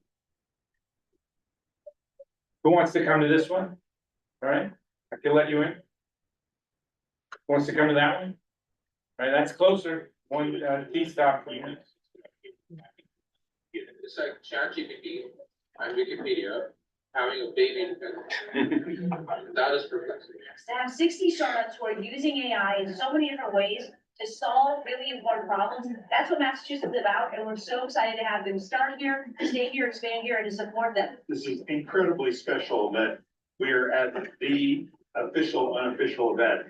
Who wants to come to this one? All right, I can let you in. Who wants to come to that one? All right, that's closer. One T stop for you. It's like ChatGPT and Wikipedia having a baby. That is perplexing. To have 60 startups who are using AI in so many different ways to solve really important problems, that's what Massachusetts is about, and we're so excited to have them start here, stay here, expand here, and to support them. This is incredibly special that we're at the official, unofficial event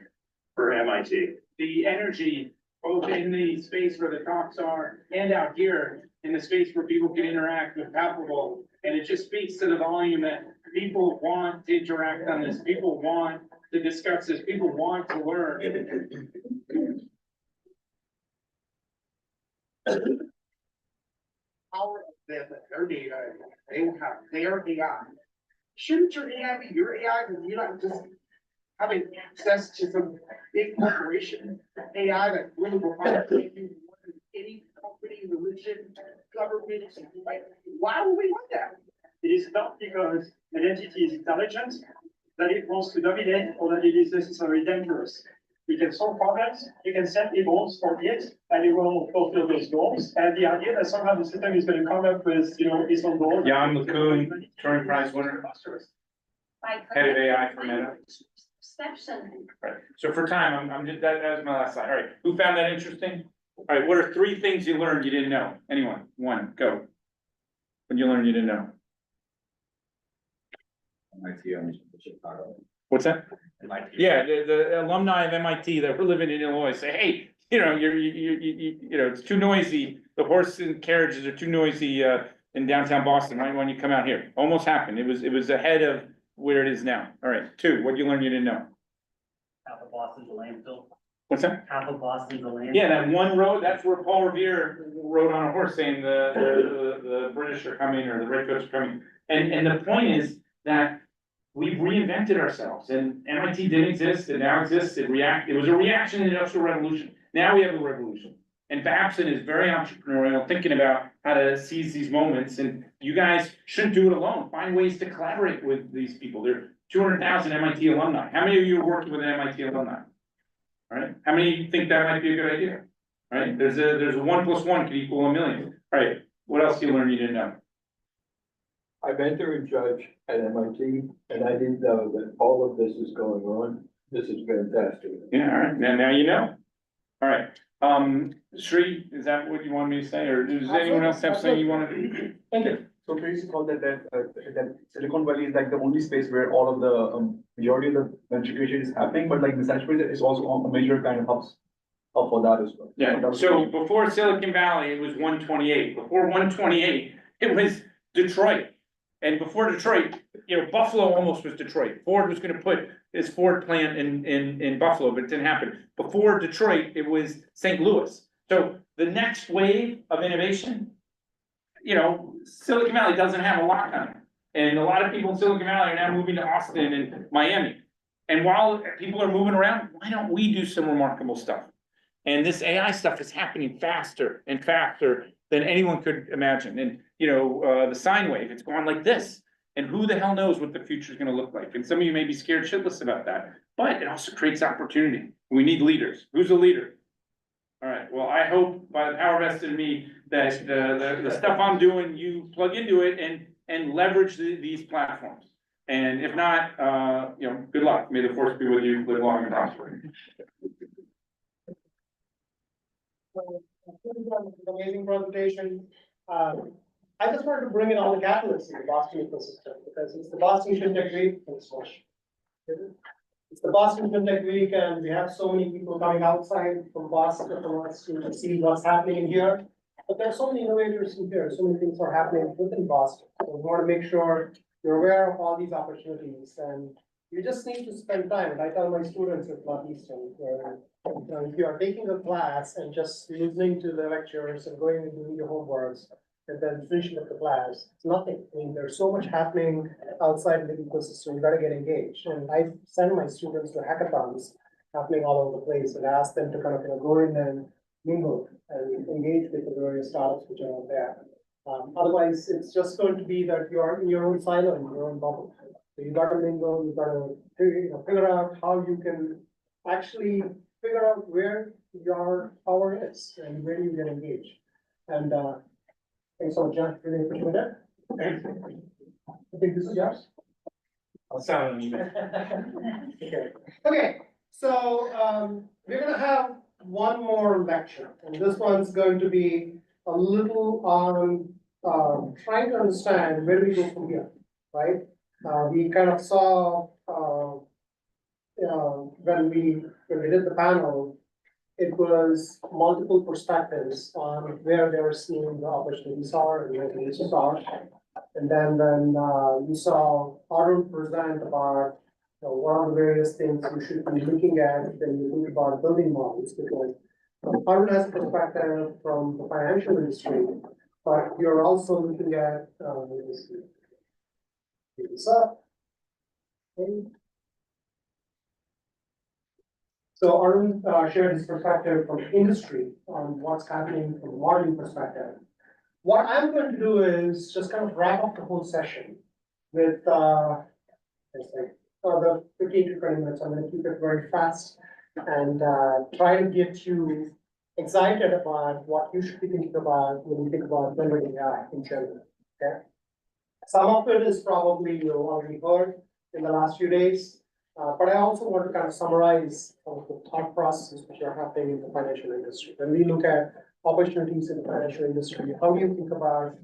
for MIT. The energy, both in the space where the talks are and out here, in the space where people can interact with palpable. And it just speaks to the volume that people want to interact on this. People want to discuss this. People want to learn. Power of their data, they have their AI shouldn't your AI be your AI, because you're not just having access to some big corporation AI that really will find you more than any company, religion, government, like, why would we want that? It is not because an entity is intelligent that it wants to dominate or that it is necessarily dangerous. We can solve problems, you can set goals for it, and it will fulfill those goals. And the idea that somehow the system is going to come up with, its own goals. Jan LeCun, Turing Prize winner, head of AI for Meta. Right, so for time, I'm just, that was my last slide. All right, who found that interesting? All right, what are 3 things you learned you didn't know? Anyone? 1, go. What did you learn you didn't know? MIT on Chicago. What's that? MIT. Yeah, the alumni of MIT that were living in Illinois say, hey, it's too noisy. The horse and carriages are too noisy, in downtown Boston. Why don't you come out here? Almost happened. It was ahead of where it is now. All right, 2, what did you learn you didn't know? Half of Boston's a landfill. What's that? Half of Boston's a landfill. Yeah, that one road, that's where Paul Revere rode on a horse saying the British are coming or the redcoats are coming. And the point is that we've reinvented ourselves, and MIT didn't exist, it now exists, it was a reaction to the Industrial Revolution. Now we have a revolution. And Babson is very entrepreneurial, thinking about how to seize these moments, and you guys shouldn't do it alone. Find ways to collaborate with these people. There are 200,000 MIT alumni. How many of you are working with an MIT alumni? All right, how many think that might be a good idea? All right, there's a 1 + 1 could equal 1,000,000. All right, what else do you learn you didn't know? I mentor a judge at MIT, and I didn't know that all of this is going on. This is fantastic. Yeah, all right, now you know. All right, Sri, is that what you wanted me to say, or does anyone else have something you wanted to? Thank you. So Tracy called that Silicon Valley is like the only space where all of the majority of the venture creation is happening, but like the Central is also a major kind of hub for that as well. Yeah, so before Silicon Valley, it was 128. Before 128, it was Detroit. And before Detroit, Buffalo almost was Detroit. Ford was gonna put his Ford plant in Buffalo, but it didn't happen. Before Detroit, it was St. Louis. So the next wave of innovation, Silicon Valley doesn't have a lock on it. And a lot of people in Silicon Valley are now moving to Austin and Miami. And while people are moving around, why don't we do some remarkable stuff? And this AI stuff is happening faster and faster than anyone could imagine. And, the sine wave, it's going like this. And who the hell knows what the future is going to look like? And some of you may be scared shitless about that, but it also creates opportunity. We need leaders. Who's a leader? All right, well, I hope by the power vested in me that the stuff I'm doing, you plug into it and leverage these platforms. And if not, good luck. May the force be with you, live long and prosper. Amazing presentation. I just wanted to bring in all the catalysts in the Boston ecosystem, because it's the Boston FinTech Week. It's the Boston FinTech Week, and we have so many people coming outside from Boston to see what's happening in here. But there are so many innovators in here, so many things are happening within Boston. So we want to make sure you're aware of all these opportunities, and you just need to spend time. And I tell my students at Northeastern, if you are taking a class and just listening to the lectures and going and doing your homeworks, and then finishing up the class, it's nothing. I mean, there's so much happening outside the ecosystem, you gotta get engaged. And I send my students to hackathons happening all over the place and ask them to kind of go in and mingle and engage with the various startups which are out there. Otherwise, it's just going to be that you're in your own silo, in your own bubble. So you gotta mingle, you gotta figure out how you can actually figure out where your power is and where you get engaged. And thanks so much, John, really appreciate it. I think this is yours. I'll sign an email. Okay, so we're gonna have one more lecture, and this one's going to be a little on trying to understand where we go from here, right? We kind of saw when we did the panel, it was multiple perspectives on where they were seeing the opportunities are and where the issues are. And then when you saw Harthorne present about what are the various things you should be looking at when you think about building models, because Harthorne has a perspective from the financial industry, but you're also looking at So Arun shared his perspective from industry on what's happening from a modeling perspective. What I'm going to do is just kind of wrap up the whole session with, let's say, the 15 to 20 minutes. I'm going to keep it very fast and try to get you excited about what you should be thinking about when you think about generative AI in general. Okay. Some of it is probably you already heard in the last few days, but I also want to kind of summarize some of the thought processes which are happening in the financial industry. When we look at opportunities in the financial industry, how do you think about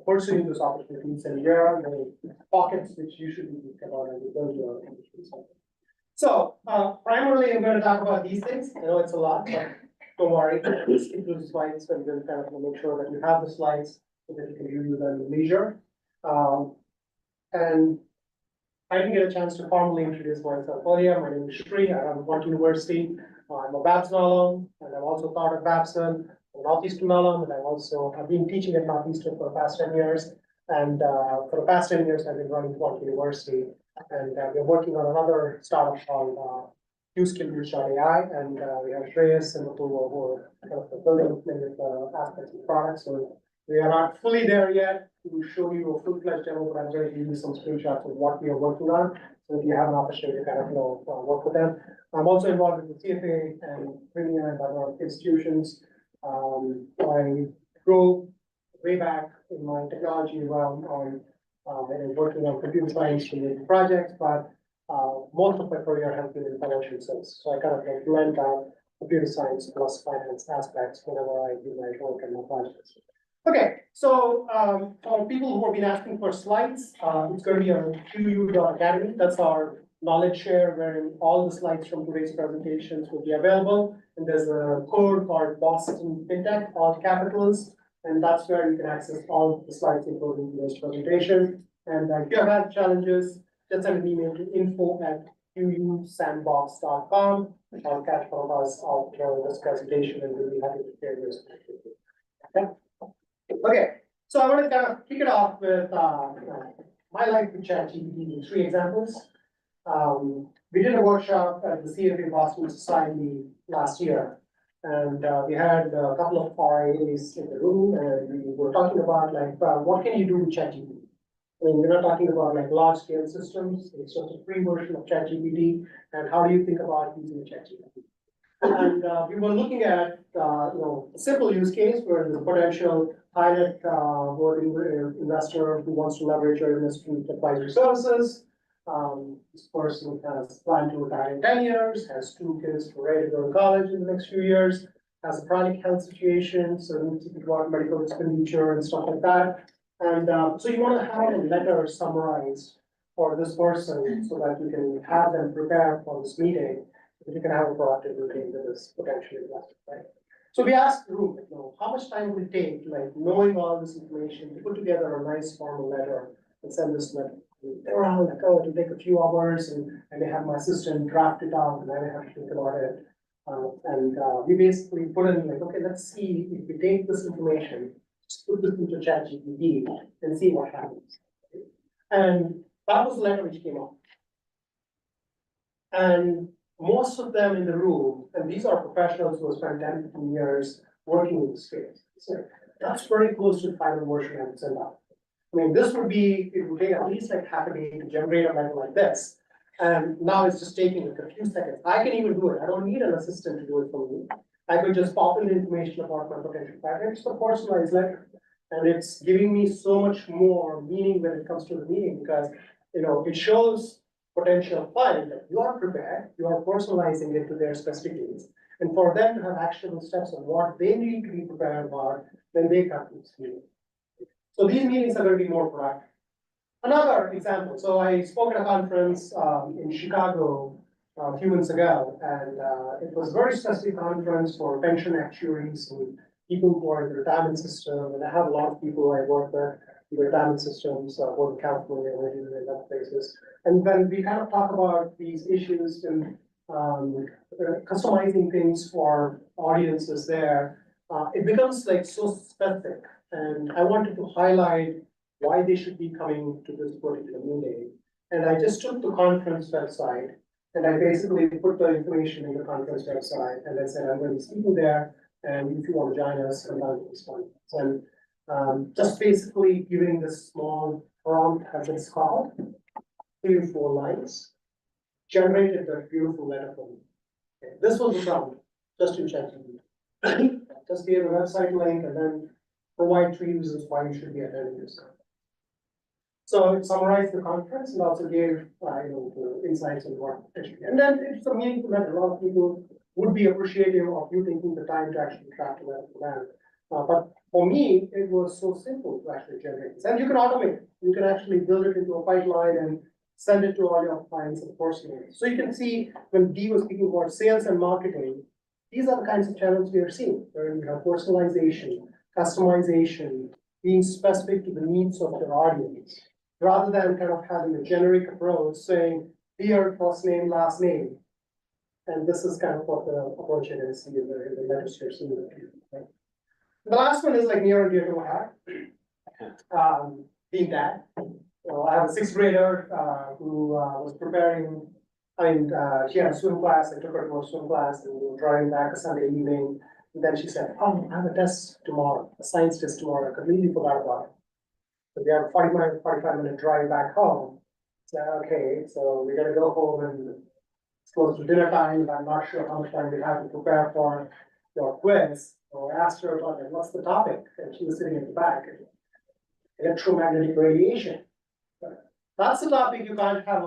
pursuing those opportunities, and where are the pockets which you should be thinking about as you build your industry? So primarily, I'm going to talk about these things. I know it's a lot, but don't worry. Just keep those slides, and we'll kind of make sure that you have the slides so that you can review them at leisure. And I didn't get a chance to formally introduce myself earlier. My name is Shri. I'm at QuantUniversity. I'm a Babson alum, and I've also taught at Babson, a Northeastern alum, and I've been teaching at Northeastern for the past 10 years. And for the past 10 years, I've been running QuantUniversity, and we're working on another startup called QskillUse.ai, and we have Shreyas and Apurva who are kind of building many of the aspects of products. So we are not fully there yet to show you a full-fledged demo, but I'm going to give you some screenshots of what we are working on, so that you have an opportunity to kind of work with them. I'm also involved with the CFA and Premier and other institutions. I grew way back in my technology realm on and working on computer science related projects, but most of my career has been in financial services. So I kind of like blend out computer science plus finance aspects whenever I do my work and my projects. Okay, so for people who have been asking for slides, it's going to be on QU.academy. That's our knowledge share, wherein all the slides from today's presentations will be available. And there's a code called Boston FinTech, all capitals, and that's where you can access all the slides including today's presentation. And if you have had challenges, just send an email to info@qusandbox.com. I'll catch one of us after this presentation, and we'll be happy to share this. Okay. Okay, so I want to kind of kick it off with my life with ChatGPT in 3 examples. We did a workshop at the CFA Boston Society last year, and we had a couple of RIAs in the room, and we were talking about like, what can you do with ChatGPT? I mean, we're not talking about like large scale systems. It's just a free version of ChatGPT, and how do you think about using ChatGPT? And we were looking at a simple use case where there's a potential pilot investor who wants to leverage our investment advisory services. This person has planned to retire in 10 years, has 2 kids who are ready to go to college in the next few years, has a chronic health situation, so needs to think about medical expenditure and stuff like that. And so you want to have a letter summarized for this person so that you can have them prepare for this meeting, so that you can have a productive meeting with this potential investor, right? So we asked the group, how much time would it take, like knowing all this information, to put together a nice formal letter and send this letter? They were all like, oh, it'll take a few hours, and I may have my assistant draft it out, and I may have to think about it. We basically put in like, okay, let's see if we take this information, just put this into ChatGPT and see what happens. And that was the letter which came up. And most of them in the room, and these are professionals who have spent 10, 15 years working in the space, so that's very close to the final version I would send out. I mean, this would be, it would take at least like half a day to generate a letter like this. And now it's just taking like a few seconds. I can even do it. I don't need an assistant to do it for me. I could just pop in the information about my potential client. It's a personalized letter. And it's giving me so much more meaning when it comes to the meeting, because it shows potential client that you are prepared, you are personalizing it to their specific needs, and for them to have actionable steps on what they need to be prepared about when they come to this meeting. So these meetings are going to be more proactive. Another example, so I spoke at a conference in Chicago a few months ago, and it was a very specific conference for pension actuaries and people who are in the retirement system, and I have a lot of people I work with in the retirement systems, both in California and other places. And when we kind of talk about these issues and customizing things for audiences there, it becomes like so specific. And I wanted to highlight why they should be coming to this particular meeting. And I just took the conference website and I basically put the information in the conference website and I said, I'm going to be speaking there. And if you want to join us, come down to this conference. And just basically giving this small prompt, as it's called, 3 or 4 lines, generated a beautiful letter for me. Okay, this was the prompt, just to check. Just give a website link and then provide 3 reasons why you should be attending this conference. So it summarized the conference and also gave the insights on what it should be. And then it's a meaningful letter. A lot of people would be appreciative of you taking the time to actually craft a letter for them. But for me, it was so simple to actually generate this. And you can automate it. You can actually build it into a pipeline and send it to all your clients and personally. So you can see when Dee was speaking about sales and marketing, these are the kinds of channels we are seeing, where you have personalization, customization, being specific to the needs of your audience, rather than kind of having a generic approach saying, here, first name, last name. And this is kind of what the approach you're going to see in the letters you're seeing. Right? The last one is like near and dear to my heart, being dad. So I have a 6th grader who was preparing, she had a swim class. I took her to a swim class and we were driving back a Sunday evening. And then she said, oh, I have a test tomorrow, a science test tomorrow. I completely forgot about it. So we have a 45-minute drive back home. So, okay, so we gotta go home and it's close to dinner time. I'm not sure how much time we have to prepare for your quiz. So I asked her about it, what's the topic? And she was sitting at the back. Electromagnetic radiation. That's the topic. You can't have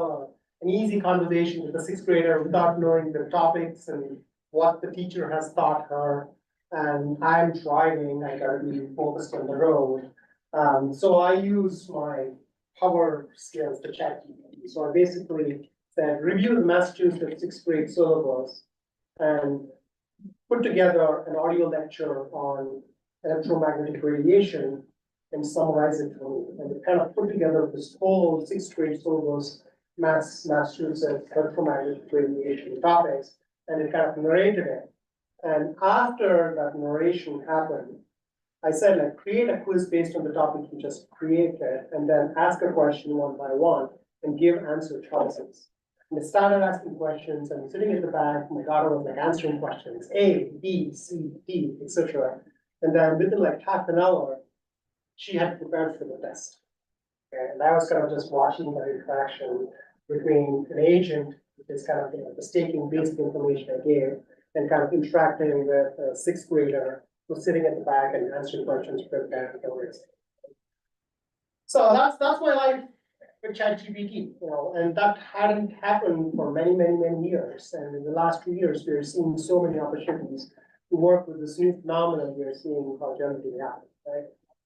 an easy conversation with a 6th grader without knowing the topics and what the teacher has taught her. And I'm driving, I gotta be focused on the road. So I use my power skills to ChatGPT. So I basically said, review the Massachusetts 6th grade syllabus and put together an audio lecture on electromagnetic radiation and summarize it for me. And it kind of put together this whole 6th grade syllabus, Massachusetts electromagnetic radiation topics, and it kind of narrated it. And after that narration happened, I said, like, create a quiz based on the topic you just created, and then ask a question one by one and give answer choices. And I started asking questions, and sitting at the back, my daughter was like answering questions, A, B, C, D, etc. And then within like half an hour, she had prepared for the test. Okay, and I was kind of just watching the interaction between an agent, which is kind of the taking basic information I gave, and kind of interacting with a 6th grader who's sitting at the back and answering questions prepared for it. So that's my life with ChatGPT, and that hadn't happened for many, many, many years. And in the last 2 years, we're seeing so many opportunities to work with this new phenomenon we're seeing called generative AI, right?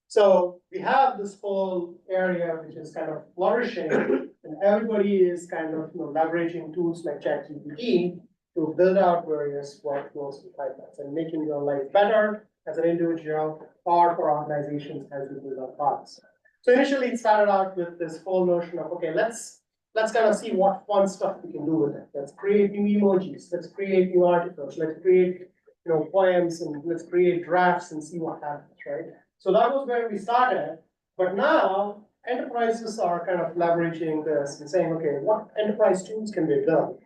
So we have this whole area which is kind of flourishing, and everybody is kind of leveraging tools like ChatGPT to build out various workflows and pipelines and making your life better as an individual or for organizations as we build our products. So initially it started out with this whole notion of, okay, let's kind of see what fun stuff we can do with it. Let's create new emojis, let's create new articles, let's create poems, and let's create drafts and see what happens, right? So that was where we started, but now enterprises are kind of leveraging this and saying, okay, what enterprise tools can be built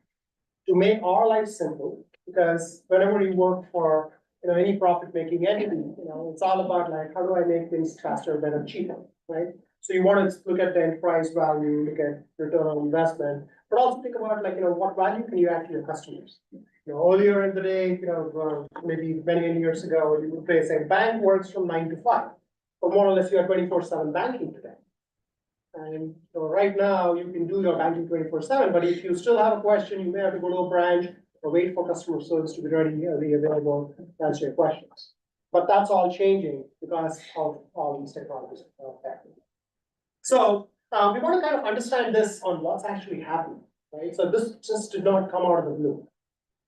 to make our life simple? Because whenever you work for any profit-making entity, it's all about like, how do I make things faster, better, cheaper, right? So you want to look at the enterprise value, look at return on investment, but also think about like, what value can you add to your customers? Earlier in the day, maybe many years ago, you would say bank works from 9 to 5, but more or less you are 24/7 banking today. And right now you can do your banking 24/7, but if you still have a question, you may have to go to a branch or wait for customer service to be ready available to answer your questions. But that's all changing because of all these technologies. So we want to kind of understand this on what's actually happening, right? So this just did not come out of the blue.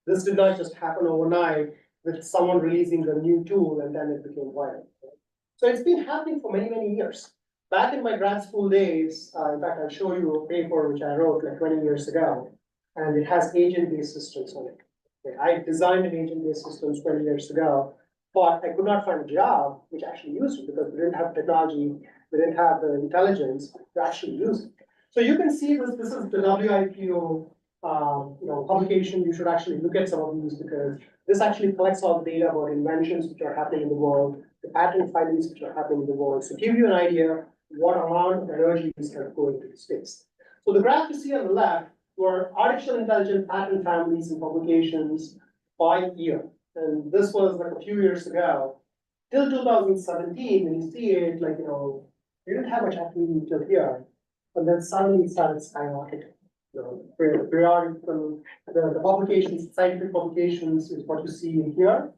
This did not just happen overnight with someone releasing the new tool and then it became viral. Right? So it's been happening for many, many years. Back in my grad school days, in fact, I'll show you a paper which I wrote like 20 years ago, and it has agent-based systems on it. Okay, I designed an agent-based systems 20 years ago, but I could not find a job which actually used it because we didn't have technology, we didn't have the intelligence to actually use it. So you can see this is the WIPO, publication. You should actually look at some of these because this actually collects all the data about inventions which are happening in the world, the patent filings which are happening in the world. So give you an idea what amount of energy is kind of going into space. So the graph you see on the left were artificial intelligence patent families and publications by year. And this was like a few years ago, till 2017, when you see it, like, we didn't have much activity until here, but then suddenly it started skyrocketing. Periodical, the publications, scientific publications is what you see in here.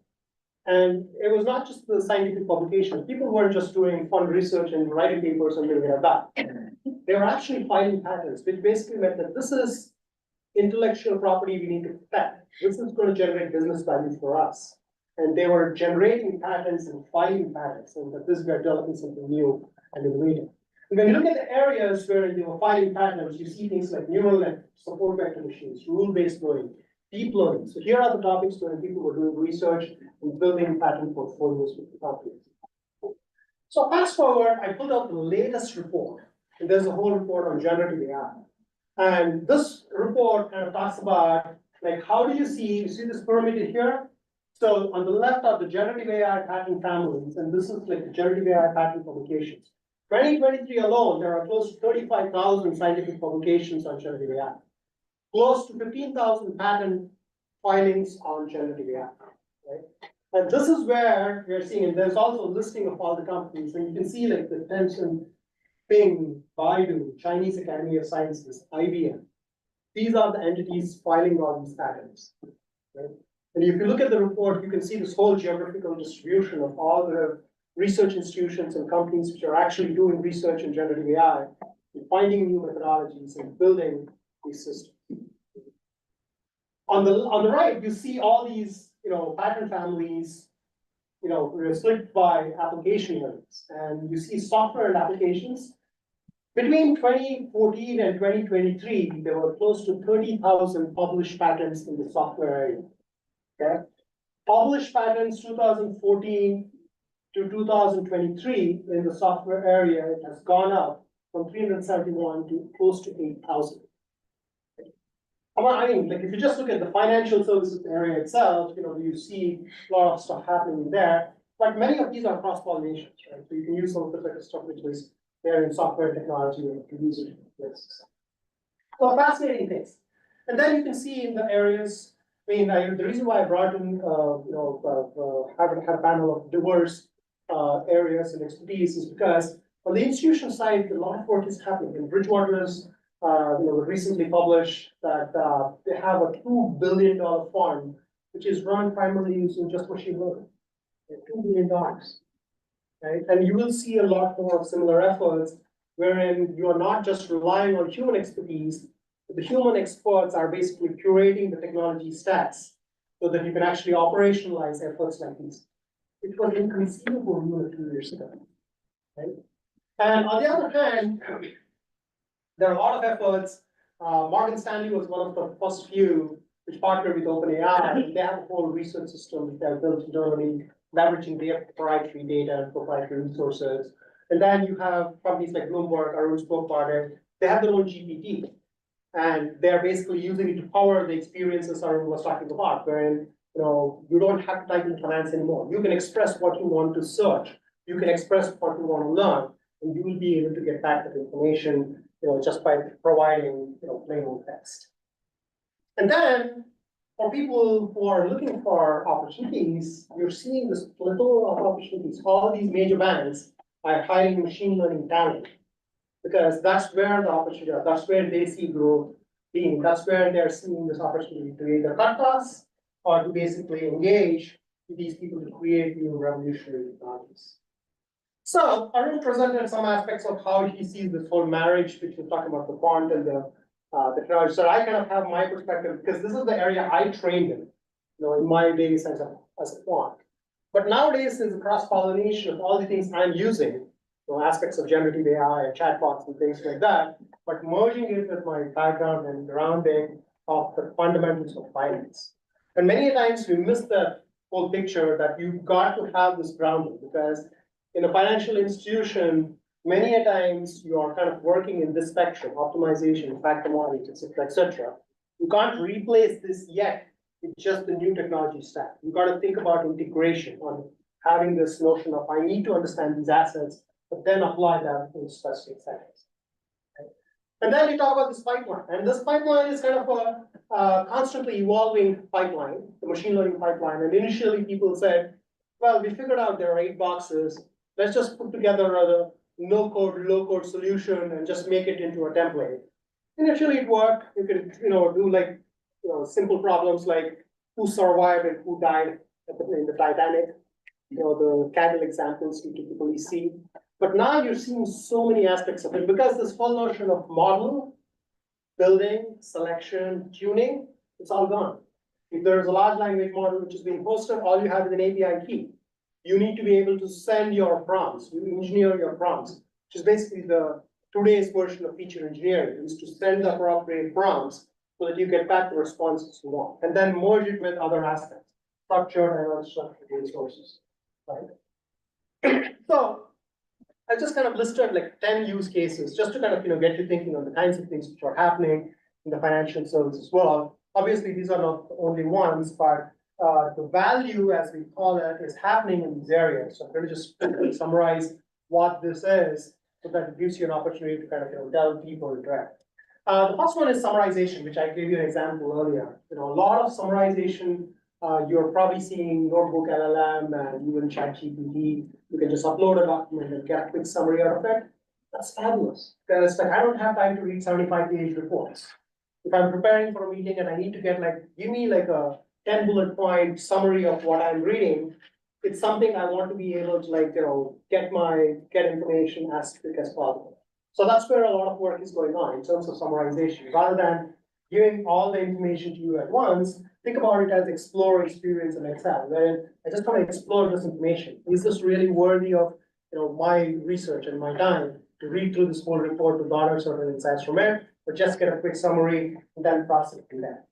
And it was not just the scientific publications. People weren't just doing fun research and writing papers and living like that. They were actually filing patents, which basically meant that this is intellectual property we need to protect. This is going to generate business value for us. And they were generating patents and filing patents, and that this we are developing something new and innovative. And when you look at the areas where they were filing patents, you see things like neural net, support vector machines, rule-based learning, deep learning. So here are the topics where people were doing research and building patent portfolios with the companies. So fast forward, I pulled out the latest report, and there's a whole report on generative AI. And this report kind of talks about, like, how do you see this pyramid here? So on the left are the generative AI patent families, and this is like the generative AI patent publications. 2023 alone, there are close to 35,000 scientific publications on generative AI. Close to 15,000 patent filings on generative AI, right? And this is where we're seeing, and there's also a listing of all the companies, and you can see like the Tencent, Ping, Baidu, Chinese Academy of Sciences, IBM. These are the entities filing all these patents, right? And if you look at the report, you can see this whole geographical distribution of all the research institutions and companies which are actually doing research in generative AI, and finding new methodologies and building these systems. On the right, you see all these, patent families, split by application areas, and you see software and applications. Between 2014 and 2023, there were close to 30,000 published patents in the software area. Okay, published patents 2014 to 2023 in the software area, it has gone up from 371 to close to 8,000. I mean, like if you just look at the financial services area itself, you see a lot of stuff happening there, but many of these are cross-pollinations, right? So you can use some of the type of stuff which is there in software technology and you can use it in places. So fascinating things. And then you can see in the areas, the reason why I brought in, had a panel of diverse areas and expertise is because on the institution side, a lot of work is happening. And Bridgewater is, recently published that they have a $2 billion fund, which is run primarily using just machine learning. $2 billion, right? And you will see a lot more of similar efforts wherein you are not just relying on human expertise, but the human experts are basically curating the technology stacks so that you can actually operationalize efforts like these. It was inconceivable even a few years ago, right? And on the other hand, there are a lot of efforts. Morgan Stanley was one of the first few which partnered with OpenAI. They have a whole research system which they have built internally, leveraging their proprietary data and proprietary resources. And then you have companies like Bloomberg, Arun spoke about it. They have their own GPT. And they're basically using it to power the experiences Arun was talking about, wherein you don't have to type in finance anymore. You can express what you want to search. You can express what you want to learn, and you will be able to get back that information, just by providing, plain old text. And then for people who are looking for opportunities, you're seeing this plethora of opportunities. All these major banks are hiring machine learning talent because that's where the opportunity is. That's where they see growth being. That's where they're seeing this opportunity to either cut costs or to basically engage with these people to create new revolutionary technologies. So Arun presented some aspects of how he sees this whole marriage, which we're talking about the quant and the technology. So I kind of have my perspective because this is the area I trained in my days as a quant. But nowadays, there's a cross-pollination of all the things I'm using, aspects of generative AI and chatbots and things like that, but merging it with my background and grounding of the fundamentals of finance. And many times we miss the whole picture that you've got to have this grounding because in a financial institution, many a times you are kind of working in this spectrum, optimization, factor models, et cetera. You can't replace this yet with just the new technology stack. You got to think about integration on having this notion of I need to understand these assets, but then apply them in specific settings. Okay? And then you talk about this pipeline, and this pipeline is kind of a constantly evolving pipeline, the machine learning pipeline. And initially people said, well, we figured out there are 8 boxes. Let's just put together a no-code, low-code solution and just make it into a template. Initially it worked. You could, do like, simple problems like who survived and who died in the Titanic, the cattle examples you typically see. But now you're seeing so many aspects of it because this whole notion of model, building, selection, tuning, it's all gone. If there's a large language model which is being hosted, all you have is an API key. You need to be able to send your prompts, you engineer your prompts, which is basically today's version of feature engineering, is to send the appropriate prompts so that you get back the responses you want, and then merge it with other aspects, structured and unstructured data sources, right? So I just kind of listed like 10 use cases just to kind of get you thinking on the kinds of things which are happening in the financial services world. Obviously, these are not the only ones, but the value, as we call it, is happening in these areas. So I'm going to just quickly summarize what this is, so that it gives you an opportunity to kind of delve deeper into it. The first one is summarization, which I gave you an example earlier. A lot of summarization. You're probably seeing Notebook LLM and even ChatGPT. You can just upload a document and get a quick summary out of it. That's fabulous. Because I don't have time to read 75-page reports. If I'm preparing for a meeting and I need to give me like a 10 bullet point summary of what I'm reading, it's something I want to be able to get information as quick as possible. So that's where a lot of work is going on in terms of summarization. Rather than giving all the information to you at once, think about it as explore experience in Excel, where I just want to explore this information. Is this really worthy of my research and my time to read through this whole report to garner certain insights from it, or just get a quick summary and then process it from there?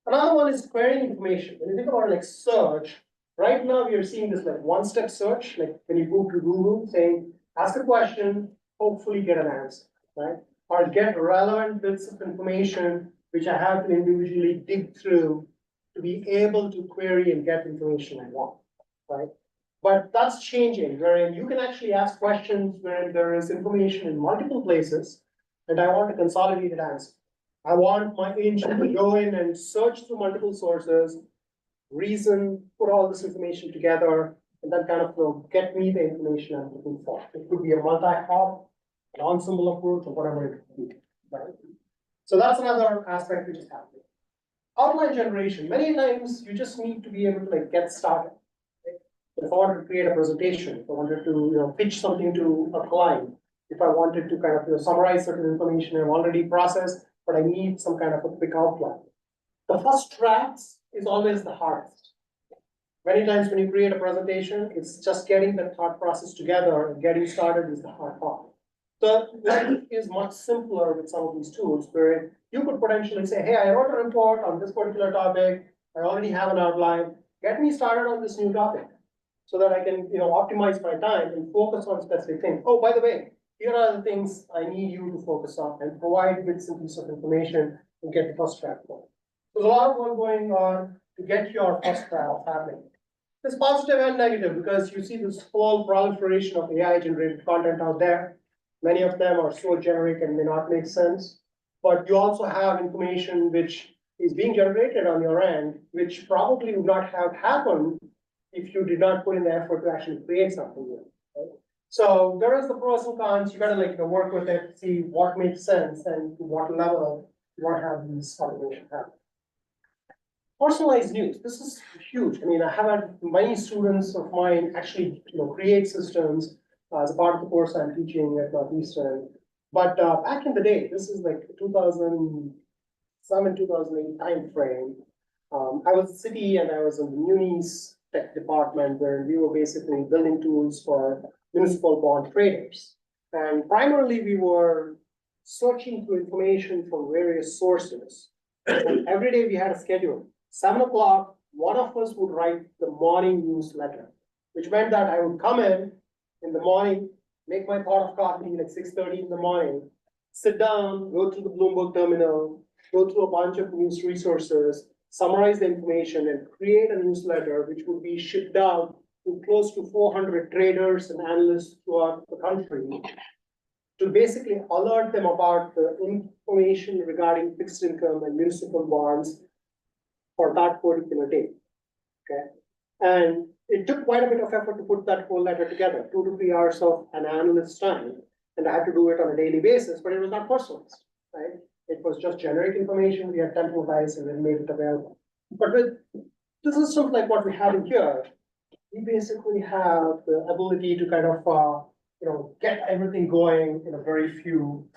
Another one is querying information. When you think about search, right now we are seeing this one-step search, like when you go to Google saying, ask a question, hopefully get an answer, right? Or get relevant bits of information which I have to individually dig through to be able to query and get information I want, right? But that's changing, wherein you can actually ask questions where there is information in multiple places, and I want a consolidated answer. I want my engine to go in and search through multiple sources, reason, put all this information together, and then kind of get me the information I'm looking for. It could be a multi-hop, an ensemble approach, or whatever it could be, right? So that's another aspect which is happening. Outline generation. Many times you just need to be able to get started. Right? If I wanted to create a presentation, if I wanted to pitch something to a client, if I wanted to kind of summarize certain information I've already processed, but I need some kind of a quick outline. The first drafts is always the hardest. Many times when you create a presentation, it's just getting the thought process together and getting started is the hard part. So life is much simpler with some of these tools where you could potentially say, hey, I wrote a report on this particular topic. I already have an outline. Get me started on this new topic so that I can optimize my time and focus on specific things. Oh, by the way, here are the things I need you to focus on and provide bits and pieces of information and get the first draft going. There's a lot of work going on to get your first draft happening. There's positive and negative because you see this whole proliferation of AI generated content out there. Many of them are so generic and may not make sense, but you also have information which is being generated on your end, which probably would not have happened if you did not put in the effort to actually create something new. Right? So there is the pros and cons. You gotta work with it, see what makes sense and to what level you want to have these automation happen. Personalized news. This is huge. I mean, I have had many students of mine actually create systems as a part of the course I'm teaching at Northeastern. But back in the day, this is like 2007, 2008 time frame. I was at City and I was in the Munis tech department where we were basically building tools for municipal bond traders. And primarily we were searching through information from various sources. And every day we had a schedule. 7 o'clock, one of us would write the morning newsletter, which meant that I would come in the morning, make my pot of coffee like 6:30 in the morning, sit down, go through the Bloomberg terminal, go through a bunch of news resources, summarize the information and create a newsletter which would be shipped out to close to 400 traders and analysts throughout the country to basically alert them about the information regarding fixed income and municipal bonds for that particular day. Okay, and it took quite a bit of effort to put that whole letter together, 2 to 3 hours of an analyst's time, and I had to do it on a daily basis, but it was not personalized, right? It was just generic information, we had templatized and then made it available. But with the systems like what we have in here, we basically have the ability to kind of, get everything going in a very few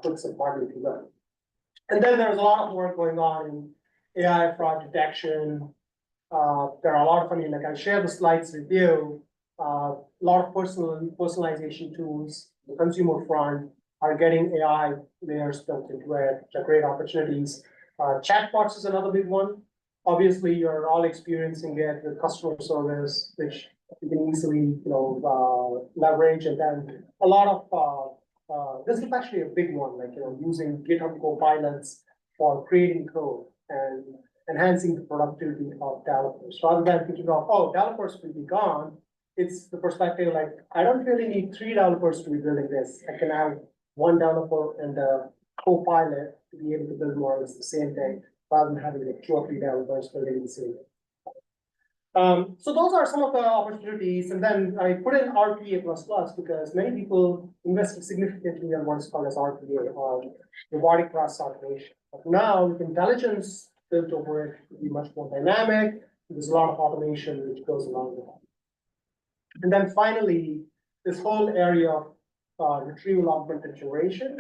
clicks of button, if you will. And then there's a lot of work going on in AI fraud detection. There are a lot of, like I'll share the slides with you. A lot of personalization tools, the consumer front are getting AI layers built into it, which are great opportunities. Chatbots is another big one. Obviously, you're all experiencing it with customer service, which you can easily, leverage. And then a lot of, this is actually a big one, like, using GitHub Copilots for creating code and enhancing the productivity of developers. Rather than thinking of, oh, developers will be gone, it's the perspective like, I don't really need 3 developers to be building this. I can have 1 developer and a co-pilot to be able to build more or less the same thing, rather than having like 2 or 3 developers building the same thing. So those are some of the opportunities. And then I put in RPA++ because many people invested significantly in what's called as RPA, or robotic process automation. But now with intelligence built over it to be much more dynamic, there's a lot of automation which goes along with that. And then finally, this whole area of retrieval augmented generation,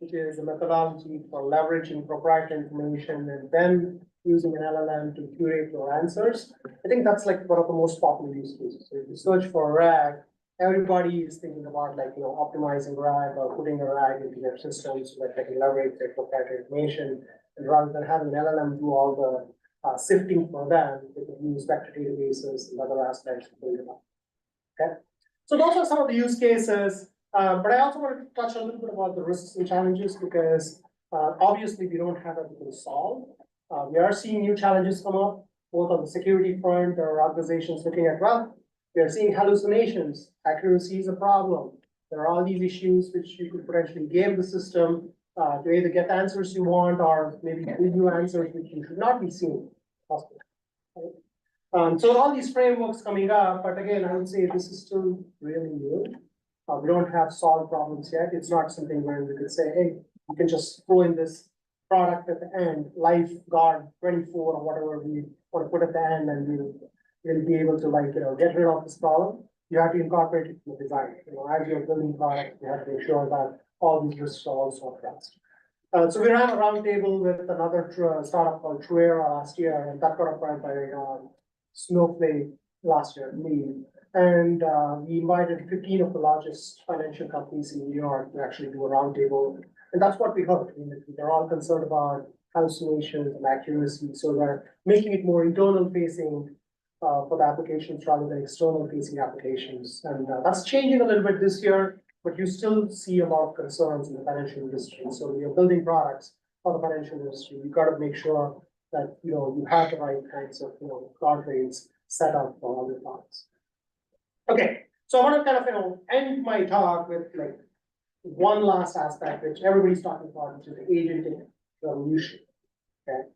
which is a methodology for leveraging proprietary information and then using an LLM to curate your answers. I think that's like one of the most popular use cases. So if you search for a RAG, everybody is thinking about like, optimizing RAG or putting a RAG into their systems so that they can leverage their proprietary information. And rather than having an LLM do all the sifting for them, they can use vector databases and other aspects to build it up. Okay, so those are some of the use cases. But I also want to touch a little bit about the risks and challenges because obviously we don't have everything solved. We are seeing new challenges come up, both on the security front. There are organizations looking at, well, we are seeing hallucinations. Accuracy is a problem. There are all these issues which you could potentially give the system to either get the answers you want or maybe give you answers which you should not be seeing. So all these frameworks coming up, but again, I would say this is still really new. We don't have solved problems yet. It's not something where we could say, hey, you can just throw in this product at the end, lifeguard 24 or whatever we want to put at the end, and we'll be able to get rid of this problem. You have to incorporate it in the design. As you're building product, you have to make sure that all these risks are also addressed. So we ran a roundtable with another startup called Truera last year, and that got acquired by Snowflake last year, and we invited 15 of the largest financial companies in New York to actually do a roundtable. And that's what we heard. They're all concerned about hallucinations and accuracy. So they're making it more internal facing for the applications rather than external facing applications. And that's changing a little bit this year, but you still see a lot of concerns in the financial industry. So when you're building products for the financial industry, you've got to make sure that you have the right kinds of guardrails set up for all your products. Okay, so I want to kind of end my talk with like one last aspect which everybody's talking about, which is the agentic revolution. Okay,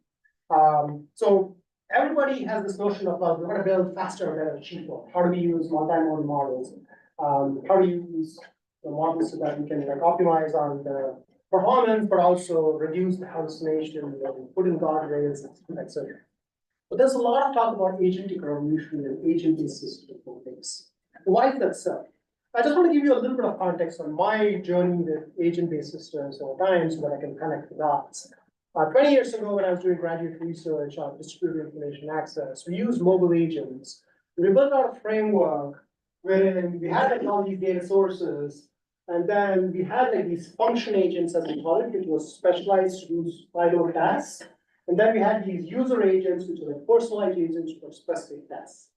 so everybody has this notion of we're going to build faster, better, cheaper. How do we use multimodal models? How do you use the models so that we can optimize on the performance, but also reduce the hallucination and put in guardrails, etc. But there's a lot of talk about agentic revolution and agent-based things. Why is that so? I just want to give you a little bit of context on my journey with agent-based systems over time so that I can connect the dots. 20 years ago, when I was doing graduate research on distributed information access, we used mobile agents. We built out a framework wherein we had all these data sources, and then we had these function agents, as we call it, which was specialized to do siloed tasks. And then we had these user agents, which were personalized agents for specific tasks.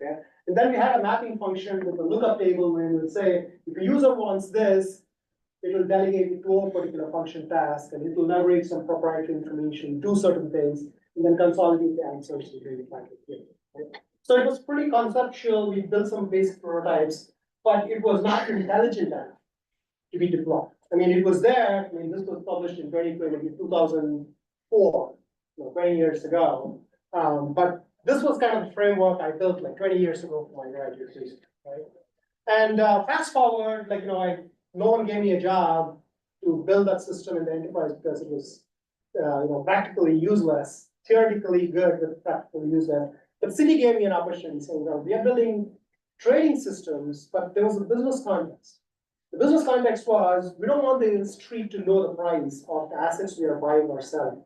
Okay? And then we had a mapping function with a lookup table where we would say, if the user wants this, it will delegate it to a particular function task, and it will leverage some proprietary information, do certain things, and then consolidate the answers to really find it. Right? So it was pretty conceptual. We built some basic prototypes, but it was not intelligent enough to be deployed. I mean, it was there. I mean, this was published in 2004, 20 years ago. But this was kind of the framework I built like 20 years ago for my graduate thesis, right? And fast forward, like, no one gave me a job to build that system in the enterprise because it was, practically useless, theoretically good, but practically useless. But Citi gave me an opportunity saying, well, we are building trading systems, but there was a business context. The business context was, we don't want the street to know the price of the assets we are buying or selling.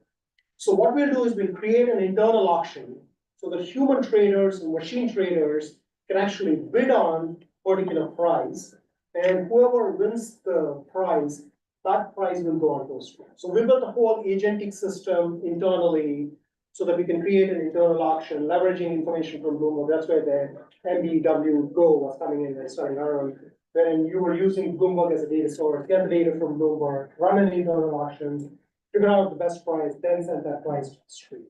So what we'll do is we'll create an internal auction so that human traders and machine traders can actually bid on a particular price. And whoever wins the prize, that prize will go on those trades. So we built a whole agentic system internally so that we can create an internal auction, leveraging information from Bloomberg. That's where the MBW Go was coming in and starting around. When you were using Bloomberg as a data source, get the data from Bloomberg, run an internal auction, figure out the best price, then send that price to the street.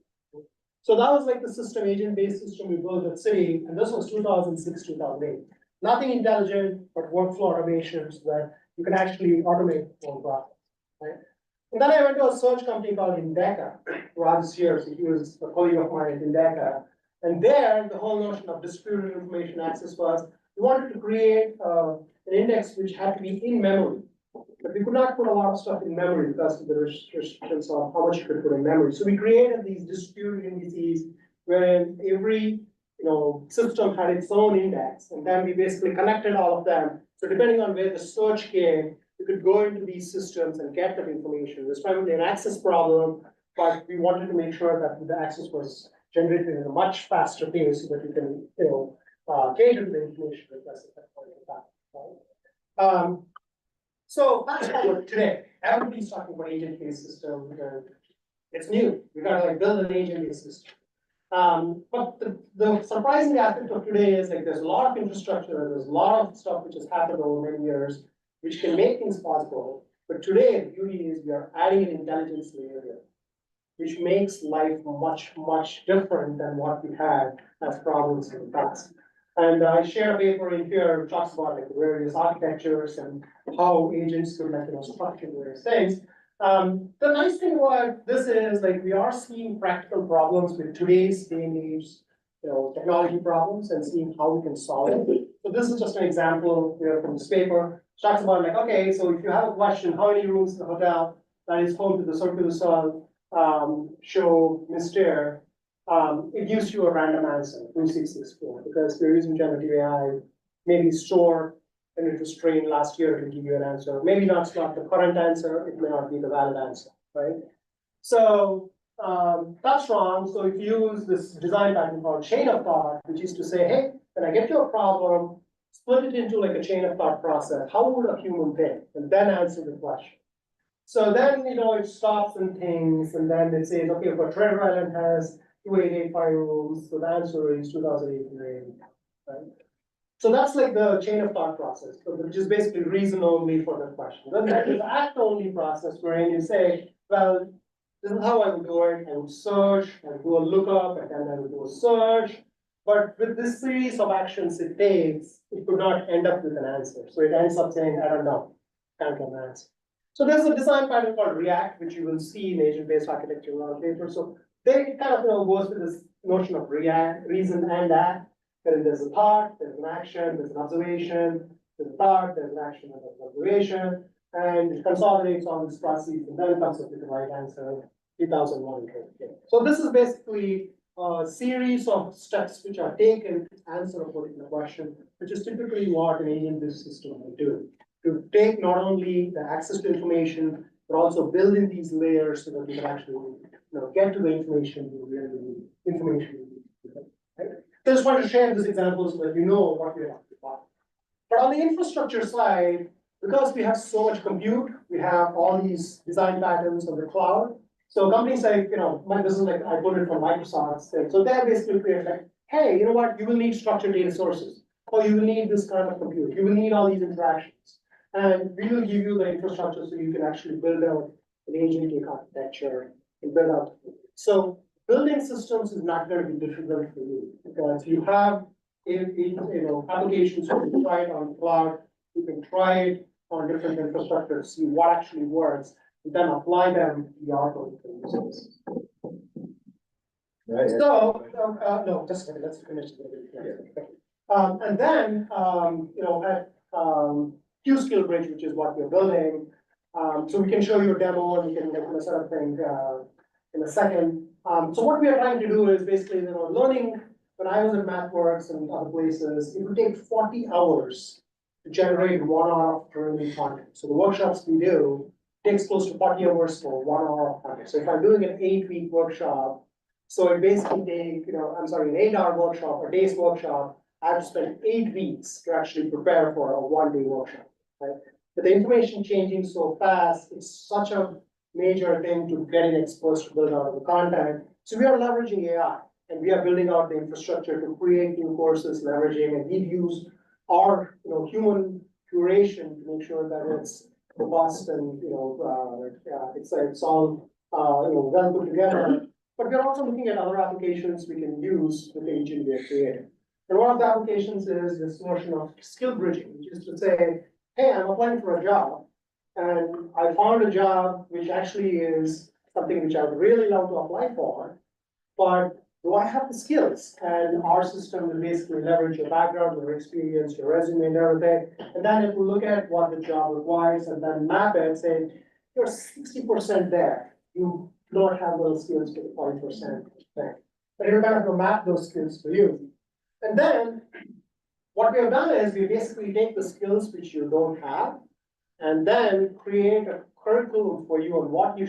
So that was like the system, agent-based system we built at Citi, and this was 2006, 2008. Nothing intelligent, but workflow automation so that you can actually automate the whole process, right? And then I went to a search company called Indeka, Raj's here, so he was a colleague of mine at Indeka. And there, the whole notion of distributed information access was, we wanted to create an index which had to be in memory. But we could not put a lot of stuff in memory because of the restrictions of how much you could put in memory. So we created these distributed indices wherein every system had its own index, and then we basically connected all of them. So depending on where the search came, you could go into these systems and get that information. It was probably an access problem, but we wanted to make sure that the access was generated in a much faster pace so that you can, cater to the information request at that point in time. Right? So fast forward today, everybody's talking about agent-based system. It's new. We gotta build an agent-based system. But the surprising aspect of today is there's a lot of infrastructure, there's a lot of stuff which has happened over many years, which can make things possible. But today, the beauty is we are adding an intelligence layer here, which makes life much, much different than what we had as problems in the past. And I share a paper in here which talks about the various architectures and how agents could structure various things. The nice thing about this is we are seeing practical problems with today's day and age, technology problems and seeing how we can solve it. So this is just an example here from this paper. It talks about okay, so if you have a question, how many rooms in the hotel that is home to the Cirque du Soleil show Mr. It gives you a random answer, 2664, because we're using generative AI, maybe store and it was trained last year to give you an answer. Maybe not the current answer, it may not be the valid answer, right? So that's wrong. So if you use this design pattern called chain of thought, which is to say, hey, when I get you a problem, split it into a chain of thought process. How would a human think? And then answer the question. So then, it stops and thinks, and then it says, okay, but Treasure Island has 2885 rooms, so the answer is 2880, right? So that's the chain of thought process, which is basically reason only for the question. Then there is act only process wherein you say, well, this is how I would do it. I would search, I would do a lookup, and then I would do a search. But with this series of actions it takes, it could not end up with an answer. So it ends up saying, I don't know, can't get an answer. So there's a design pattern called React, which you will see in agent-based architecture later. So they kind of goes with this notion of react, reason, and act. Then there's a thought, there's an action, there's an observation, there's a thought, there's an action, and there's an observation, and it consolidates all these processes and then comes up with the right answer, 3001. So this is basically a series of steps which are taken to answer a particular question, which is typically what an agent-based system will do. To take not only the access to information, but also build in these layers so that we can actually get to the information we really need. Right? I just want to share these examples so that you know what we're talking about. But on the infrastructure side, because we have so much compute, we have all these design patterns on the cloud. So companies this is I put it from Microsoft. So they're basically created hey, you know what, you will need structured data sources, or you will need this kind of compute, you will need all these interactions. And we will give you the infrastructure so you can actually build out an agentic architecture and build out. So building systems is not going to be difficult for you, because you have applications, you can try it on cloud, you can try it on different infrastructures, see what actually works, and then apply them to your business. Right. No, just a minute, let's finish. And then, at Q-Skill Bridge, which is what we're building, so we can show you a demo and we can get this other thing in a second. So what we are trying to do is basically, learning. When I was at MathWorks and other places, it would take 40 hours to generate 1 hour of training content. So the workshops we do takes close to 40 hours for 1 hour of content. So if I'm doing an 8-week workshop, so it basically take, an 8-hour workshop, a day's workshop, I have to spend 8 weeks to actually prepare for a 1-day workshop, right? But the information changing so fast, it's such a major thing to getting exposed to build out the content. So we are leveraging AI. And we are building out the infrastructure to create new courses, leveraging, and we use our, human curation to make sure that it's robust and, it's all, well put together. But we're also looking at other applications we can use with the agent we are creating. And one of the applications is this notion of skill bridging, which is to say, hey, I'm applying for a job, and I found a job which actually is something which I would really love to apply for, but do I have the skills? And our system will basically leverage your background, your experience, your resume and everything. And then it will look at what the job requires and then map it and say, you're 60% there. You don't have those skills for the 40% thing. But it'll kind of map those skills for you. And then what we have done is we basically take the skills which you don't have and then create a curriculum for you on what you